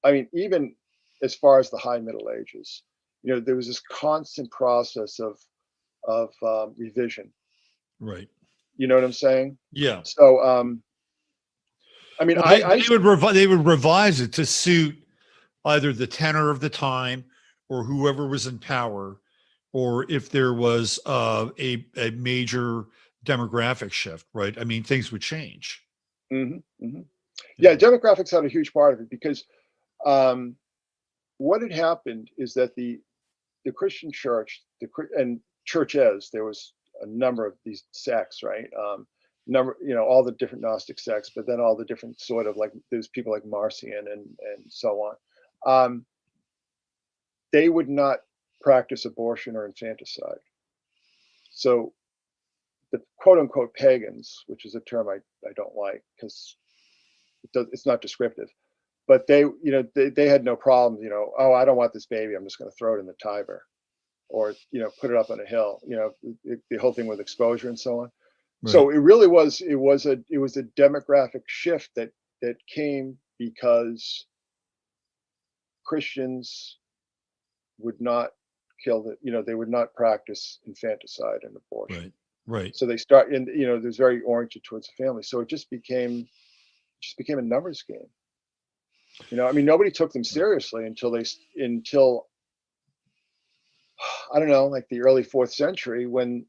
I mean, even as far as the High Middle Ages, you know, there was this constant process of revision. Right. You know what I'm saying? Yeah. So, I mean, well, they would revise it to suit either the tenor of the time or whoever was in power, or if there was a major demographic shift, right? I mean, things would change. Mm-hmm, mm-hmm. Yeah, demographics had a huge part of it, because what had happened is that the Christian church, and churches, there was a number of these sects, right? You know, all the different Gnostic sects, but then all the different sort of like, there's people like Marcion and so on. They would not practice abortion or infanticide. So the quote unquote pagans, which is a term I don't like, because it's not descriptive, but they, you know, they had no problem, you know, oh, I don't want this baby, I'm just going to throw it in the Tiber, or, you know, put it up on a hill, you know, the whole thing with exposure and so on. Right. So it really was, it was a demographic shift that came because Christians would not kill the, they would not practice infanticide and abortion. Right. So they start, and there's very oriented towards the family. So it just became a numbers game. I mean, nobody took them seriously until I don't know, like the early 4th century, when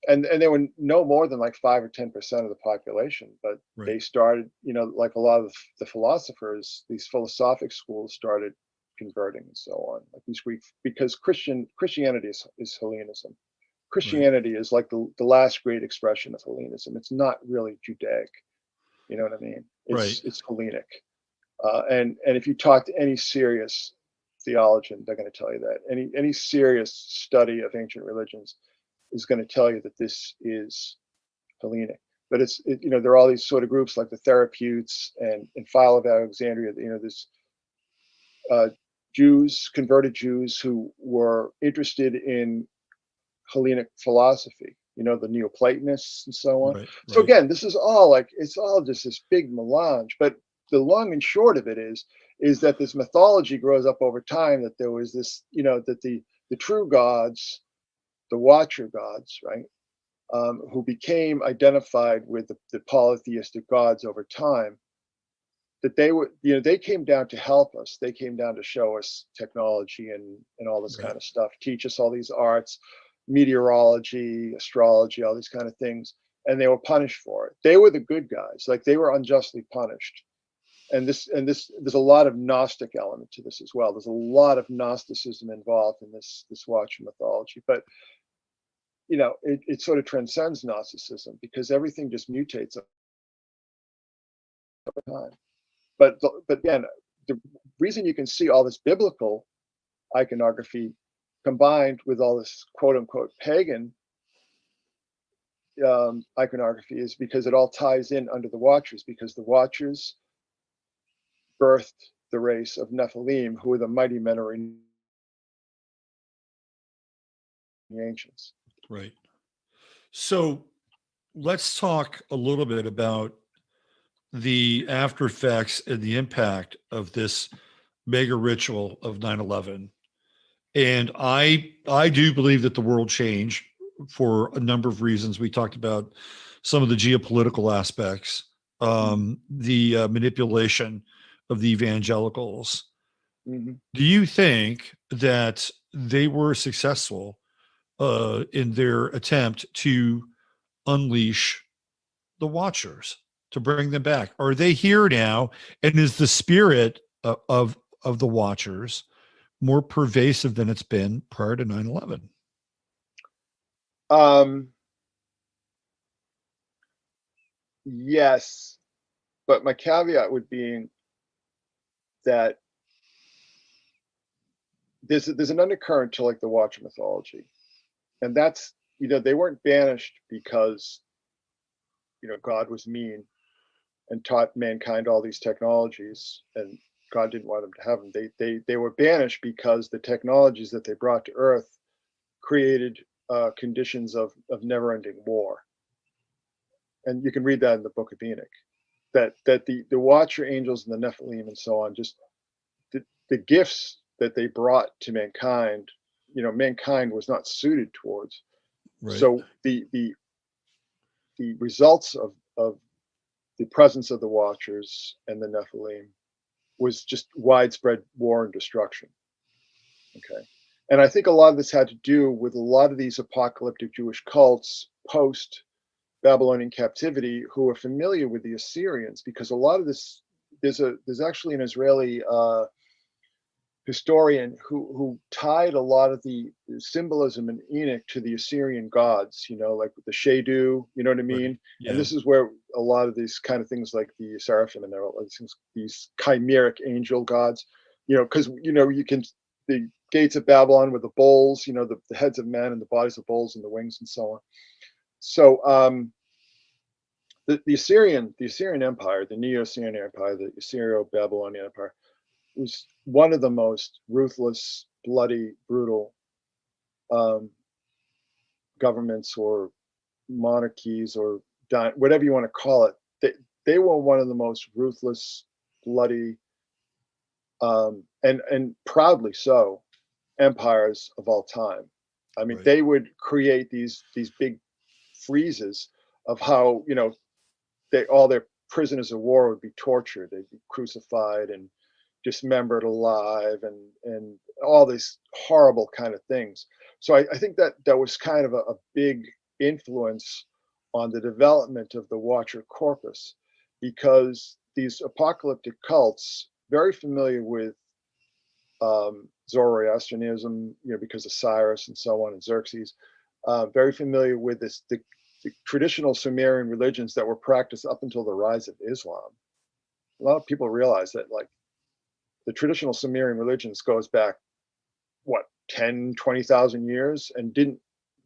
and they were no more than like 5 or 10% of the population, but they started, like a lot of the philosophers, these philosophic schools started converting and so on, like these Greek, because Christianity is Hellenism. Christianity is like the last great expression of Hellenism. It's not really Judaic. You know what I mean? It's Hellenic. And if you talk to any serious theologian, they're going to tell you that. Any serious study of ancient religions is going to tell you that this is Hellenic. But there are all these sort of groups like the Therapeutes and Philo of Alexandria. This Jews, converted Jews who were interested in Hellenic philosophy, the Neoplatonists and so on. So again, this is all it's all just this big melange. But the long and short of it is that this mythology grows up over time, that there was this, that the true gods, the watcher gods, right, who became identified with the polytheistic gods over time, that they came down to help us. They came down to show us technology and all this kind of stuff, teach us all these arts, meteorology, astrology, all these kind of things, and they were punished for it. They were the good guys, like they were unjustly punished. And there's a lot of Gnostic element to this as well. There's a lot of Gnosticism involved in this watcher mythology, but it sort of transcends Gnosticism because everything just mutates over time. But again, the reason you can see all this biblical iconography combined with all this quote unquote pagan iconography is because it all ties in under the Watchers, because the Watchers birthed the race of Nephilim, who were the mighty men of the ancients. Right. So let's talk a little bit about the after effects and the impact of this mega ritual of 9/11. And I do believe that the world changed for a number of reasons. We talked about some of the geopolitical aspects, the manipulation of the evangelicals. Mm-hmm. Do you think that they were successful in their attempt to unleash the Watchers, to bring them back? Are they here now? And is the spirit of the Watchers more pervasive than it's been prior to 9/11? Yes, but my caveat would be that there's an undercurrent to like the Watcher mythology, and that's they weren't banished because God was mean and taught mankind all these technologies, and God didn't want them to have them. They were banished because the technologies that they brought to Earth created conditions of never-ending war. And you can read that in the Book of Enoch, that the Watcher angels and the Nephilim and so on, just the gifts that they brought to mankind, mankind was not suited towards. Right. So the results of the presence of the Watchers and the Nephilim was just widespread war and destruction. Okay. And I think a lot of this had to do with a lot of these apocalyptic Jewish cults post Babylonian captivity who are familiar with the Assyrians, because a lot of this, there's actually an Israeli historian who tied a lot of the symbolism in Enoch to the Assyrian gods, like the Shadu, you know what I mean? Right. Yeah. And this is where a lot of these kind of things like the seraphim and these chimeric angel gods, because, you can, the gates of Babylon with the bowls, the heads of men and the bodies of bulls and the wings and so on. So the Assyrian Empire, the Neo-Assyrian Empire, the Assyrio-Babylonian Empire, was one of the most ruthless, bloody, brutal governments or monarchies or whatever you want to call it. They were one of the most ruthless, bloody, and proudly so, empires of all time. I mean, Right. they would create these big freezes of how, you know, all their prisoners of war would be tortured, they'd be crucified and dismembered alive, and all these horrible kind of things. So I think that was kind of a big influence on the development of the Watcher corpus, because these apocalyptic cults, very familiar with Zoroastrianism, you know, because of Cyrus and so on, and Xerxes, very familiar with the traditional Sumerian religions that were practiced up until the rise of Islam. A lot of people realize that, like, the traditional Sumerian religions goes back, what, 10, 20,000 years, and didn't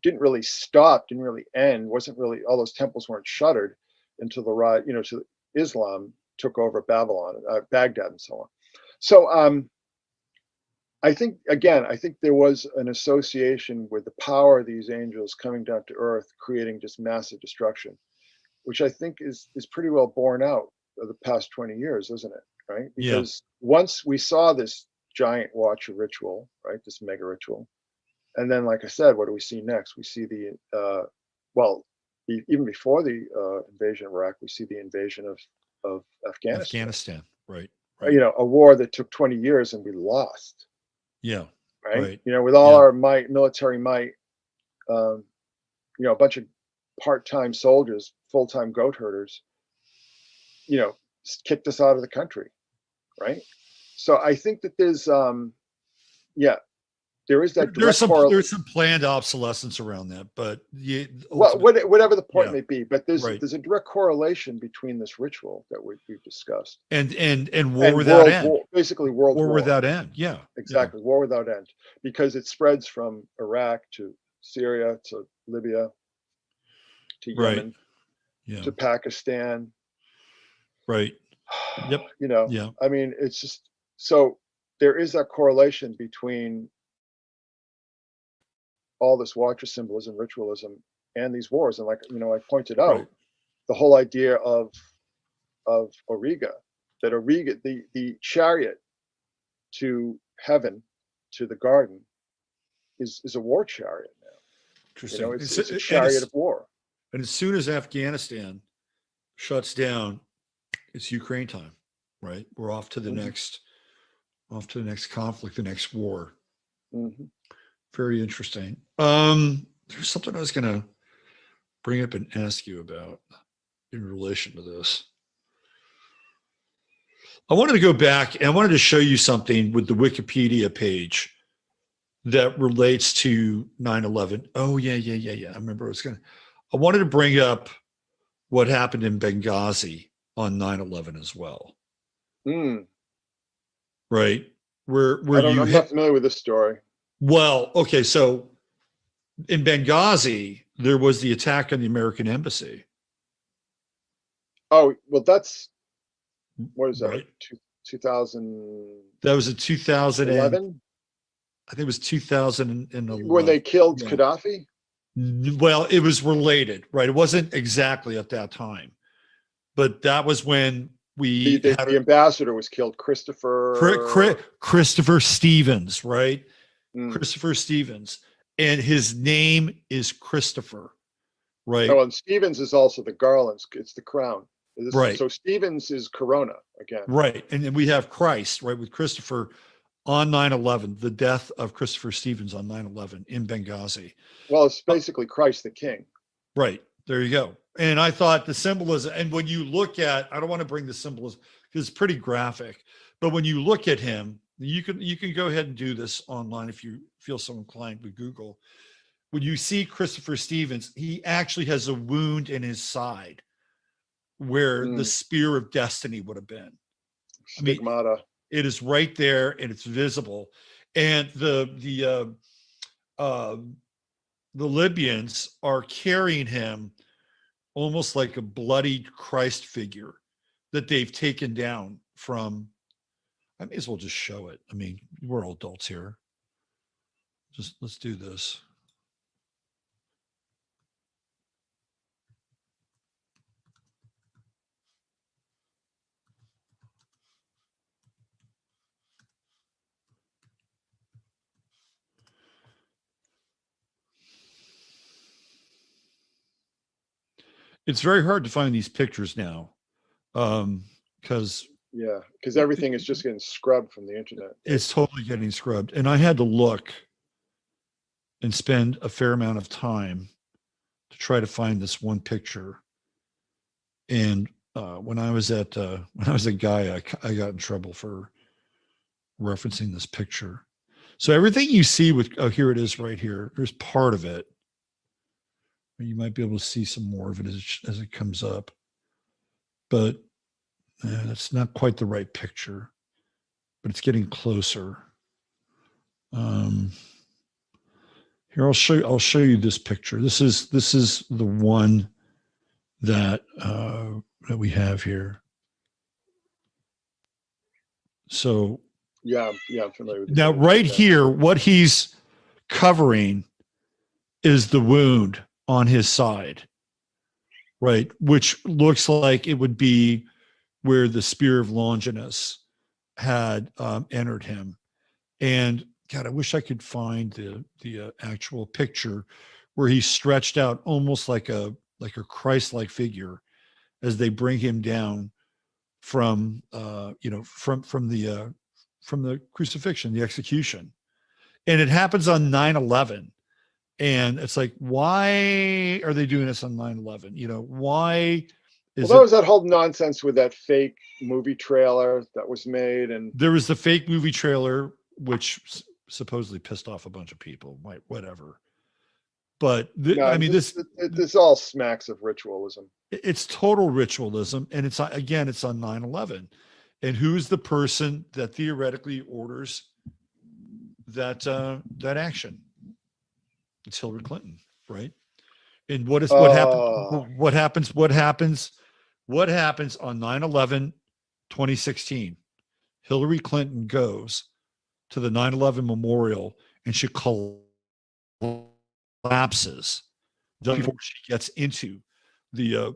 really stop, didn't really end, wasn't really, all those temples weren't shuttered until the rise, you know, to Islam took over Babylon, Baghdad, and so on. So I think there was an association with the power of these angels coming down to earth, creating just massive destruction, which I think is pretty well borne out of the past 20 years, isn't it? Right? Because once we saw this giant Watcher ritual, right, this mega ritual, and then, like I said, what do we see next? We see even before the invasion of Iraq, we see the invasion of Afghanistan. Right. You know, a war that took 20 years and we lost. Yeah. Right. You know, with all our military might, you know, a bunch of part-time soldiers, full-time goat herders, you know, kicked us out of the country. Right. So I think that there's, there is that there's some planned obsolescence around that, but whatever the point may be, but there's a direct correlation between this ritual that we've discussed and war without end. Basically, war without end. Yeah, exactly. War without end, because it spreads from Iraq to Syria to Libya to Yemen to Pakistan. Right. Yep. You know, I mean, it's just, so there is that correlation between all this Watcher symbolism, ritualism, and these wars. And, like, you know, I pointed out the whole idea of Auriga, that Auriga, the chariot to heaven, to the garden, is a war chariot now. Interesting. You know, it's a chariot of war. And as soon as Afghanistan shuts down, it's Ukraine time, right? We're off to the next conflict, the next war. Mm-hmm. Very interesting. There's something I was going to bring up and ask you about in relation to this. I wanted to go back and I wanted to show you something with the Wikipedia page that relates to 9/11. Oh, yeah. I remember I wanted to bring up what happened in Benghazi on 9/11 as well. Right? I'm not familiar with this story. Well, okay, so in Benghazi, there was the attack on the American embassy. Oh, well, that's, what is that? Right. 2000. That was in 2011. I think it was 2011. When they killed Gaddafi? Well, it was related, right? It wasn't exactly at that time, but that was when the ambassador was killed, Christopher Stevens, right? Christopher Stevens, and his name is Christopher, right? Oh, and Stevens is also the garlands. It's the crown, right? So Stevens is Corona again, right? And then we have Christ, right, with Christopher on 9/11, the death of Christopher Stevens on 9/11 in Benghazi. Well, it's basically Christ the King, right? There you go. And I thought the symbolism, and when you look at, I don't want to bring the symbolism because it's pretty graphic, but when you look at him, you can go ahead and do this online if you feel so inclined with Google. When you see Christopher Stevens, he actually has a wound in his side where the spear of destiny would have been. Stigmata. I mean, it is right there and it's visible. And the Libyans are carrying him almost like a bloodied Christ figure that they've taken down from. I may as well just show it. I mean, we're all adults here. Just let's do this. It's very hard to find these pictures now. Because everything is just getting scrubbed from the internet. It's totally getting scrubbed. And I had to look and spend a fair amount of time to try to find this one picture. And when I was at Gaia, I got in trouble for referencing this picture. So everything you see with, here it is right here. There's part of it. You might be able to see some more of it as it comes up. But that's not quite the right picture, but it's getting closer. Here, I'll show you this picture. This is the one that we have here. So yeah, I'm familiar with now right here, what he's covering is the wound on his side, right? Which looks like it would be where the spear of Longinus had entered him. And God, I wish I could find the actual picture where he's stretched out almost like a Christ-like figure as they bring him down from from the crucifixion, the execution. And it happens on 9/11. And it's like, why are they doing this on 9/11? Why is there was that whole nonsense with that fake movie trailer that was made, and there was the fake movie trailer, which supposedly pissed off a bunch of people, whatever. But this all smacks of ritualism. It's total ritualism, and it's on 9/11. And who's the person that theoretically orders that action? It's Hillary Clinton, right? And what happens on 9/11, 2016? Hillary Clinton goes to the 9/11 memorial and she collapses just before she gets into the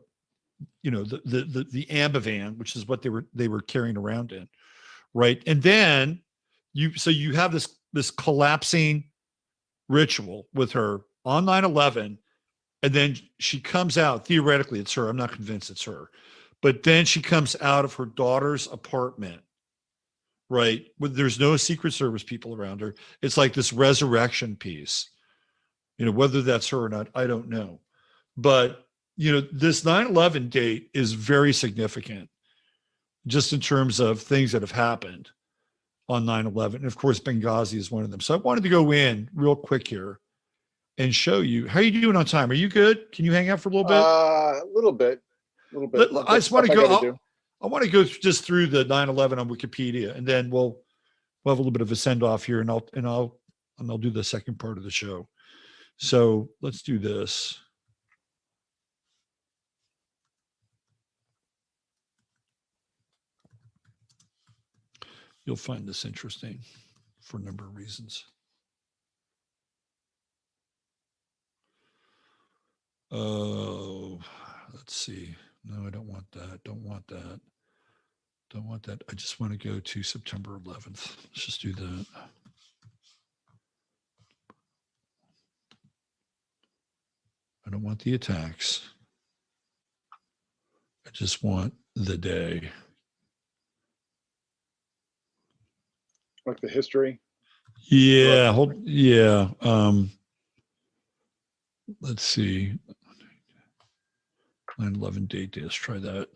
the ambivan, which is what they were carrying around in, right? And then you have this collapsing ritual with her on 9/11, and then she comes out. Theoretically, it's her. I'm not convinced it's her, but then she comes out of her daughter's apartment, right? There's no Secret Service people around her. It's like this resurrection piece. Whether that's her or not, I don't know. But this 9/11 date is very significant, just in terms of things that have happened on 9/11. And of course, Benghazi is one of them. So I wanted to go in real quick here and show you. How are you doing on time? Are you good? Can you hang out for a little bit? A little bit. I just want to go. I want to go just through the 9/11 on Wikipedia, and then we'll have a little bit of a send off here, and I'll do the second part of the show. So let's do this. You'll find this interesting for a number of reasons. Oh, let's see. No, I don't want that. Don't want that. I just want to go to September 11th. Let's just do that. I don't want the attacks. I just want the day. Like the history? Yeah. Let's see. 9/11 date. Let's try that.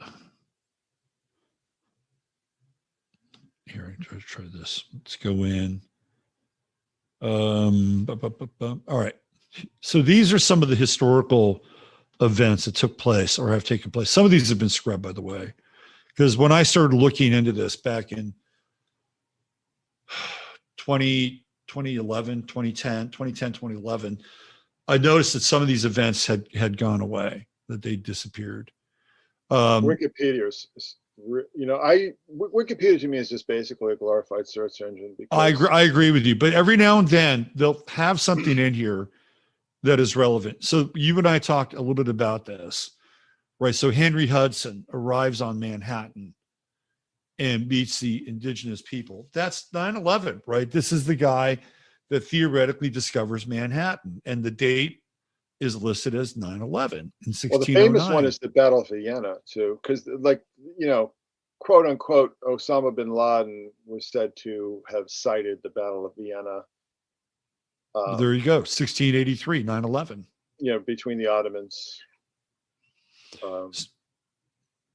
Here, try this. Let's go in. All right. So these are some of the historical events that took place or have taken place. Some of these have been scrubbed, by the way, because when I started looking into this back in 2011, 2011, I noticed that some of these events had gone away, that they disappeared. Wikipedia Wikipedia to me is just basically a glorified search engine. I agree with you, but every now and then they'll have something in here that is relevant. So you and I talked a little bit about this, right? So Henry Hudson arrives on Manhattan and meets the indigenous people. That's 9/11, right? This is the guy that theoretically discovers Manhattan, and the date is listed as 9/11 in 1609. Well, the famous one is the Battle of Vienna too, because like, quote unquote, Osama bin Laden was said to have cited the Battle of Vienna. There you go, 1683, 9/11. Between the Ottomans.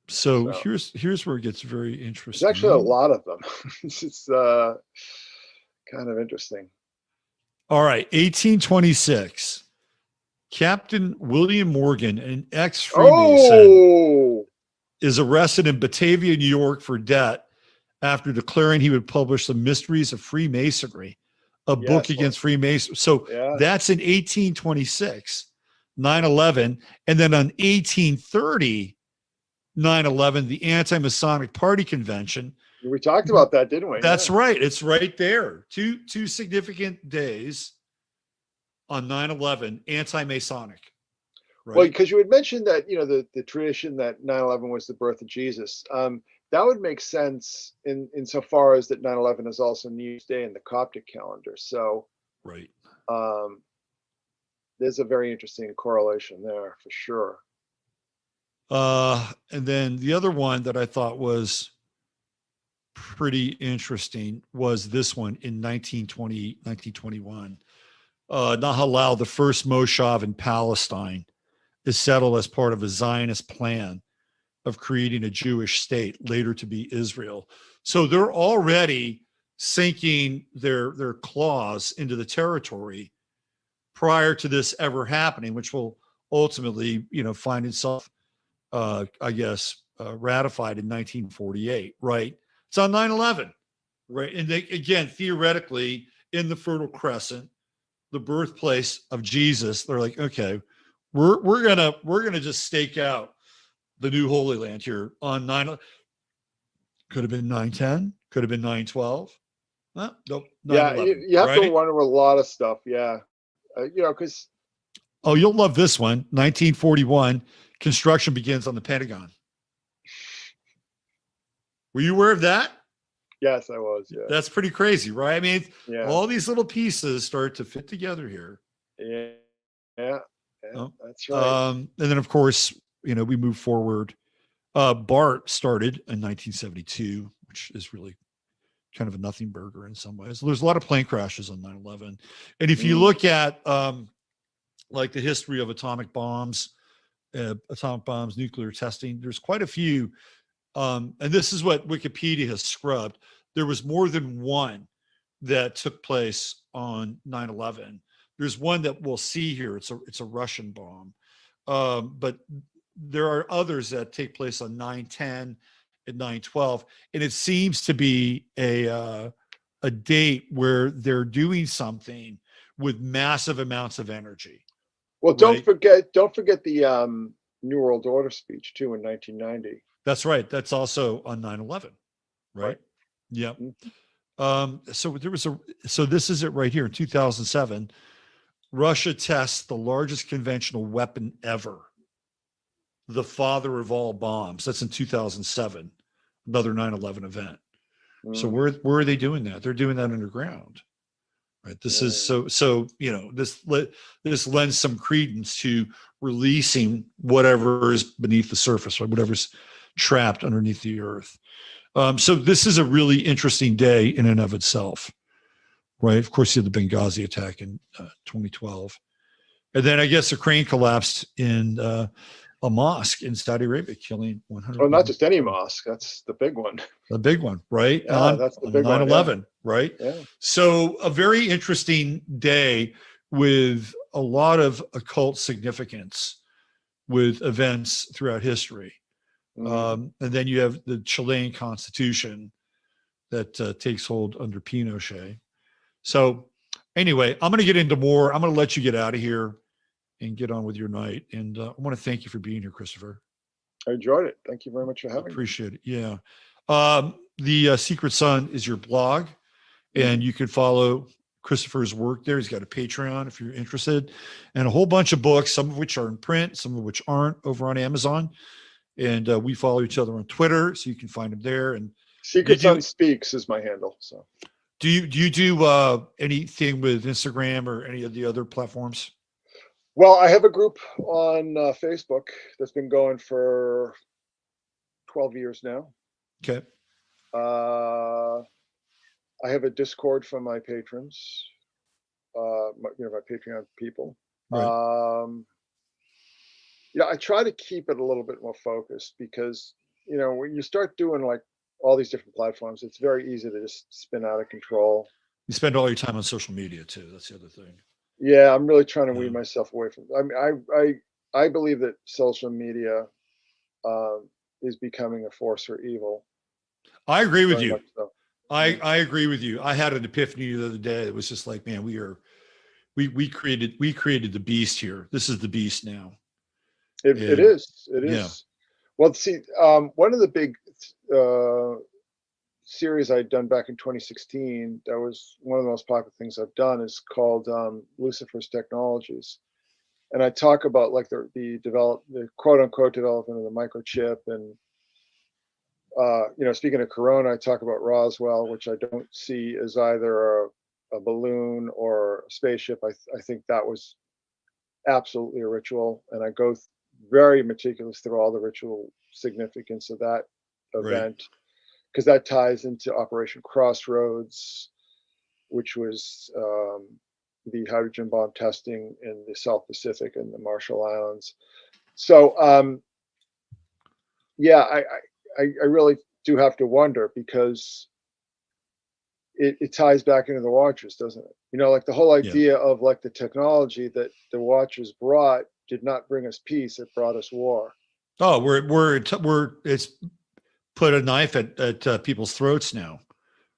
So here's where it gets very interesting. There's actually a lot of them. It's kind of interesting. All right, 1826. Captain William Morgan, an ex-Freemason, is arrested in Batavia, New York for debt after declaring he would publish The Mysteries of Freemasonry, a book against Freemasonry. So that's in 1826, 9/11. And then on 1830, 9/11, the Anti-Masonic Party Convention. We talked about that, didn't we? That's right. It's right there. Two significant days on 9/11, anti-Masonic. Right? Well, because you had mentioned that, the tradition that 9/11 was the birth of Jesus. That would make sense insofar as that 9/11 is also New Year's Day in the Coptic calendar. So right. There's a very interesting correlation there for sure. And then the other one that I thought was pretty interesting was this one in 1921. Nahalal, the first moshav in Palestine, is settled as part of a Zionist plan of creating a Jewish state, later to be Israel. So they're already sinking their claws into the territory prior to this ever happening, which will ultimately, find itself, ratified in 1948, right? It's on 9/11, right? And again, theoretically, in the Fertile Crescent, the birthplace of Jesus, they're like, okay, we're gonna just stake out the new Holy Land here on 9. Could have been 9/10, could have been 9/12. Nope. Yeah, you have to wonder a lot of stuff. Yeah, because you'll love this one. 1941, construction begins on the Pentagon. Were you aware of that? Yes, I was. Yeah, that's pretty crazy, right? I mean, all these little pieces start to fit together here. Yeah, that's right. And then, of course, we move forward. BART started in 1972, which is really kind of a nothing burger in some ways. There's a lot of plane crashes on 9/11. And if you look at like the history of atomic bombs, nuclear testing, there's quite a few. And this is what Wikipedia has scrubbed. There was more than one that took place on 9/11. There's one that we'll see here. It's a Russian bomb. But there are others that take place on 9/10 and 9/12. And it seems to be a date where they're doing something with massive amounts of energy. Well, don't forget the New World Order speech too in 1990. That's right. That's also on 9/11, right? Yep. So this is it right here in 2007. Russia tests the largest conventional weapon ever, the father of all bombs. That's in 2007, another 9/11 event. So where are they doing that? They're doing that underground, right? This is so this lends some credence to releasing whatever is beneath the surface, right? Whatever's trapped underneath the earth. So this is a really interesting day in and of itself, right? Of course, you had the Benghazi attack in 2012. And then I guess the crane collapsed in a mosque in Saudi Arabia, killing 100. Oh, not just any mosque. That's the big one. The big one, right? Yeah, that's the big 9/11, one, right? Yeah. So a very interesting day with a lot of occult significance with events throughout history. And then you have the Chilean constitution that takes hold under Pinochet. So anyway, I'm going to get into more. I'm going to let you get out of here and get on with your night. And I want to thank you for being here, Christopher. I enjoyed it. Thank you very much for having me. Appreciate it. Yeah. The Secret Sun is your blog, and you can follow Christopher's work there. He's got a Patreon if you're interested, and a whole bunch of books, some of which are in print, some of which aren't, over on Amazon. And we follow each other on Twitter, so you can find him there. And Secret Sun Speaks is my handle. So, do you do anything with Instagram or any of the other platforms? Well, I have a group on Facebook that's been going for 12 years now. Okay. I have a Discord for my patrons, my Patreon people. Right. I try to keep it a little bit more focused because, when you start doing like all these different platforms, it's very easy to just spin out of control. You spend all your time on social media too. That's the other thing. Yeah, I'm really trying to weed myself away from. I mean, I believe that social media is becoming a force for evil. I agree with Very you. much so. I agree with you. I had an epiphany the other day. It was just like, man, we created the beast here. This is the beast now. It is. Yeah. Well, see, one of the big series I'd done back in 2016, that was one of the most popular things I've done, is called Lucifer's Technologies. And I talk about like the quote unquote development of the microchip. And, speaking of Corona, I talk about Roswell, which I don't see as either a balloon or a spaceship. I think that was absolutely a ritual. And I go very meticulous through all the ritual significance of that event, because that ties into Operation Crossroads, which was the hydrogen bomb testing in the South Pacific and the Marshall Islands. So, I really do have to wonder, because it ties back into the Watchers, doesn't it? Like the whole idea of like the technology that the Watchers brought did not bring us peace; it brought us war. Oh, it's put a knife at people's throats now.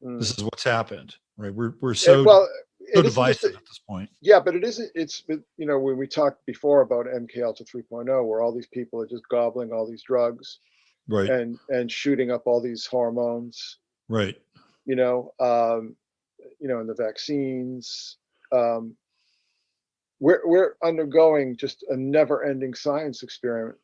This is what's happened, right? We're so divisive at this point. Yeah, but it isn't. It's when we talked before about MK Ultra 3.0, where all these people are just gobbling all these drugs, right, and shooting up all these hormones, right. And the vaccines. We're undergoing just a never-ending science experiment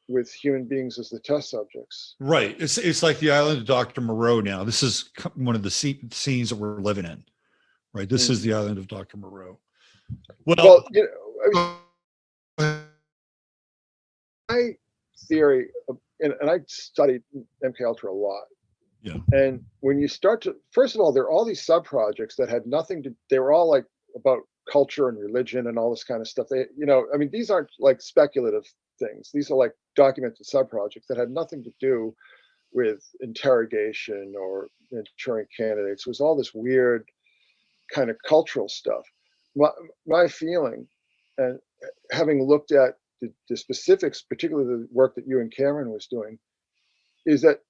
with human beings as the test subjects. Right. It's like the island of Dr. Moreau now. This is one of the scenes that we're living in. Right. This is the island of Dr. Moreau. Well, my theory, and I studied MK Ultra a lot. Yeah. And when you start to, first of all, there are all these sub-projects that had nothing to, they were all like about culture and religion and all this kind of stuff. These aren't like speculative things. These are like documented sub-projects that had nothing to do with interrogation or maturing candidates. It was all this weird kind of cultural stuff. My feeling, and having looked at the specifics, particularly the work that you and Cameron was doing, is that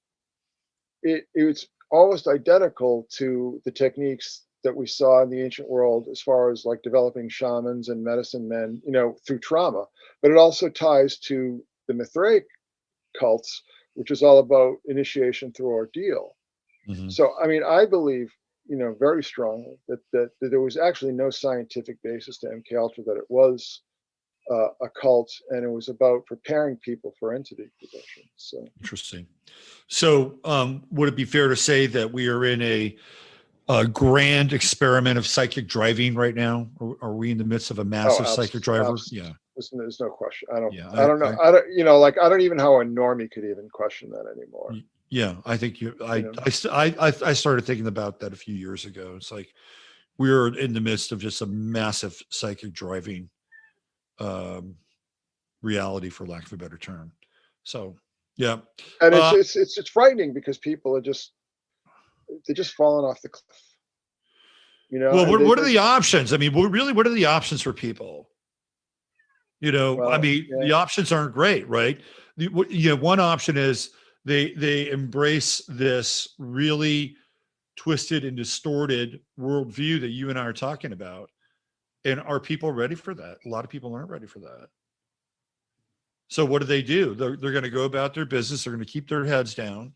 it's almost identical to the techniques that we saw in the ancient world, as far as like developing shamans and medicine men, through trauma. But it also ties to the Mithraic cults, which is all about initiation through ordeal. Mm-hmm. So, I believe, very strongly that there was actually no scientific basis to MK Ultra, that it was a cult, and it was about preparing people for entity possession. So interesting. So, would it be fair to say that we are in a grand experiment of psychic driving right now? Or are we in the midst of a massive psychic driver? Yeah. There's no question. I don't know. I don't even know how a normie could even question that anymore. Yeah, I think I started thinking about that a few years ago. It's like we're in the midst of just a massive psychic driving reality, for lack of a better term. So, yeah. And it's frightening, because people are they're just falling off the cliff. Well, what are the options? What are the options for people? The options aren't great, right? One option is they embrace this really twisted and distorted worldview that you and I are talking about. And are people ready for that? A lot of people aren't ready for that. So what do? They're going to go about their business. They're going to keep their heads down.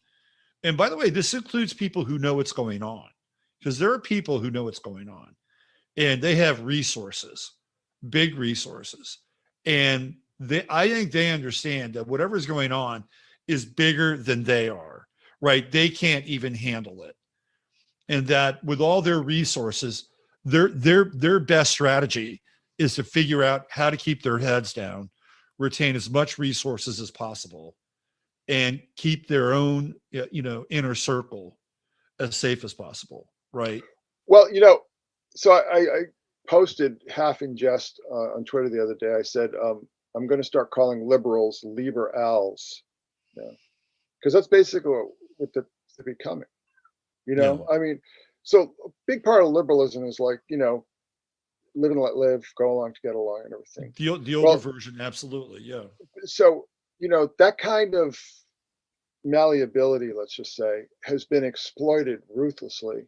And by the way, this includes people who know what's going on, because there are people who know what's going on, and they have resources, big resources. And I think they understand that whatever is going on is bigger than they are, right? They can't even handle it. And that with all their resources, their best strategy is to figure out how to keep their heads down, retain as much resources as possible, and keep their own, inner circle as safe as possible. Right. Well, so I posted half in jest on Twitter the other day. I said, I'm going to start calling liberals liberals, because that's basically what they're becoming. I mean, so a big part of liberalism is like, live and let live, go along to get along and everything. The older version, absolutely, yeah. So, that kind of malleability, let's just say, has been exploited ruthlessly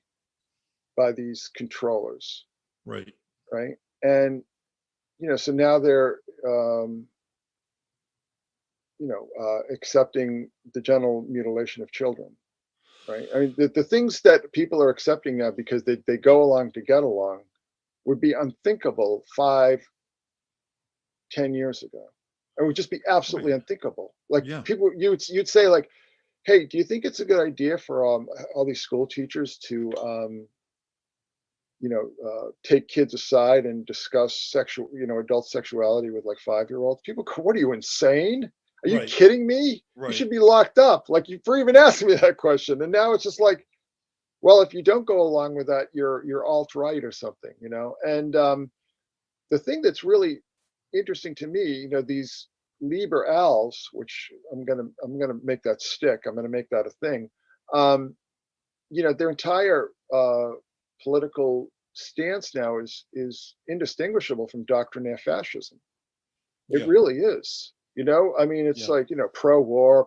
by these controllers. Right. And, so now they're, accepting the general mutilation of children. Right. I mean, the things that people are accepting now because they go along to get along would be unthinkable 5-10 years ago. It would just be absolutely unthinkable. Like people, you'd say like, hey, do you think it's a good idea for all these school teachers to, take kids aside and discuss adult sexuality with like 5-year-olds? People, what are you, insane? Are you kidding me? Right. You should be locked up. Like, you for even asking me that question. And now it's just like, well, if you don't go along with that, you're alt-right or something, And the thing that's really interesting to me, these liberals, which I'm gonna make that stick. I'm gonna make that a thing. Their entire political stance now is indistinguishable from doctrinaire fascism. It really is. I mean, it's like, pro-war,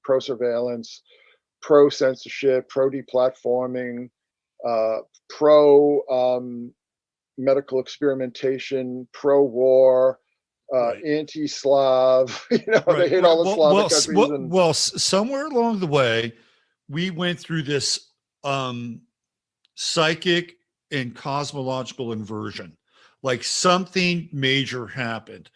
pro-surveillance, pro-censorship, pro-deplatforming, pro-medical experimentation, pro-war, anti-Slav. They hate all the Slavic countries. Somewhere along the way, we went through this psychic and cosmological inversion. Like, something major happened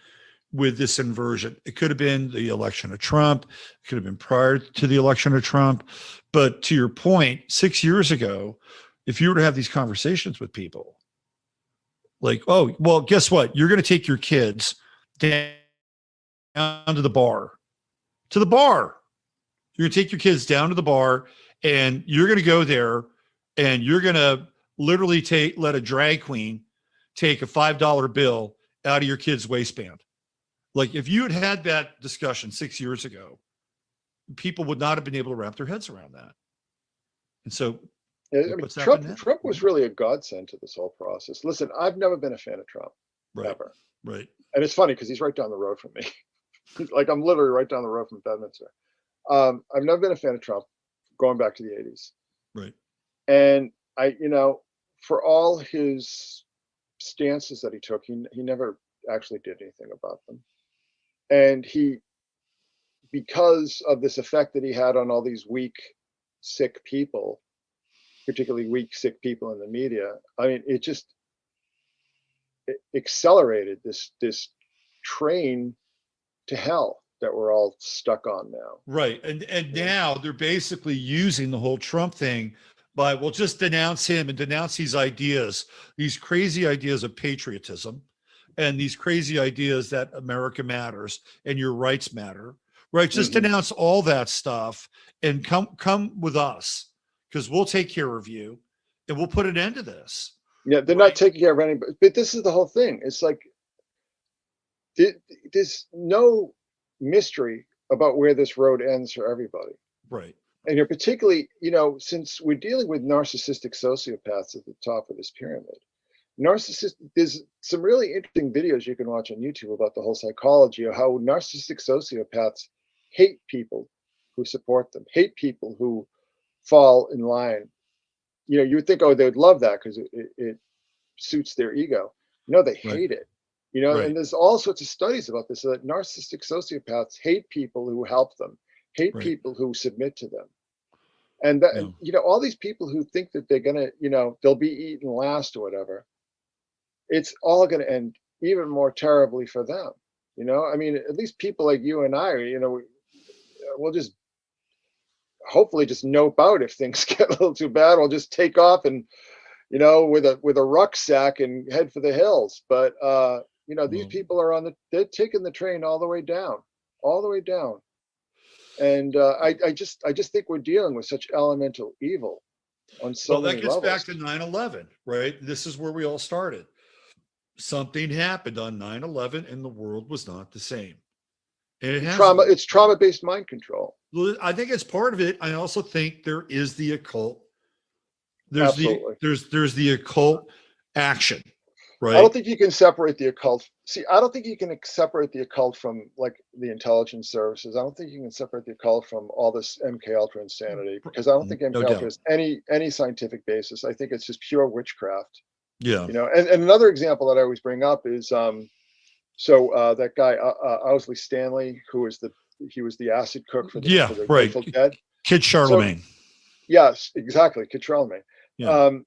with this inversion. It could have been the election of Trump. It could have been prior to the election of Trump. But to your point, 6 years ago, if you were to have these conversations with people, like, oh, well, guess what? You're going to take your kids down to the bar. You're going to take your kids down to the bar, and you're going to go there, and you're going to literally let a drag queen take a $5 bill out of your kid's waistband. Like, if you had that discussion 6 years ago, people would not have been able to wrap their heads around that. And so Trump was really a godsend to this whole process. Listen, I've never been a fan of Trump, ever. Right. And it's funny because he's right down the road from me. Like, I'm literally right down the road from Bedminster. I've never been a fan of Trump, going back to the 80s. Right. And I, for all his stances that he took, he never actually did anything about them. And because of this effect that he had on all these weak, sick people, particularly weak, sick people in the media, I mean, it accelerated this train to hell that we're all stuck on now. Right. And now they're basically using the whole Trump thing by, well, just denounce him and denounce these ideas, these crazy ideas of patriotism, and these crazy ideas that America matters and your rights matter, right? Just denounce all that stuff and come with us, because we'll take care of you and we'll put an end to this. Yeah, they're not taking care of anybody. But this is the whole thing. It's like, there's no mystery about where this road ends for everybody. Right. And particularly, since we're dealing with narcissistic sociopaths at the top of this pyramid, there's some really interesting videos you can watch on YouTube about the whole psychology of how narcissistic sociopaths hate people who support them, hate people who fall in line. You would think, oh, they would love that because it suits their ego. No, they hate it. And there's all sorts of studies about this, that narcissistic sociopaths hate people who help them, hate people who submit to them. And that, all these people who think that they're gonna, they'll be eaten last or whatever, it's all going to end even more terribly for them. I mean, at least people like you and I, we'll just hopefully just nope out if things get a little too bad. We'll just take off and, with a rucksack and head for the hills. But these people are they're taking the train all the way down. And I just think we're dealing with such elemental evil on so many levels. That gets back to 9/11, right? This is where we all started. Something happened on 9/11 and the world was not the same. And it's trauma-based mind control. I think it's part of it. I also think there is the occult. Absolutely. There's the occult action, right? I don't think you can separate the occult. See, I don't think you can separate the occult from like the intelligence services. I don't think you can separate the occult from all this MK Ultra insanity, because I don't think MK Ultra has any scientific basis. I think it's just pure witchcraft. Yeah. And another example that I always bring up is that guy Owsley Stanley, who was the acid cook for the Grateful Dead. Kid Charlemagne. Yes, exactly, Kid Charlemagne. Yeah.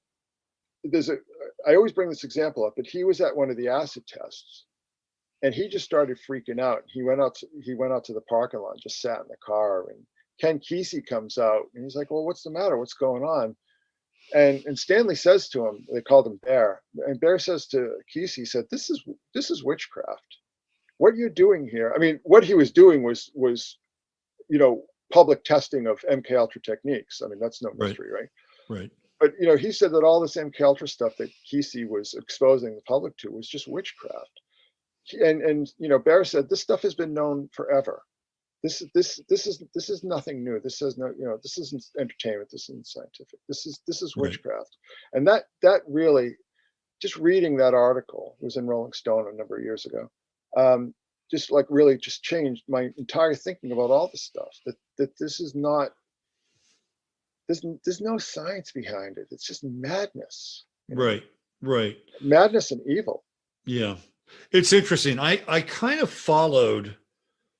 I always bring this example up, but he was at one of the acid tests, and he just started freaking out. He went out to the parking lot, just sat in the car, and Ken Kesey comes out, and he's like, "Well, what's the matter? What's going on?" And Stanley says to him, they called him Bear, and Bear says to Kesey, he said, "This is witchcraft. What you're doing here." I mean, what he was doing was public testing of MK Ultra techniques. I mean, that's no mystery, right? Right. But he said that all this MK Ultra stuff that Kesey was exposing the public to was just witchcraft. And Bear said this stuff has been known forever. This is nothing new. This isn't entertainment. This isn't scientific. This is witchcraft. And that really, just reading that article, it was in Rolling Stone a number of years ago, really changed my entire thinking about all this stuff. That this is not. There's no science behind it. It's just madness. Right. Madness and evil. Yeah, it's interesting. I kind of followed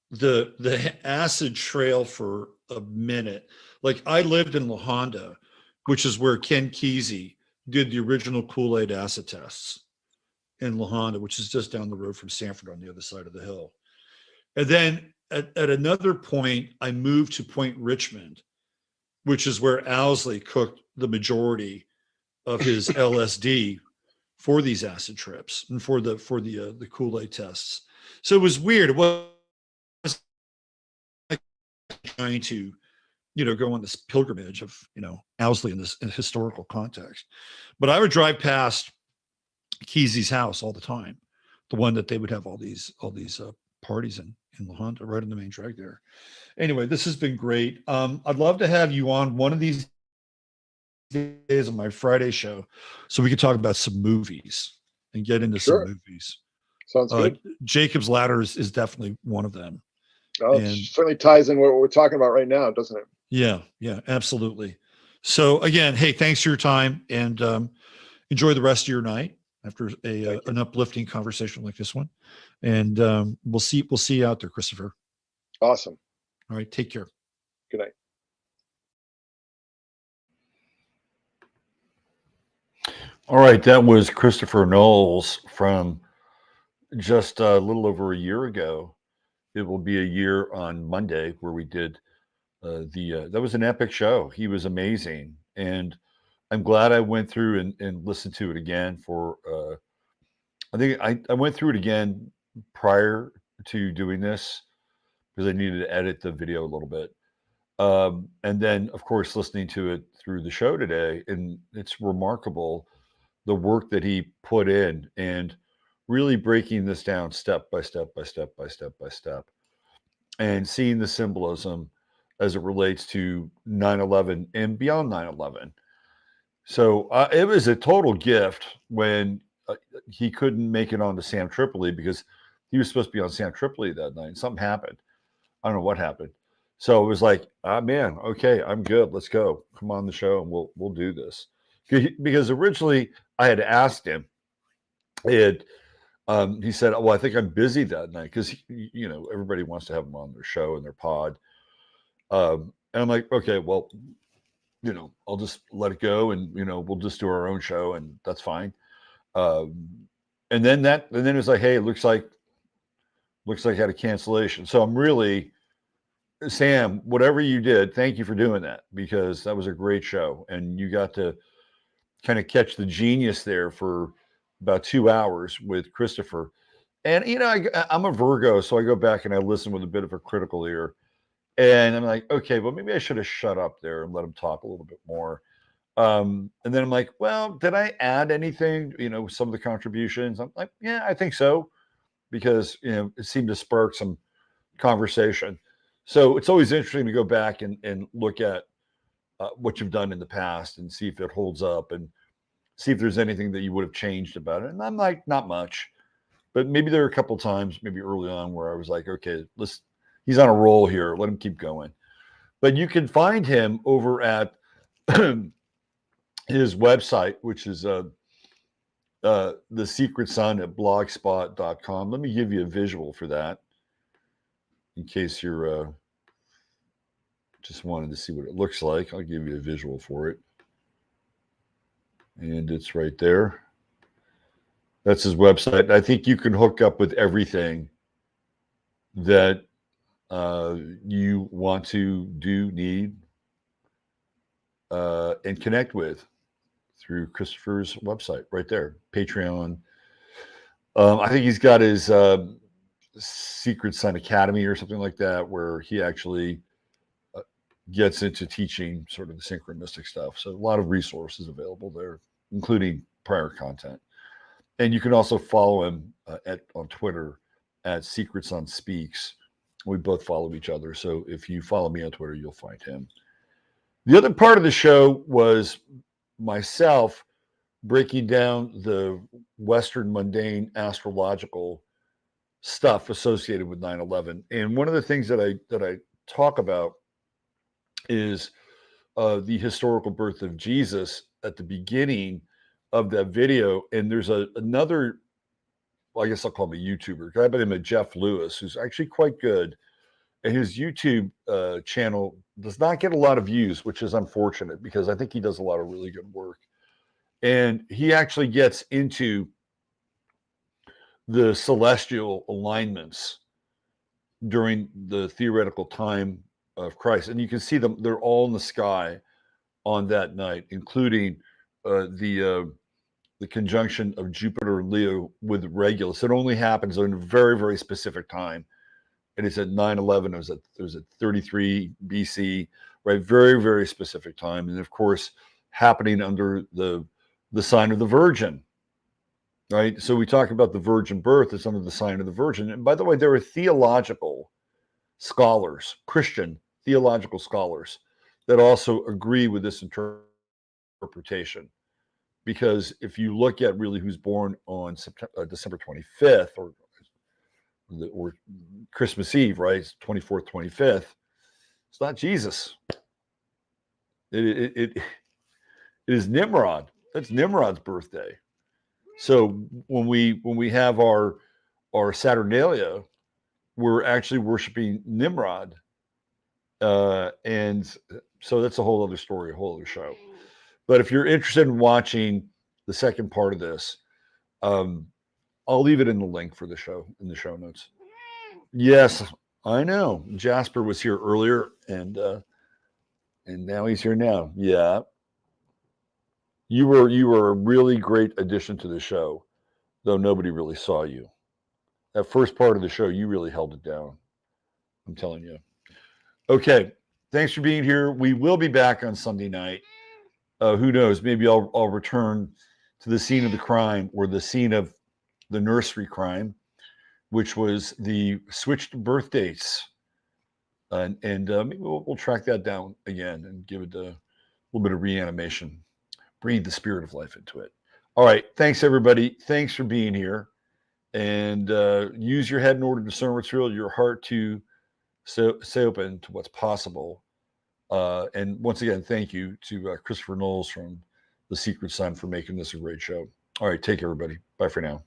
the acid trail for a minute. Like, I lived in La Honda, which is where Ken Kesey did the original Kool-Aid acid tests in La Honda, which is just down the road from Sanford on the other side of the hill. And then at another point, I moved to Point Richmond, which is where Owsley cooked the majority of his LSD for these acid trips and for the Kool-Aid tests. So it was weird. It was like trying to, go on this pilgrimage of, Owsley in this historical context. But I would drive past Kesey's house all the time, the one that they would have all these parties in La Honda, right in the main drag there. Anyway, this has been great. I'd love to have you on one of these days on my Friday show so we could talk about some movies and get into some movies. Sounds good. Jacob's Ladder is definitely one of them. Oh, it certainly ties in what we're talking about right now, doesn't it? Yeah, absolutely. So again, hey, thanks for your time, and enjoy the rest of your night after an uplifting conversation like this one. And we'll see you out there, Christopher. Awesome. All right, take care. Good night. All right, that was Christopher Knowles from just a little over a year ago. It will be a year on Monday where we did that was an epic show. He was amazing, and I'm glad I went through and listened to it again for I think I went through it again prior to doing this because I needed to edit the video a little bit. And then, of course, listening to it through the show today, and it's remarkable the work that he put in and really breaking this down step by step by step by step by step, and seeing the symbolism as it relates to 9/11 and beyond 9/11. So it was a total gift when he couldn't make it on to Sam Tripoli because he was supposed to be on Sam Tripoli that night. Something happened. I don't know what happened. So it was like, man, okay, I'm good. Let's go. Come on the show and we'll do this. Because originally I had asked him, he said, well, I think I'm busy that night because, everybody wants to have him on their show and their pod. And I'm like, okay, well, I'll just let it go and, we'll just do our own show and that's fine. And then it was like, hey, it looks like I had a cancellation. So I'm really, Sam, whatever you did, thank you for doing that because that was a great show. And you got to kind of catch the genius there for about 2 hours with Christopher. And, you know, I'm a Virgo, so I go back and I listen with a bit of a critical ear. And I'm like, okay, well, maybe I should have shut up there and let him talk a little bit more. And then I'm like, well, did I add anything, you know, some of the contributions? I'm like, yeah, I think so, because, you know, it seemed to spark some conversation. So it's always interesting to go back and look at what you've done in the past and see if it holds up and see if there's anything that you would have changed about it. And I'm like, not much, but maybe there are a couple times, maybe early on, where I was like, okay, he's on a roll here. Let him keep going. But you can find him over at his website, which is The Secret Sun at blogspot.com. Let me give you a visual for that in case you're just wanted to see what it looks like. I'll give you a visual for it. And it's right there. That's his website. I think you can hook up with everything that you want to do, need, and connect with through Christopher's website right there. Patreon. I think he's got his Secret Sun Academy or something like that, where he actually gets into teaching sort of the synchronistic stuff. So a lot of resources available there, including prior content. And you can also follow him on Twitter at Secret Sun Speaks. We both follow each other. So if you follow me on Twitter, you'll find him. The other part of the show was myself breaking down the Western mundane astrological stuff associated with 9/11. And one of the things that I talk about is the historical birth of Jesus at the beginning of that video. And there's another, well, I guess I'll call him a YouTuber, a guy by the name of Jeff Lewis, who's actually quite good. And his YouTube channel does not get a lot of views, which is unfortunate because I think he does a lot of really good work. And he actually gets into the celestial alignments during the theoretical time of Christ. And you can see them, they're all in the sky on that night, including the conjunction of Jupiter and Leo with Regulus. It only happens in a very, very specific time. And it's at 9/11. It was at 33 BC, right? Very, very specific time. And of course, happening under the sign of the Virgin, right? So we talk about the virgin birth as under the sign of the Virgin. And by the way, there are theological scholars, Christian theological scholars, that also agree with this interpretation. Because if you look at really who's born on December 25th or Christmas Eve, right? It's 24th, 25th. It's not Jesus. It is Nimrod. That's Nimrod's birthday. So when we have our Saturnalia, we're actually worshiping Nimrod. And so that's a whole other story, a whole other show. But if you're interested in watching the second part of this, I'll leave it in the link for the show in the show notes. Yes, I know. Jasper was here earlier, and now he's here now. Yeah, you were a really great addition to the show, though nobody really saw you. That first part of the show, you really held it down. I'm telling you. Okay, thanks for being here. We will be back on Sunday night. Who knows? Maybe I'll return to the scene of the crime or the scene of the nursery crime, which was the switched birth dates. And maybe we'll track that down again and give it a little bit of reanimation, breathe the spirit of life into it. All right. Thanks, everybody. Thanks for being here. And use your head in order to discern what's real, your heart to stay open to what's possible. And once again, thank you to Christopher Knowles from The Secret Sun for making this a great show. All right. Take care, everybody. Bye for now.